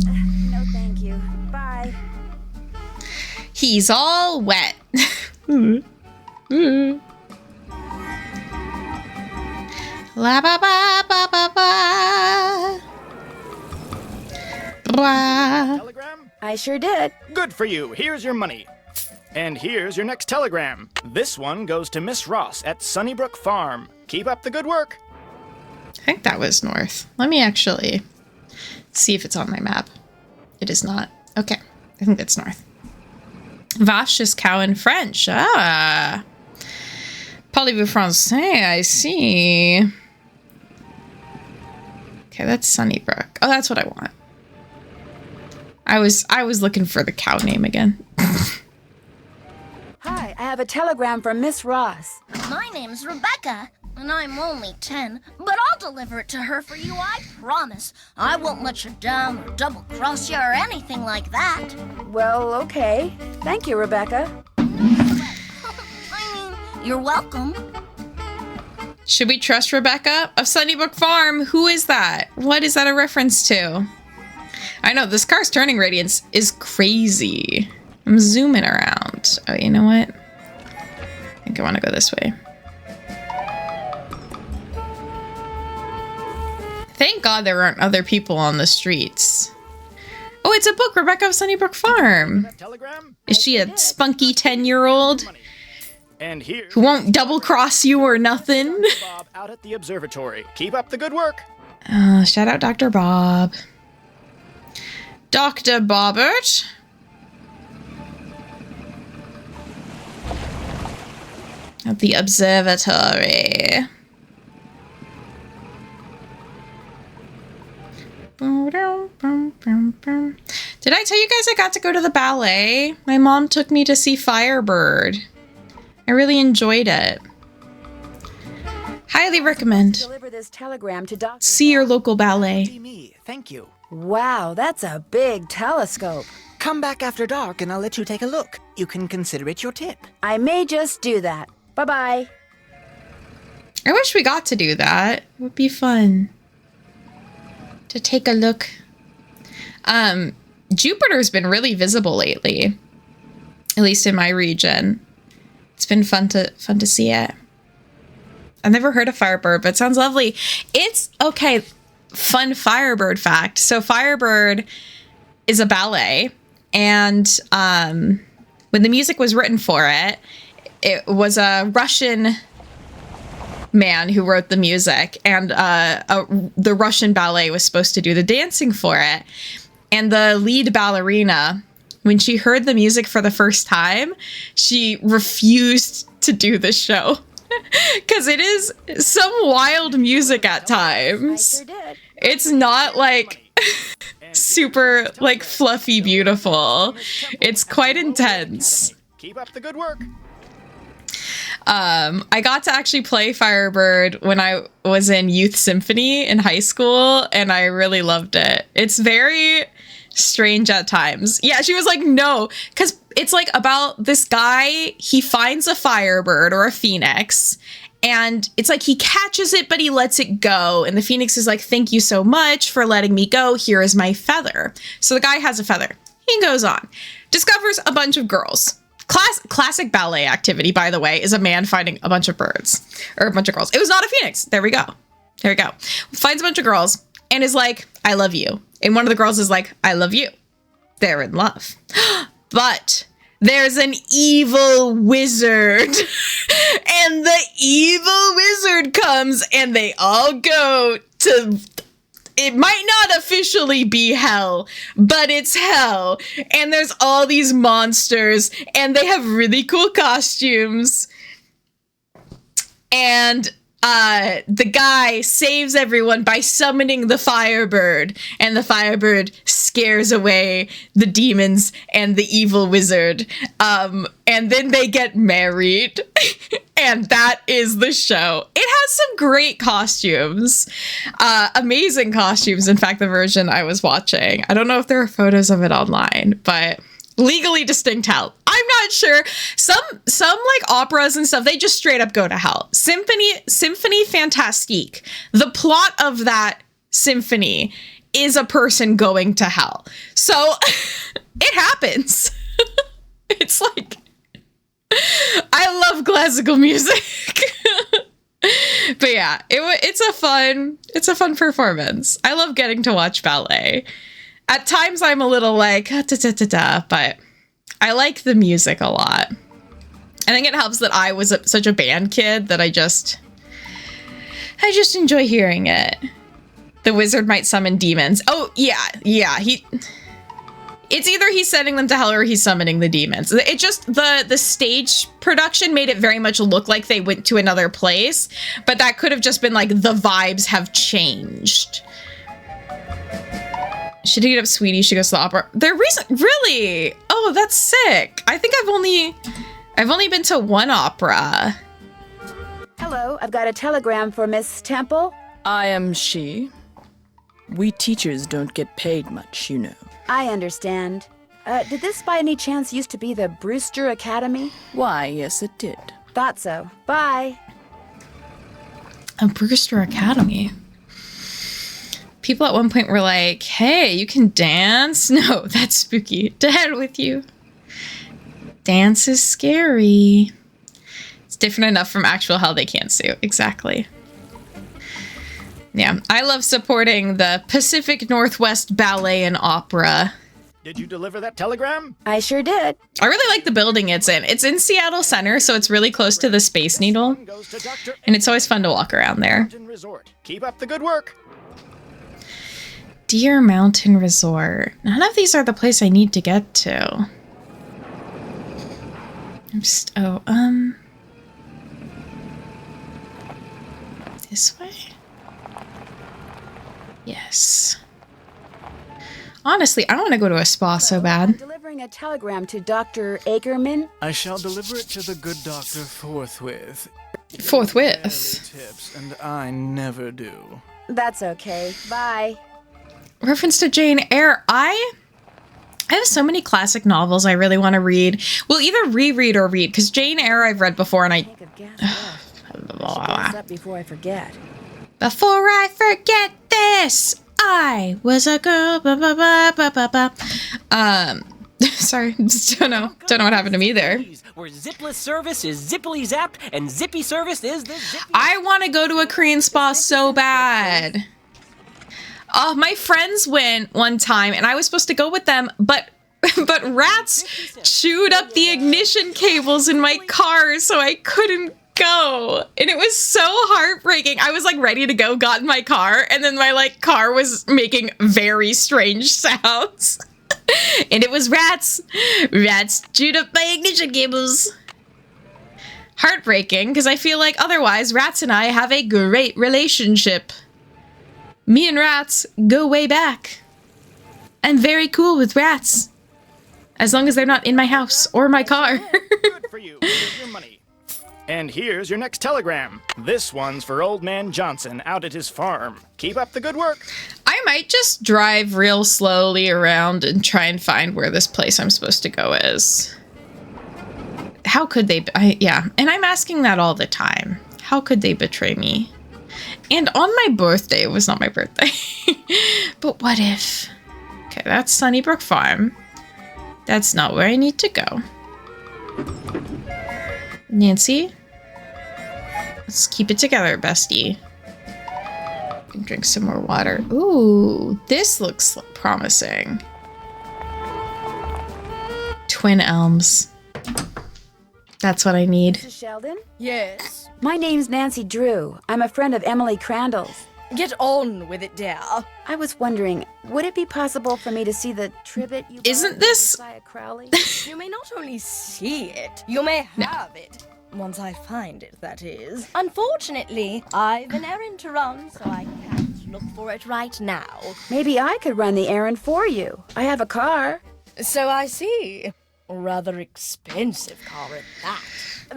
No, thank you. Bye. He's all wet. La ba ba ba ba ba. Telegram? I sure did. Good for you. Here's your money. And here's your next telegram. This one goes to Miss Ross at Sunnybrook Farm. Keep up the good work. I think that was north. Let me actually see if it's on my map. It is not. Okay. I think that's north. Vache is cow in French. Ah. Parlez-vous français? I see. Okay, that's Sunnybrook. Oh, that's what I want. I was looking for the cow name again. Hi, I have a telegram from Miss Ross. My name's Rebecca, and I'm only 10, but I'll deliver it to her for you, I promise. I won't let you down or double-cross you or anything like that. Well, okay. Thank you, Rebecca. You're welcome. Should we trust Rebecca of Sunnybrook Farm? Who is that? What is that a reference to? I know, this car's turning radius is crazy. I'm zooming around. Oh, you know what? I think I want to go this way. Thank God there aren't other people on the streets. Oh, it's a book, Rebecca of Sunnybrook Farm. Is she a spunky 10-year-old? And here who won't double cross you or nothing? Bob out at the observatory. Keep up the good work. Shout out Dr. Bob. Dr. Bobbert. At the observatory. Did I tell you guys I got to go to the ballet? My mom took me to see Firebird. I really enjoyed it. Highly recommend. Deliver this telegram to Dr. See your local ballet. Me, thank you. Wow, that's a big telescope. Come back after dark and I'll let you take a look. You can consider it your tip. I may just do that. Bye-bye. I wish we got to do that. It would be fun. To take a look. Jupiter's been really visible lately. At least in my region. It's been fun to see it. I've never heard of Firebird, but it sounds lovely. It's okay. Fun Firebird fact. So Firebird is a ballet, and when the music was written for it, it was a Russian man who wrote the music, and the Russian ballet was supposed to do the dancing for it. And the lead ballerina, when she heard the music for the first time, she refused to do the show. Because it is some wild music at times. It's not like super like fluffy beautiful. It's quite intense. Keep up the good work. I got to actually play Firebird when I was in youth symphony in high school, and I really loved it. It's very strange at times. Yeah, she was like, no, because it's like about this guy. He finds a firebird or a phoenix, and it's like he catches it, but he lets it go. And the phoenix is like, thank you so much for letting me go. Here is my feather. So the guy has a feather. He goes on, discovers a bunch of girls. Classic ballet activity, by the way, is a man finding a bunch of birds or a bunch of girls. It was not a phoenix. There we go. There we go. Finds a bunch of girls and is like, I love you. And one of the girls is like, I love you. They're in love. But there's an evil wizard. And the evil wizard comes and they all go to... It might not officially be hell, but it's hell. And there's all these monsters, and they have really cool costumes. And the guy saves everyone by summoning the Firebird, and the Firebird scares away the demons and the evil wizard. And then they get married. And that is the show. It has some great costumes. Amazing costumes. In fact, the version I was watching. I don't know if there are photos of it online, but legally distinct hell. I'm not sure. Some like operas and stuff, they just straight up go to hell. Symphonie Fantastique. The plot of that symphony is a person going to hell. So it happens. It's like, I love classical music. But yeah, it's a fun performance. I love getting to watch ballet. At times I'm a little like, but I like the music a lot. I think it helps that I was such a band kid that I just enjoy hearing it. The wizard might summon demons. Oh, yeah. It's either he's sending them to hell or he's summoning the demons. It just, the stage production made it very much look like they went to another place, but that could have just been like the vibes have changed. Should he get up, sweetie? She goes to the opera. Really? Oh, that's sick. I think I've only been to one opera. Hello, I've got a telegram for Miss Temple. I am she. We teachers don't get paid much, you know. I understand. Did this by any chance used to be the Brewster Academy? Why, yes it did. Thought so. Bye. A Brewster Academy. People at one point were like, hey, you can dance? No, that's spooky. To hell with you. Dance is scary. It's different enough from actual hell they can't sue. Exactly. Yeah, I love supporting the Pacific Northwest Ballet and Opera. Did you deliver that telegram? I sure did. I really like the building it's in. It's in Seattle Center, so it's really close to the Space Needle. And it's always fun to walk around there. Keep up the good work. Deer Mountain Resort. None of these are the place I need to get to. This way? Yes. Honestly, I want to go to a spa so bad. I'm delivering a telegram to Dr. Ackerman. I shall deliver it to the good doctor forthwith. Forthwith? Tips, and I never do. That's okay. Bye. Reference to Jane Eyre. I have so many classic novels I really want to read. Well, either reread or read, because Jane Eyre I've read before, and Up before I forget. Before I forget this, I was a girl. Sorry, just don't know what happened to me there. Where zipless service is zippily zapped, and zippy service is the zippy. I want to go to a Korean spa so bad. Oh, my friends went one time, and I was supposed to go with them, but rats chewed up the ignition cables in my car, so I couldn't go. And it was so heartbreaking. I was like ready to go, got in my car, and then my like car was making very strange sounds. And it was rats. Rats chewed up my ignition cables. Heartbreaking, because I feel like otherwise rats and I have a great relationship. Me and rats go way back. I'm very cool with rats. As long as they're not in my house or my car. Good for you. Here's your money. And here's your next telegram. This one's for Old Man Johnson out at his farm. Keep up the good work. I might just drive real slowly around and try and find where this place I'm supposed to go is. How could they? Yeah, and I'm asking that all the time. How could they betray me? And on my birthday, it was not my birthday. But what if? Okay, that's Sunnybrook Farm. That's not where I need to go. Nancy? Let's keep it together, bestie. Drink some more water. Ooh, this looks promising. Twin Elms. That's what I need. Mrs. Sheldon? Yes? My name's Nancy Drew. I'm a friend of Emily Crandall's. Get on with it, dear. I was wondering, would it be possible for me to see the trivet you Isn't this... Josiah Crowley? You may not only see it, you may have it. Once I find it, that is. Unfortunately, I've an errand to run, so I can't look for it right now. Maybe I could run the errand for you. I have a car. So I see. Rather expensive car at that.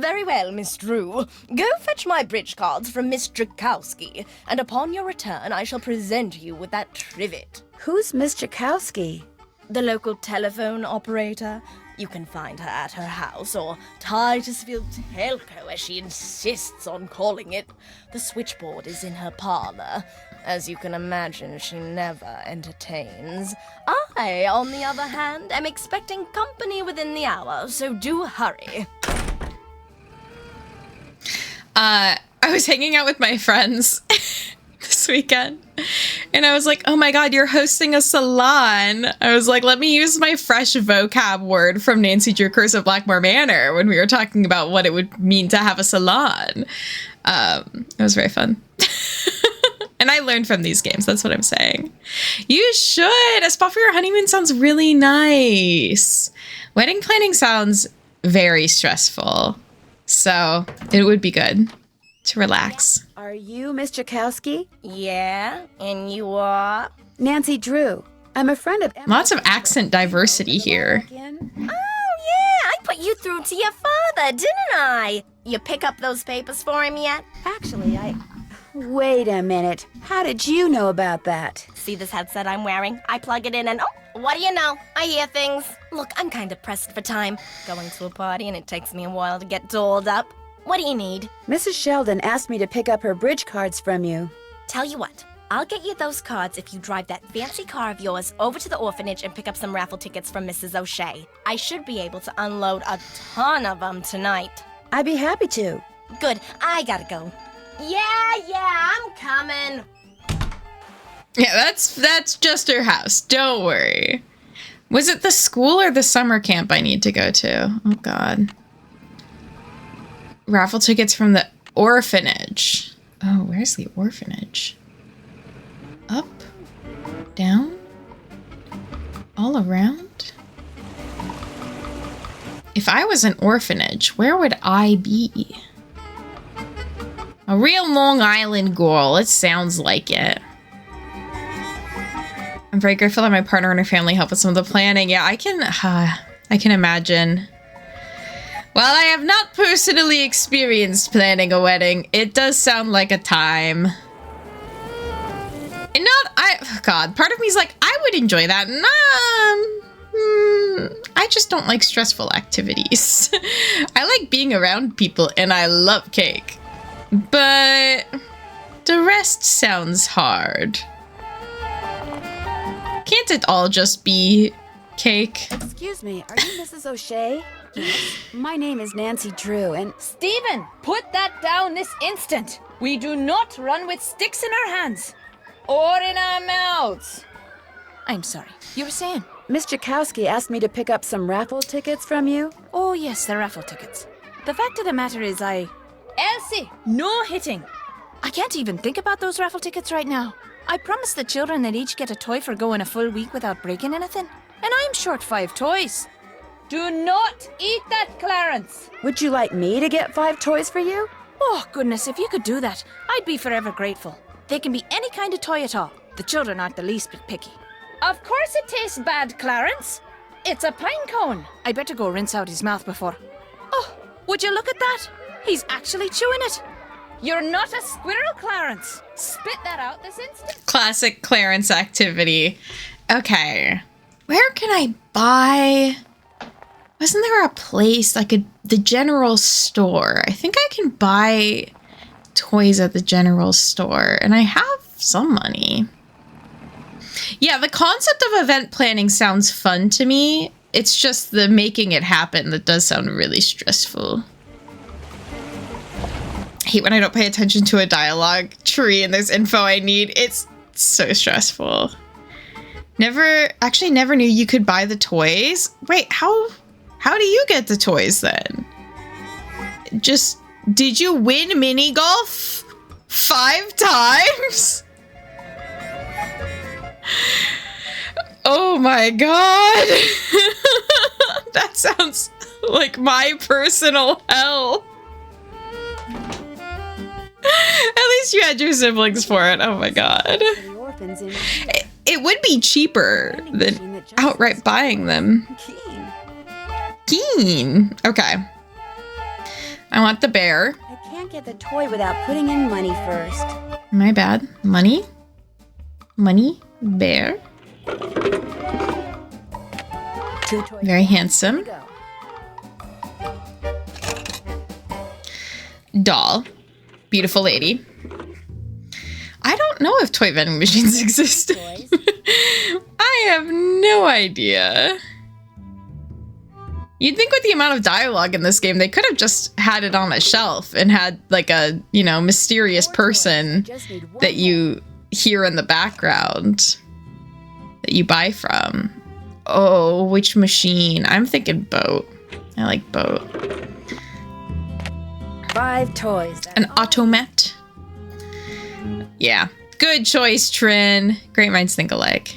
Very well, Miss Drew. Go fetch my bridge cards from Miss Drakowski, and upon your return I shall present you with that trivet. Who's Miss Drakowski? The local telephone operator. You can find her at her house, or Titusville Telco, as she insists on calling it. The switchboard is in her parlor. As you can imagine, she never entertains. I, on the other hand, am expecting company within the hour, so do hurry. I was hanging out with my friends this weekend, and I was like, oh my god, you're hosting a salon. I was like, let me use my fresh vocab word from Nancy Drew Curse of Blackmore Manor when we were talking about what it would mean to have a salon. It was very fun. And I learned from these games, that's what I'm saying. You should! A spa for your honeymoon sounds really nice. Wedding planning sounds very stressful, so it would be good to relax. Are you Miss Jakowski? Yeah, and you are? Nancy Drew. I'm a friend of... Lots of accent diversity here. Oh, yeah, I put you through to your father, didn't I? You pick up those papers for him yet? Actually, Wait a minute. How did you know about that? See this headset I'm wearing? I plug it in and what do you know? I hear things. Look, I'm kind of pressed for time. Going to a party and it takes me a while to get dolled up. What do you need? Mrs. Sheldon asked me to pick up her bridge cards from you. Tell you what, I'll get you those cards if you drive that fancy car of yours over to the orphanage and pick up some raffle tickets from Mrs. O'Shea. I should be able to unload a ton of them tonight. I'd be happy to. Good, I gotta go. Yeah, I'm coming. Yeah, that's just her house. Don't worry. Was it the school or the summer camp I need to go to? Oh, God. Raffle tickets from the orphanage. Oh, where's the orphanage? Up? Down? All around? If I was an orphanage, where would I be? A real Long Island girl. It sounds like it. I'm very grateful that my partner and her family help with some of the planning. Yeah, I can imagine. While I have not personally experienced planning a wedding, it does sound like a time. And God, part of me is like, I would enjoy that. I just don't like stressful activities. I like being around people and I love cake. But the rest sounds hard. Can't it all just be cake? Excuse me, are you Mrs. O'Shea? Yes. My name is Nancy Drew, and... Stephen, put that down this instant! We do not run with sticks in our hands. Or in our mouths. I'm sorry. You were saying? Miss Jakowski asked me to pick up some raffle tickets from you. Oh, yes, the raffle tickets. The fact of the matter is Elsie, no hitting. I can't even think about those raffle tickets right now. I promised the children they'd each get a toy for going a full week without breaking anything. And I'm short 5 toys. Do not eat that, Clarence. Would you like me to get 5 toys for you? Oh, goodness, if you could do that, I'd be forever grateful. They can be any kind of toy at all. The children aren't the least bit picky. Of course it tastes bad, Clarence. It's a pine cone. I better go rinse out his mouth before... Oh, would you look at that? He's actually chewing it. You're not a squirrel, Clarence. Spit that out this instant. Classic Clarence activity. Okay. Where can I buy... Wasn't there a place like the general store? I think I can buy toys at the general store, and I have some money. Yeah, the concept of event planning sounds fun to me. It's just the making it happen that does sound really stressful. I hate when I don't pay attention to a dialogue tree and there's info I need. It's so stressful. Never knew you could buy the toys. Wait, how do you get the toys then? Did you win mini golf 5 times? Oh my god. That sounds like my personal hell. At least you had your siblings for it. Oh my god. It would be cheaper than outright buying them. Keen. Okay. I want the bear. I can't get the toy without putting in money first. My bad. Money? Money? Bear? 2 toys. Very handsome. Go. Doll. Beautiful lady. I don't know if toy vending machines exist. I have no idea. You'd think with the amount of dialogue in this game, they could have just had it on a shelf and had like a, you know, mysterious person that you hear in the background that you buy from. Oh, which machine? I'm thinking boat. I like boat. 5 toys. An automat. Yeah. Good choice, Trin. Great minds think alike.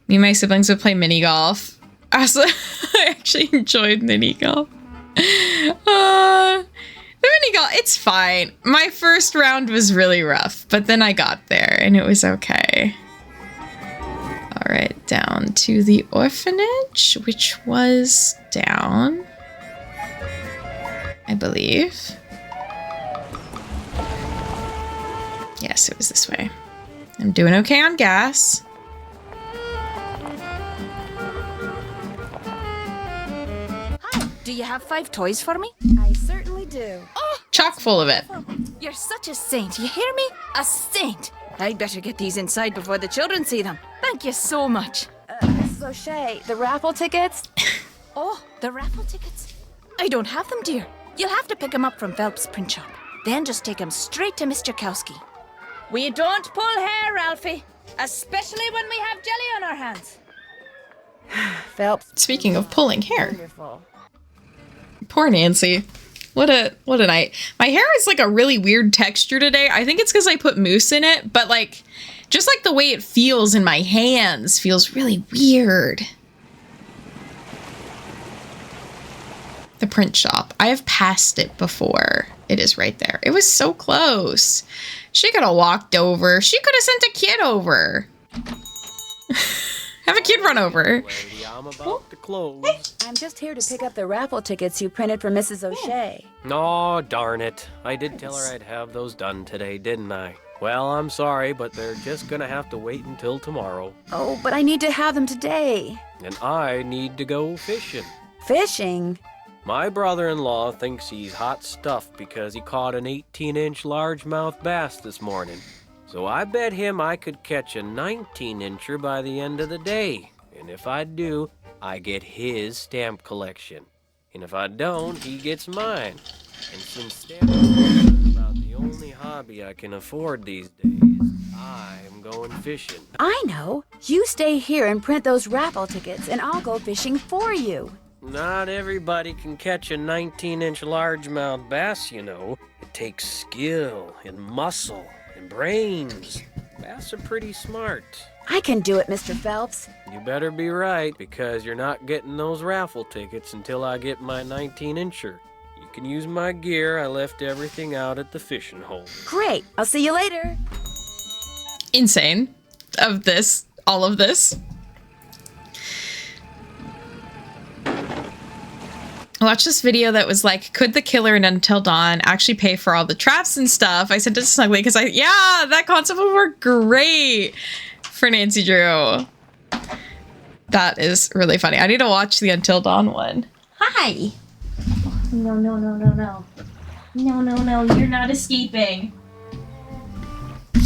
Me and my siblings would play mini golf. Also, I actually enjoyed mini golf. The mini golf, it's fine. My first round was really rough, but then I got there and it was okay. All right, down to the orphanage, which was down, I believe. Yes, it was this way. I'm doing okay on gas. Do you have 5 toys for me? I certainly do. Oh, chock full of it. You're such a saint, you hear me? A saint. I'd better get these inside before the children see them. Thank you so much. Mrs. O'Shea, the raffle tickets? Oh, the raffle tickets? I don't have them, dear. You'll have to pick them up from Phelps' print shop. Then just take them straight to Mr. Kowski. We don't pull hair, Ralphie. Especially when we have jelly on our hands. Phelps. Speaking of pulling hair. Wonderful. Poor Nancy. What a night. My hair is like a really weird texture today. I think it's because I put mousse in it, but like, just like the way it feels in my hands feels really weird. The print shop. I have passed it before. It is right there. It was so close. She could have walked over. She could have sent a kid over. Have a kid run over. Lady, I'm about to close. I'm just here to pick up the raffle tickets you printed for Mrs. O'Shea. Oh, darn it. I did tell her I'd have those done today, didn't I? Well, I'm sorry, but they're just gonna have to wait until tomorrow. Oh, but I need to have them today. And I need to go fishing. Fishing? My brother-in-law thinks he's hot stuff because he caught an 18-inch largemouth bass this morning. So I bet him I could catch a 19-incher by the end of the day. And if I do, I get his stamp collection. And if I don't, he gets mine. And since stamp collection is about the only hobby I can afford these days, I'm going fishing. I know. You stay here and print those raffle tickets, and I'll go fishing for you. Not everybody can catch a 19-inch largemouth bass, you know. It takes skill and muscle and brains. Bass are pretty smart. I can do it, Mr. Phelps. You better be right, because you're not getting those raffle tickets until I get my 19-incher. You can use my gear. I left everything out at the fishing hole. Great. I'll see you later. Insane. Of this. All of this. I watched this video that was like, could the killer in Until Dawn actually pay for all the traps and stuff? I sent it to Snuggly because yeah, that concept would work great for Nancy Drew. That is really funny. I need to watch the Until Dawn one. Hi. No, no, no, no, no. No, no, no, you're not escaping.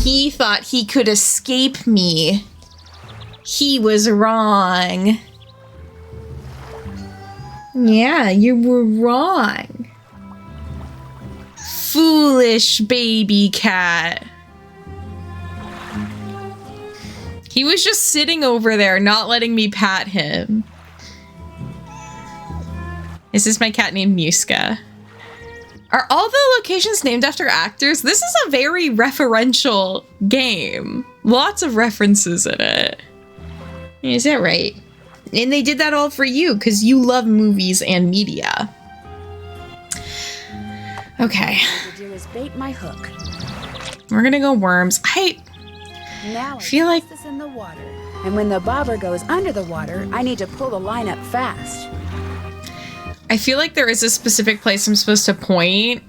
He thought he could escape me. He was wrong. Yeah, you were wrong. Foolish baby cat. He was just sitting over there, not letting me pat him. This is my cat named Muska. Are all the locations named after actors? This is a very referential game. Lots of references in it. Is that right? And they did that all for you because you love movies and media. Okay. What to do is bait my hook. We're gonna go worms. Now I feel like this in the water. And when the bobber goes under the water, I need to pull the line up fast. I feel like there is a specific place I'm supposed to point.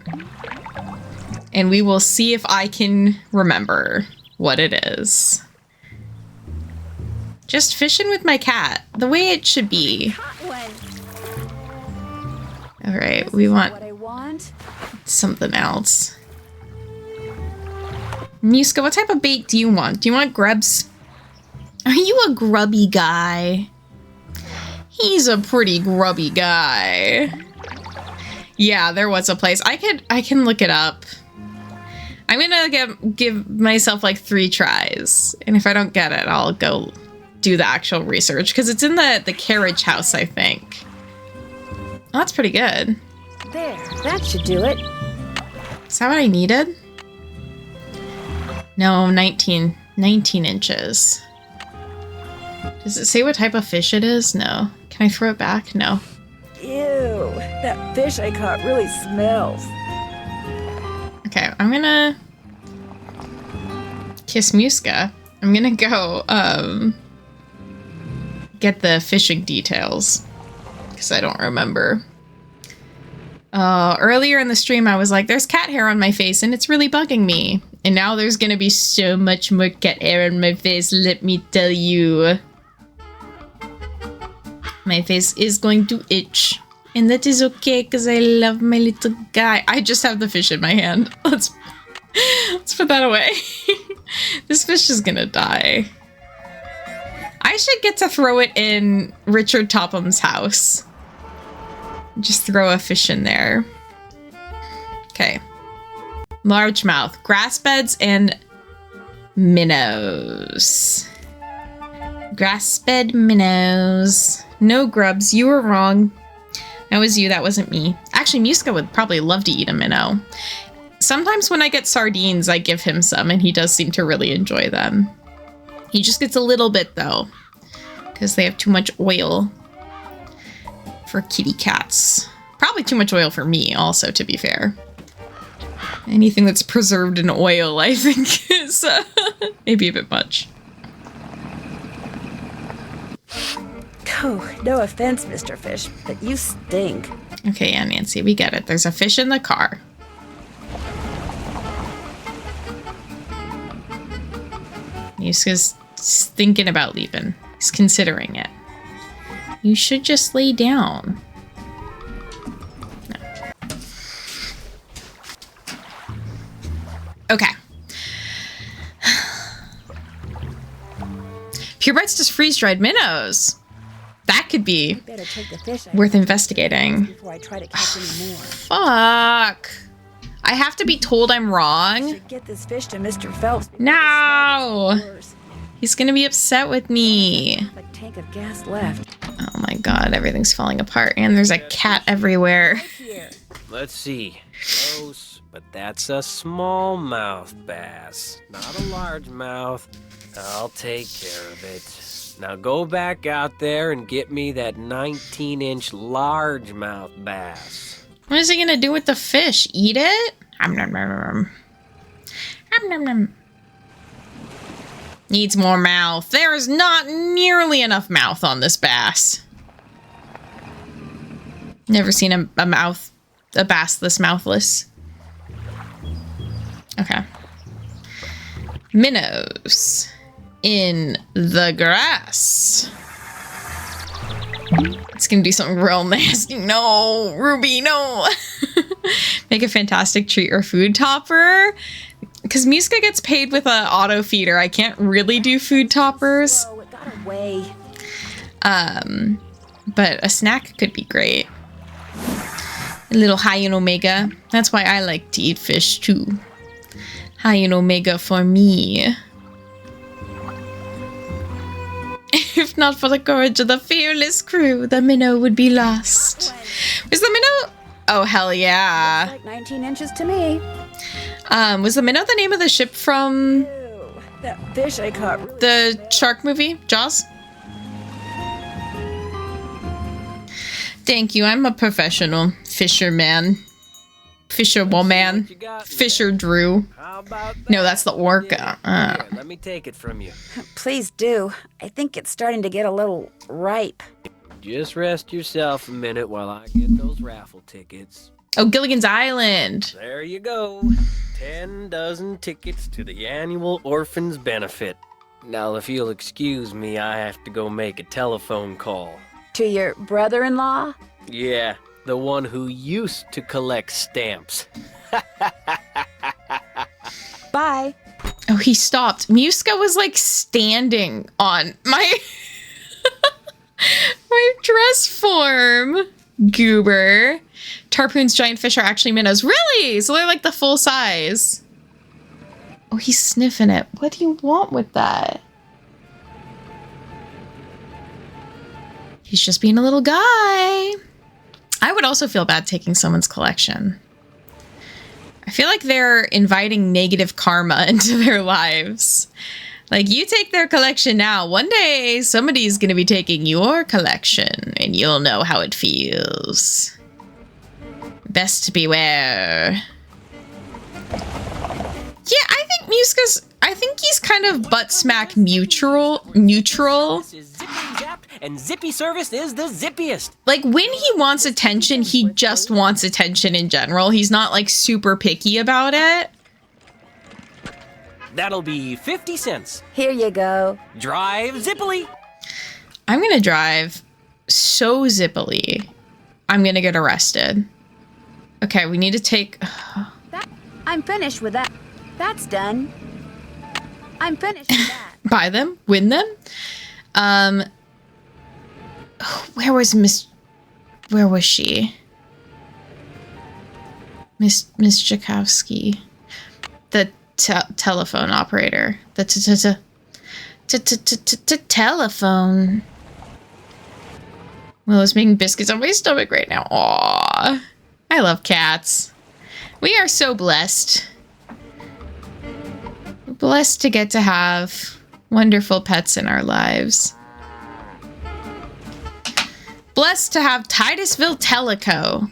And we will see if I can remember what it is. Just fishing with my cat. The way it should be. Alright, we want something else. Muska, what type of bait do you want? Do you want grubs? Are you a grubby guy? He's a pretty grubby guy. Yeah, there was a place. I can look it up. I'm gonna give myself like 3 tries. And if I don't get it, I'll go do the actual research. Because it's in the carriage house, I think. Oh, that's pretty good. There, that should do it. Is that what I needed? No, 19 inches. Does it say what type of fish it is? No. Can I throw it back? No. Ew, that fish I caught really smells. Okay, I'm gonna kiss Muska. I'm gonna go get the fishing details because I don't remember. Earlier in the stream I was like, there's cat hair on my face and it's really bugging me. And now there's gonna be so much more cat hair on my face, let me tell you. My face is going to itch. And that is okay, because I love my little guy. I just have the fish in my hand. Let's put that away. This fish is gonna die. I should get to throw it in Richard Topham's house. Just throw a fish in there. Okay. Largemouth, grass beds, and minnows. Grass bed minnows. No grubs, you were wrong. That was you, that wasn't me. Actually, Muska would probably love to eat a minnow. Sometimes when I get sardines, I give him some, and he does seem to really enjoy them. He just gets a little bit, though, because they have too much oil for kitty cats. Probably too much oil for me, also, to be fair. Anything that's preserved in oil, I think, is maybe a bit much. Oh, no offense, Mr. Fish, but you stink. Okay, yeah, Nancy, we get it. There's a fish in the car. Muska's thinking about leaving. He's considering it. You should just lay down. No. Okay. Purebreds just freeze-dried minnows. That could be worth investigating. Before I try to catch any more. Fuck. I have to be told I'm wrong. Get this fish to Mr. Phelps. No. He's gonna be upset with me. A tank of gas left. Oh my god, everything's falling apart and there's a cat everywhere. Let's see. Close, but that's a smallmouth bass, not a largemouth. I'll take care of it. Now go back out there and get me that 19-inch largemouth bass. What is he gonna do with the fish? Eat it? Needs more mouth. There is not nearly enough mouth on this bass. Never seen a bass this mouthless. Okay. Minnows in the grass. It's gonna do something real nasty. No, Ruby, no. Make a fantastic treat or food topper. Because Muska gets paid with an auto feeder. I can't really do food toppers. Oh, it got away. But a snack could be great. A little high in omega. That's why I like to eat fish too. High in omega for me. If not for the courage of the fearless crew, the minnow would be lost. Was the minnow? Oh, hell yeah. Looks like 19 inches to me. Was the minnow the name of the ship from That fish I caught. the shark movie, Jaws? Thank you, I'm a professional fisherman. Fisherwoman. Fisher Drew. No, that's the orca. Here, let me take it from you. Please do. I think it's starting to get a little ripe. Just rest yourself a minute while I get those raffle tickets. Oh, Gilligan's Island. There you go. 10 dozen tickets to the annual Orphans Benefit. Now, if you'll excuse me, I have to go make a telephone call. To your brother-in-law? Yeah, the one who used to collect stamps. Bye. Oh, he stopped. Muska was like standing on my my dress form. Goober. Tarpoon's giant fish are actually minnows. Really? So they're like the full size. Oh, he's sniffing it. What do you want with that? He's just being a little guy. I would also feel bad taking someone's collection. I feel like they're inviting negative karma into their lives. Like, you take their collection now. One day, somebody's going to be taking your collection, and you'll know how it feels. Best beware. Yeah, I think I think he's kind of butt smack neutral. This is zippy zapped, and zippy service is the zippiest. Like, when he wants attention, he just wants attention in general. He's not, like, super picky about it. That'll be 50 cents. Here you go. Drive zippily. I'm gonna drive so zippily. I'm gonna get arrested. Okay, we need to take... I'm finished with that. That's done. I'm finished with that. Buy them? Win them? Where was she? Miss Jakowski. The telephone operator. The telephone. Willow's making biscuits on my stomach right now. Aww. I love cats. We are so blessed. Blessed to get to have wonderful pets in our lives. Blessed to have Titusville Teleco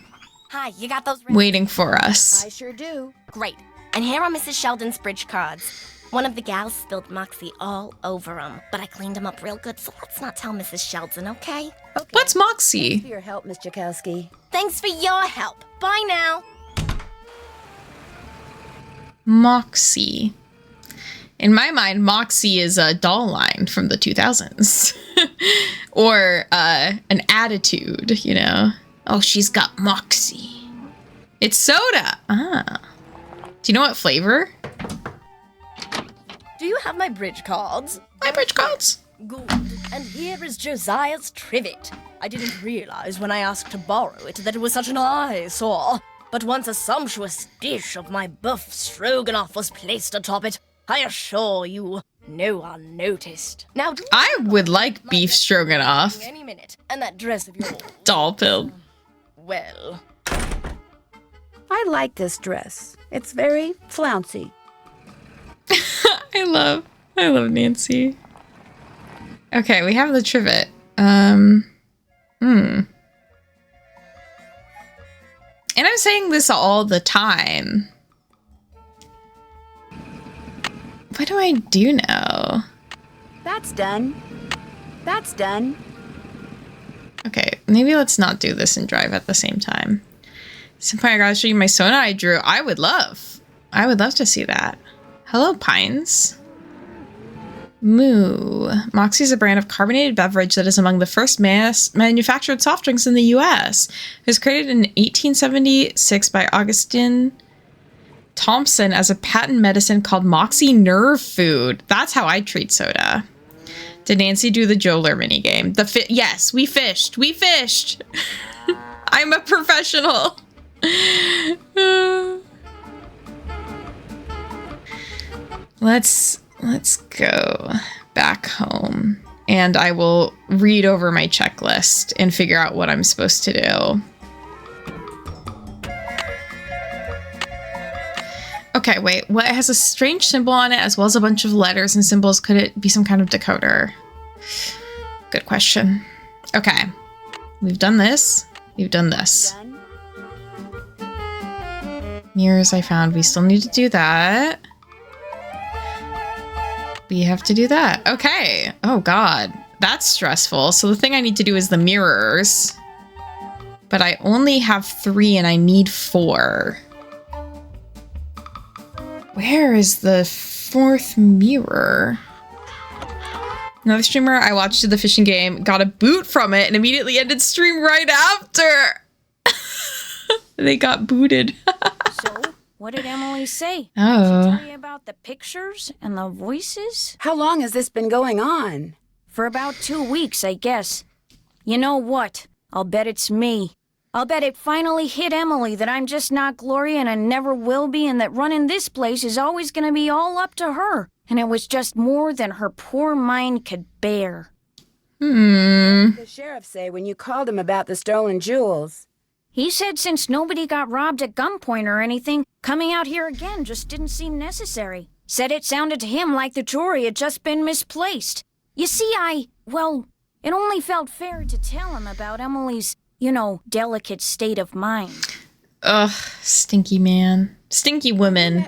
Hi, you got those waiting for us. I sure do. Great. And here are Mrs. Sheldon's bridge cards. One of the gals spilled Moxie all over them, but I cleaned them up real good, so let's not tell Mrs. Sheldon, okay? What's Moxie? Thanks for your help, Miss Jakowski. Thanks for your help. Bye now. Moxie. In my mind, Moxie is a doll line from the 2000s. Or an attitude, you know. Oh, she's got Moxie. It's soda. Ah. Do you know what flavor? Do you have my bridge cards? My bridge cards. Good. And here is Josiah's trivet. I didn't realize when I asked to borrow it that it was such an eyesore. But once a sumptuous dish of my buff stroganoff was placed atop it, I assure you, no one noticed. Now, I would like beef stroganoff. Any minute, and that dress of yours. Doll pill. Well, I like this dress. It's very flouncy. I love Nancy. Okay, we have the trivet. And I'm saying this all the time. What do I do now? That's done. That's done. Okay, maybe let's not do this and drive at the same time. Some point I gotta show you my Sona I drew. I would love to see that. Hello, Pines. Moo. Moxie is a brand of carbonated beverage that is among the first mass manufactured soft drinks in the U.S. It was created in 1876 by Augustine Thompson as a patent medicine called Moxie Nerve Food. That's how I treat soda. Did Nancy do the Joler minigame? Yes, we fished. We fished. I'm a professional. Let's go back home and I will read over my checklist and figure out what I'm supposed to do. Okay, wait, what has a strange symbol on it as well as a bunch of letters and symbols? Could it be some kind of decoder? Good question. Okay, we've done this. We've done this. Mirrors I found. We still need to do that. We have to do that. Okay. Oh, God. That's stressful. So the thing I need to do is the mirrors. But I only have 3 and I need 4. Where is the 4th mirror? Another streamer I watched did the fishing game, got a boot from it, and immediately ended stream right after. They got booted. So, what did Emily say? Oh. Did she tell you about the pictures and the voices? How long has this been going on? For about 2 weeks, I guess. You know what? I'll bet it's me. I'll bet it finally hit Emily that I'm just not Gloria and I never will be, and that running this place is always gonna be all up to her. And it was just more than her poor mind could bear. What did the sheriff say when you called him about the stolen jewels? He said since nobody got robbed at gunpoint or anything, coming out here again just didn't seem necessary. Said it sounded to him like the jewelry had just been misplaced. You see, it only felt fair to tell him about Emily's, delicate state of mind. Ugh, stinky man. Stinky woman.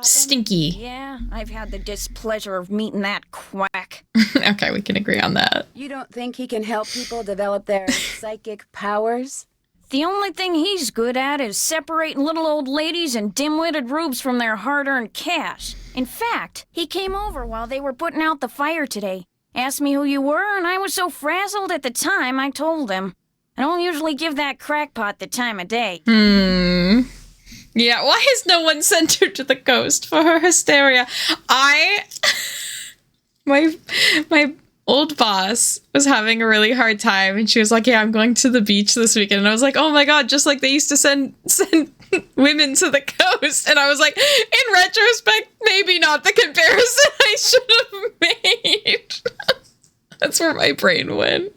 Stinky. Yeah, I've had the displeasure of meeting that quack. Okay, we can agree on that. You don't think he can help people develop their psychic powers? The only thing he's good at is separating little old ladies and dim-witted rubes from their hard-earned cash. In fact, he came over while they were putting out the fire today. Asked me who you were, and I was so frazzled at the time, I told him. I don't usually give that crackpot the time of day. Yeah, why has no one sent her to the coast for her hysteria? My old boss was having a really hard time, and she was like, yeah, I'm going to the beach this weekend. And I was like, oh my god, just like they used to send women to the coast. And I was like, in retrospect, maybe not the comparison I should have made. That's where my brain went.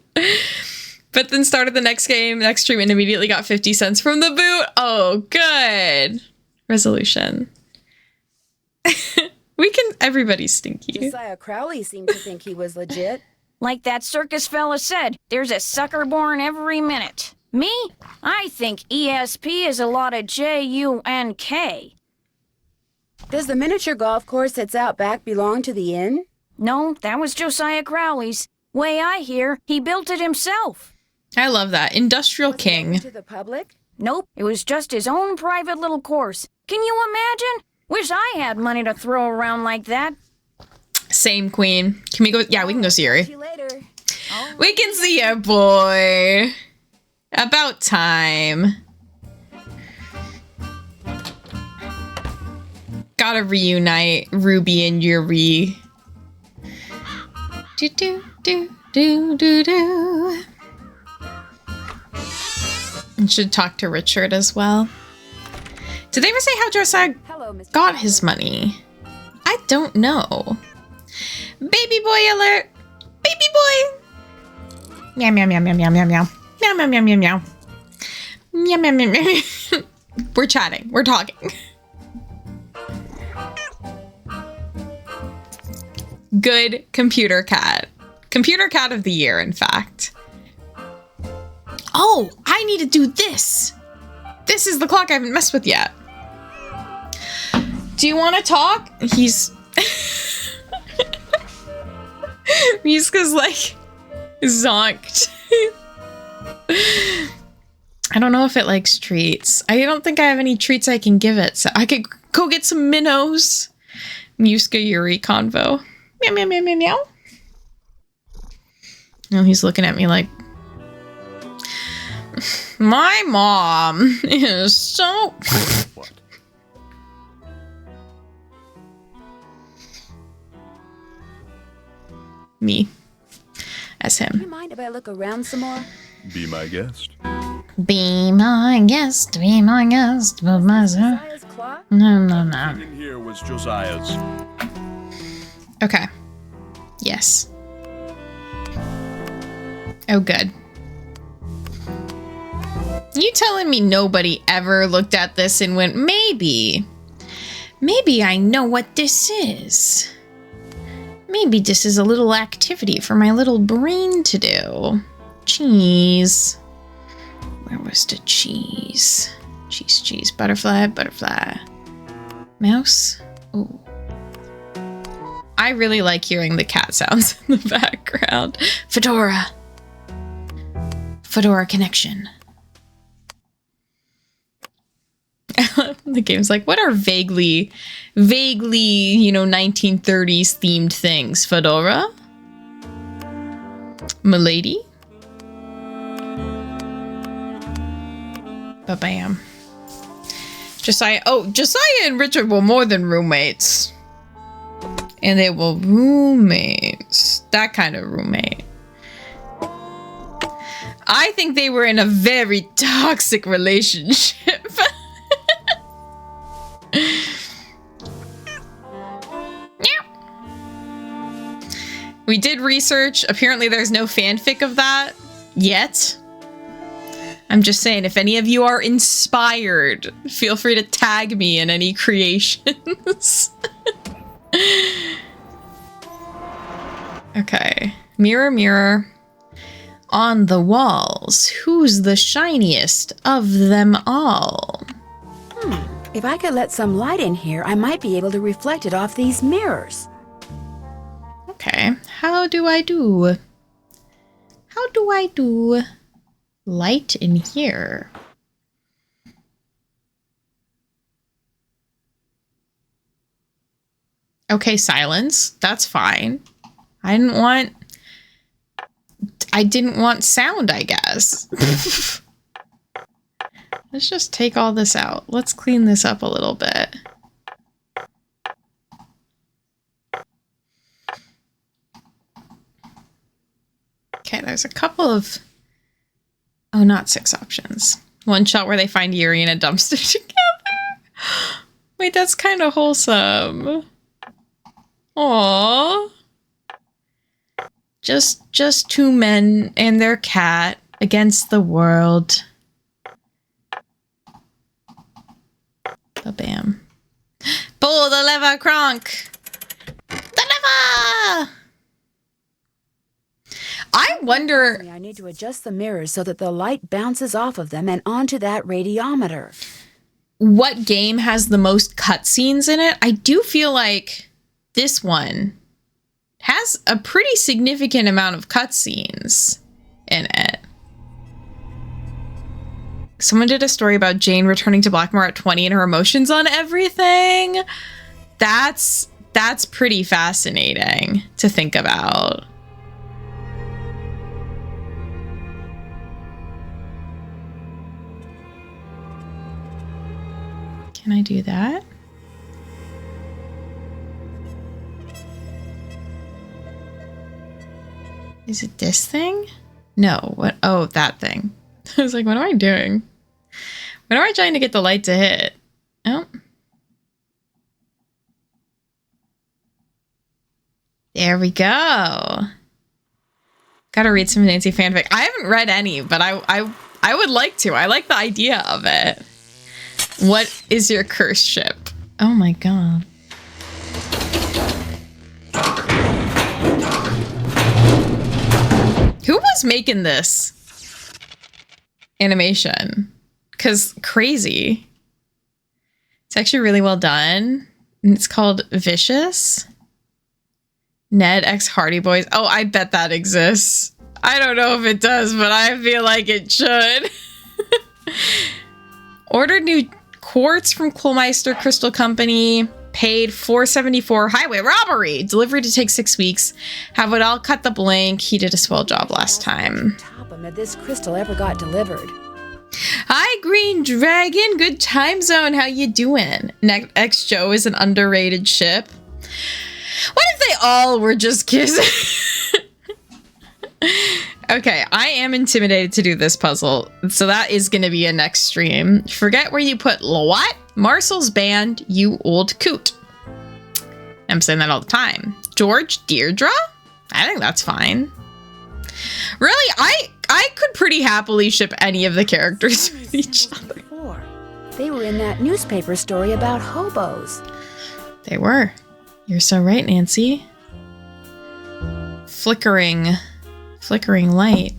But then started the next stream, and immediately got 50 cents from the boot. Oh, good. Resolution. Everybody's stinky. Josiah Crowley seemed to think he was legit. Like that circus fella said, there's a sucker born every minute. Me? I think ESP is a lot of JUNK. Does the miniature golf course that's out back belong to the inn? No, that was Josiah Crowley's. Way I hear, he built it himself. I love that. Industrial king. To the public? Nope, it was just his own private little course. Can you imagine? Wish I had money to throw around like that. Same, queen. Can we go? Yeah, we can go see her. See you later. We can see her, boy. About time. Gotta reunite Ruby and Yuri. Do do do do do do. And should talk to Richard as well. Did they ever say how Josiah got his money? I don't know. Baby boy alert! Baby boy! Meow meow meow meow meow meow meow. Meow meow meow meow meow. Meow meow meow meow. We're chatting. We're talking. Good computer cat. Computer cat of the year, in fact. Oh, I need to do this. This is the clock I haven't messed with yet. Do you want to talk? Miska's like zonked. I don't know if it likes treats. I don't think I have any treats I can give it. So I could go get some minnows. Miska Yuri convo. Meow meow meow meow meow. No, he's looking at me like, my mom is so... Me. As him. Do you mind if I look around some more? Be my guest. Be my guest, be my guest, but myself. Josiah's clock? No. In here was Josiah's. Okay. Yes. Oh, good. You telling me nobody ever looked at this and went, maybe I know what this is. Maybe this is a little activity for my little brain to do. Cheese. Where was the cheese? Cheese. Butterfly. Mouse. Ooh. I really like hearing the cat sounds in the background. Fedora connection. The game's like, what are vaguely, 1930s themed things? Fedora? Milady? Ba-bam. Josiah and Richard were more than roommates. And they were roommates. That kind of roommate. I think they were in a very toxic relationship. We did research. Apparently there's no fanfic of that yet. I'm just saying, if any of you are inspired, feel free to tag me in any creations. Okay. Mirror, mirror on the walls, who's the shiniest of them all? If I could let some light in here, I might be able to reflect it off these mirrors. Okay. How do I do? How do I do light in here? Okay, silence. That's fine. I didn't want sound, I guess. Let's just take all this out. Let's clean this up a little bit. Okay, there's a couple of... Oh, not 6 options. One shot where they find Yuri in a dumpster together. Wait, that's kind of wholesome. Aww. Just 2 men and their cat against the world. Ba-bam. Pull the lever, Kronk! The lever! I wonder... I need to adjust the mirrors so that the light bounces off of them and onto that radiometer. What game has the most cutscenes in it? I do feel like this one has a pretty significant amount of cutscenes in it. Someone did a story about Jane returning to Blackmore at 20 and her emotions on everything. That's pretty fascinating to think about. Can I do that? Is it this thing? No. What? Oh, that thing. I was like, what am I doing? What am I trying to get the light to hit? Oh. There we go. Gotta read some Nancy fanfic. I haven't read any, but I would like to. I like the idea of it. What is your cursed ship? Oh my god. Who was making this animation? Because crazy. It's actually really well done. And it's called Vicious. Ned X Hardy Boys. Oh, I bet that exists. I don't know if it does, but I feel like it should. Ordered new quartz from Kohlmeister Crystal Company. Paid $474 highway robbery. Delivery to take 6 weeks. Have it all cut the blank. He did a swell job last time. If this crystal ever got delivered. Hi, Green Dragon. Good time zone. How you doing? Next Joe is an underrated ship. What if they all were just kissing? Okay, I am intimidated to do this puzzle. So that is going to be a next stream. Forget where you put what? Marcel's band, you old coot. I'm saying that all the time. George Deirdre? I think that's fine. Really, I could pretty happily ship any of the characters with each other. They were in that newspaper story about hobos. They were. You're so right, Nancy. Flickering light.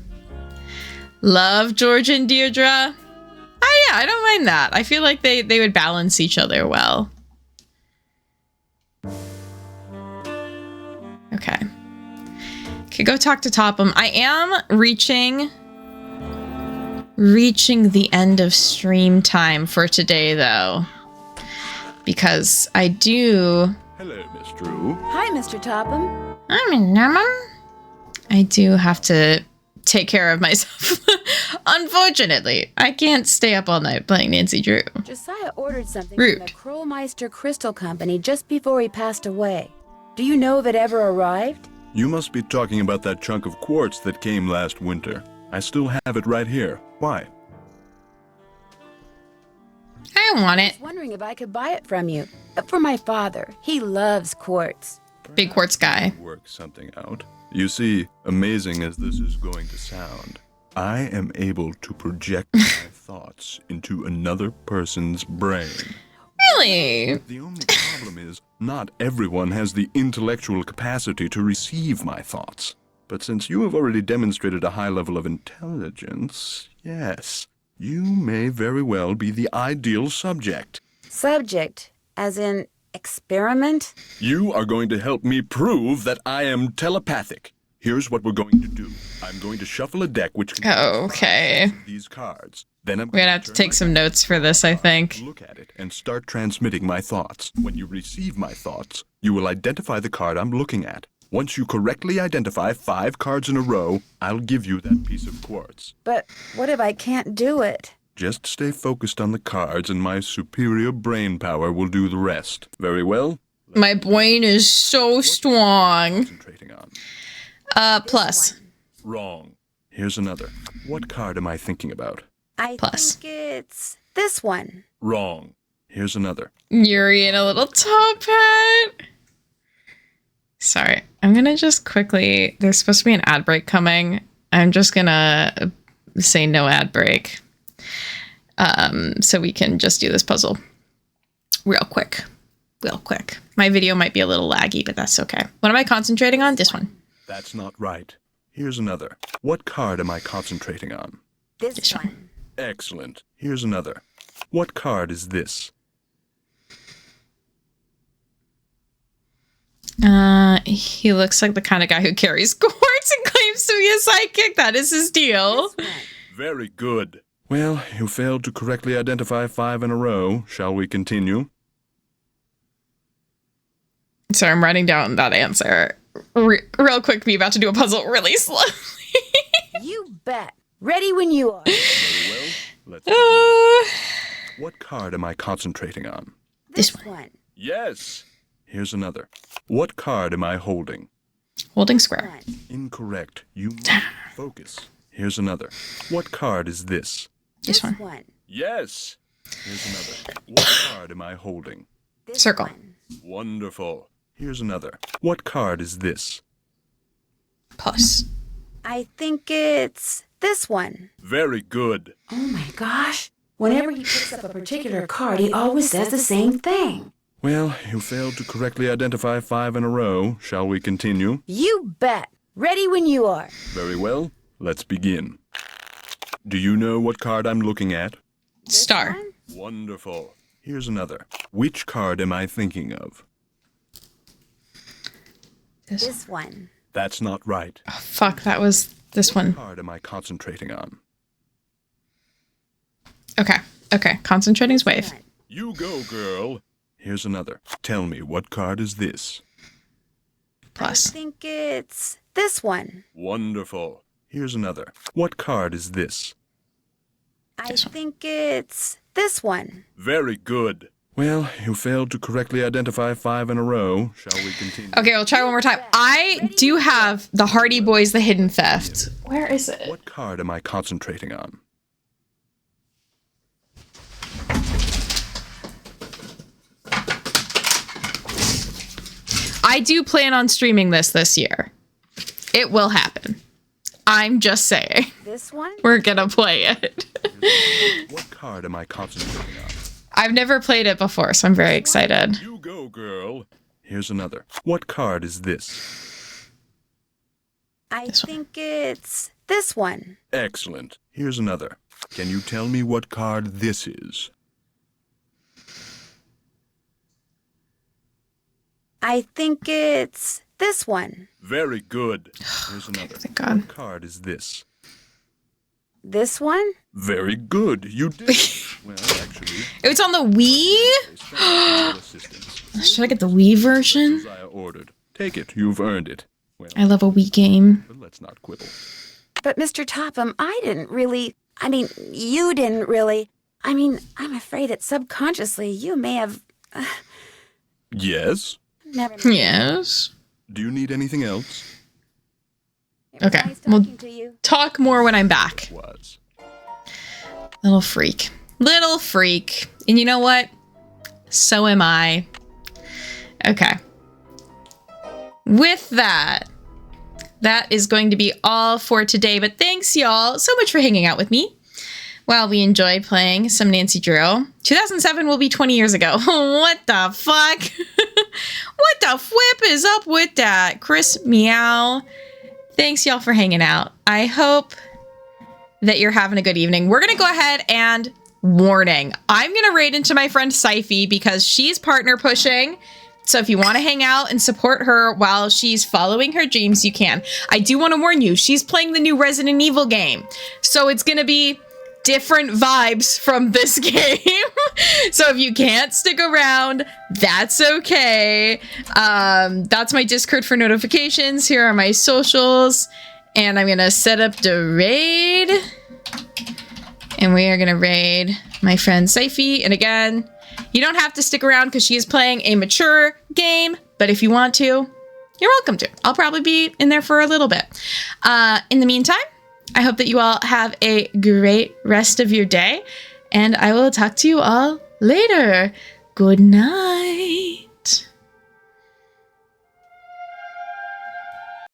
Love George and Deirdre. Oh yeah, I don't mind that. I feel like they would balance each other well. Okay. Okay, go talk to Topham. I am reaching the end of stream time for today, though. Because I do... Hello, Miss Drew. Hi, Mr. Topham. I'm in Namum. I do have to take care of myself. Unfortunately, I can't stay up all night playing Nancy Drew. Josiah ordered something Rude. from the Krollmeister Crystal Company just before he passed away. Do you know if it ever arrived? You must be talking about that chunk of quartz that came last winter. I still have it right here. Why? I want I it. was wondering if I could buy it from you. For my father. He loves quartz. Big quartz guy. Work something out. You see, amazing as this is going to sound, I am able to project my thoughts into another person's brain. Really? The only problem is, not everyone has the intellectual capacity to receive my thoughts. But since you have already demonstrated a high level of intelligence, yes, you may very well be the ideal subject. Subject, as in experiment? You are going to help me prove that I am telepathic. Here's what we're going to do. I'm going to shuffle a deck which contains Okay. these cards. Then I'm We're gonna have to take some notes for this, I think. look at it and start transmitting my thoughts. When you receive my thoughts, you will identify the card I'm looking at. Once you correctly identify 5 cards in a row, I'll give you that piece of quartz. But what if I can't do it? Just stay focused on the cards and my superior brain power will do the rest. Very well? My brain is so strong. Plus. Wrong. Here's another. What card am I thinking about? I think it's this one. Wrong. Here's another. Yuri in a little top hat. Sorry, I'm gonna just quickly, there's supposed to be an ad break coming. I'm just gonna say no ad break. So we can just do this puzzle real quick. My video might be a little laggy, but that's okay. What am I concentrating on? This one. That's not right. Here's another. What card am I concentrating on? This one. Excellent. Here's another. What card is this? He looks like the kind of guy who carries quartz and claims to be a psychic. That is his deal. Very good. Well, you failed to correctly identify 5 in a row. Shall we continue? So I'm writing down that answer real quick. Be about to do a puzzle really slowly. You bet. Ready when you are. Let's What card am I concentrating on? This one. Yes. Here's another. What card am I holding? Holding square. Incorrect. You must focus. Here's another. What card is this? This one. Yes. Here's another. What card am I holding? Circle. Wonderful. Here's another. What card is this? Plus. I think it's this one. Very good. Oh my gosh. Whenever he picks up a particular card, he always says the same thing. Well, you failed to correctly identify 5 in a row. Shall we continue? You bet. Ready when you are. Very well. Let's begin. Do you know what card I'm looking at? Star. Wonderful. Here's another. Which card am I thinking of? This one. That's not right. Oh, fuck, that was this one. What card am I concentrating on? Okay. Concentrating's wave. You go, girl. Here's another. Tell me, what card is this? Plus. I think it's this one. Wonderful. Here's another. What card is this? I think it's this one. Very good. Well, you failed to correctly identify 5 in a row. Shall we continue? Okay, we'll try one more time. I do have the Hardy Boys, The Hidden Theft. Where is it? What card am I concentrating on? I do plan on streaming this year. It will happen. I'm just saying. This one? We're gonna play it. What card am I concentrating on? I've never played it before, so I'm very excited. You go, girl. Here's another. What card is this? I think it's this one. Excellent. Here's another. Can you tell me what card this is? I think it's this one. Very good. Here's another. Thank God. What card is this? This one? Very good. You did. Well, actually, It's on the Wii? assistance. Should I get the Wii version? I ordered. Take it. You've earned it. I love a Wii game. But let's not quibble. But Mr. Topham, you didn't really. I'm afraid that subconsciously you may have. Yes? Never mind. Yes. Do you need anything else? Okay. We'll talk more when I'm back. Little freak. Little freak. And you know what? So am I. Okay. With that is going to be all for today. But thanks, y'all, so much for hanging out with me while we enjoyed playing some Nancy Drew. 2007 will be 20 years ago. What the fuck? What the flip is up with that? Chris Meow. Thanks, y'all, for hanging out. I hope that you're having a good evening. We're going to go ahead and warning. I'm going to raid into my friend Syfy because she's partner pushing. So if you want to hang out and support her while she's following her dreams, you can. I do want to warn you, she's playing the new Resident Evil game. So it's going to be different vibes from this game. So if you can't stick around, that's okay. That's my Discord for notifications. Here are my socials. And I'm going to set up the raid. And we are going to raid my friend Syfy. And again, you don't have to stick around because she is playing a mature game. But if you want to, you're welcome to. I'll probably be in there for a little bit. In the meantime, I hope that you all have a great rest of your day. And I will talk to you all later. Good night.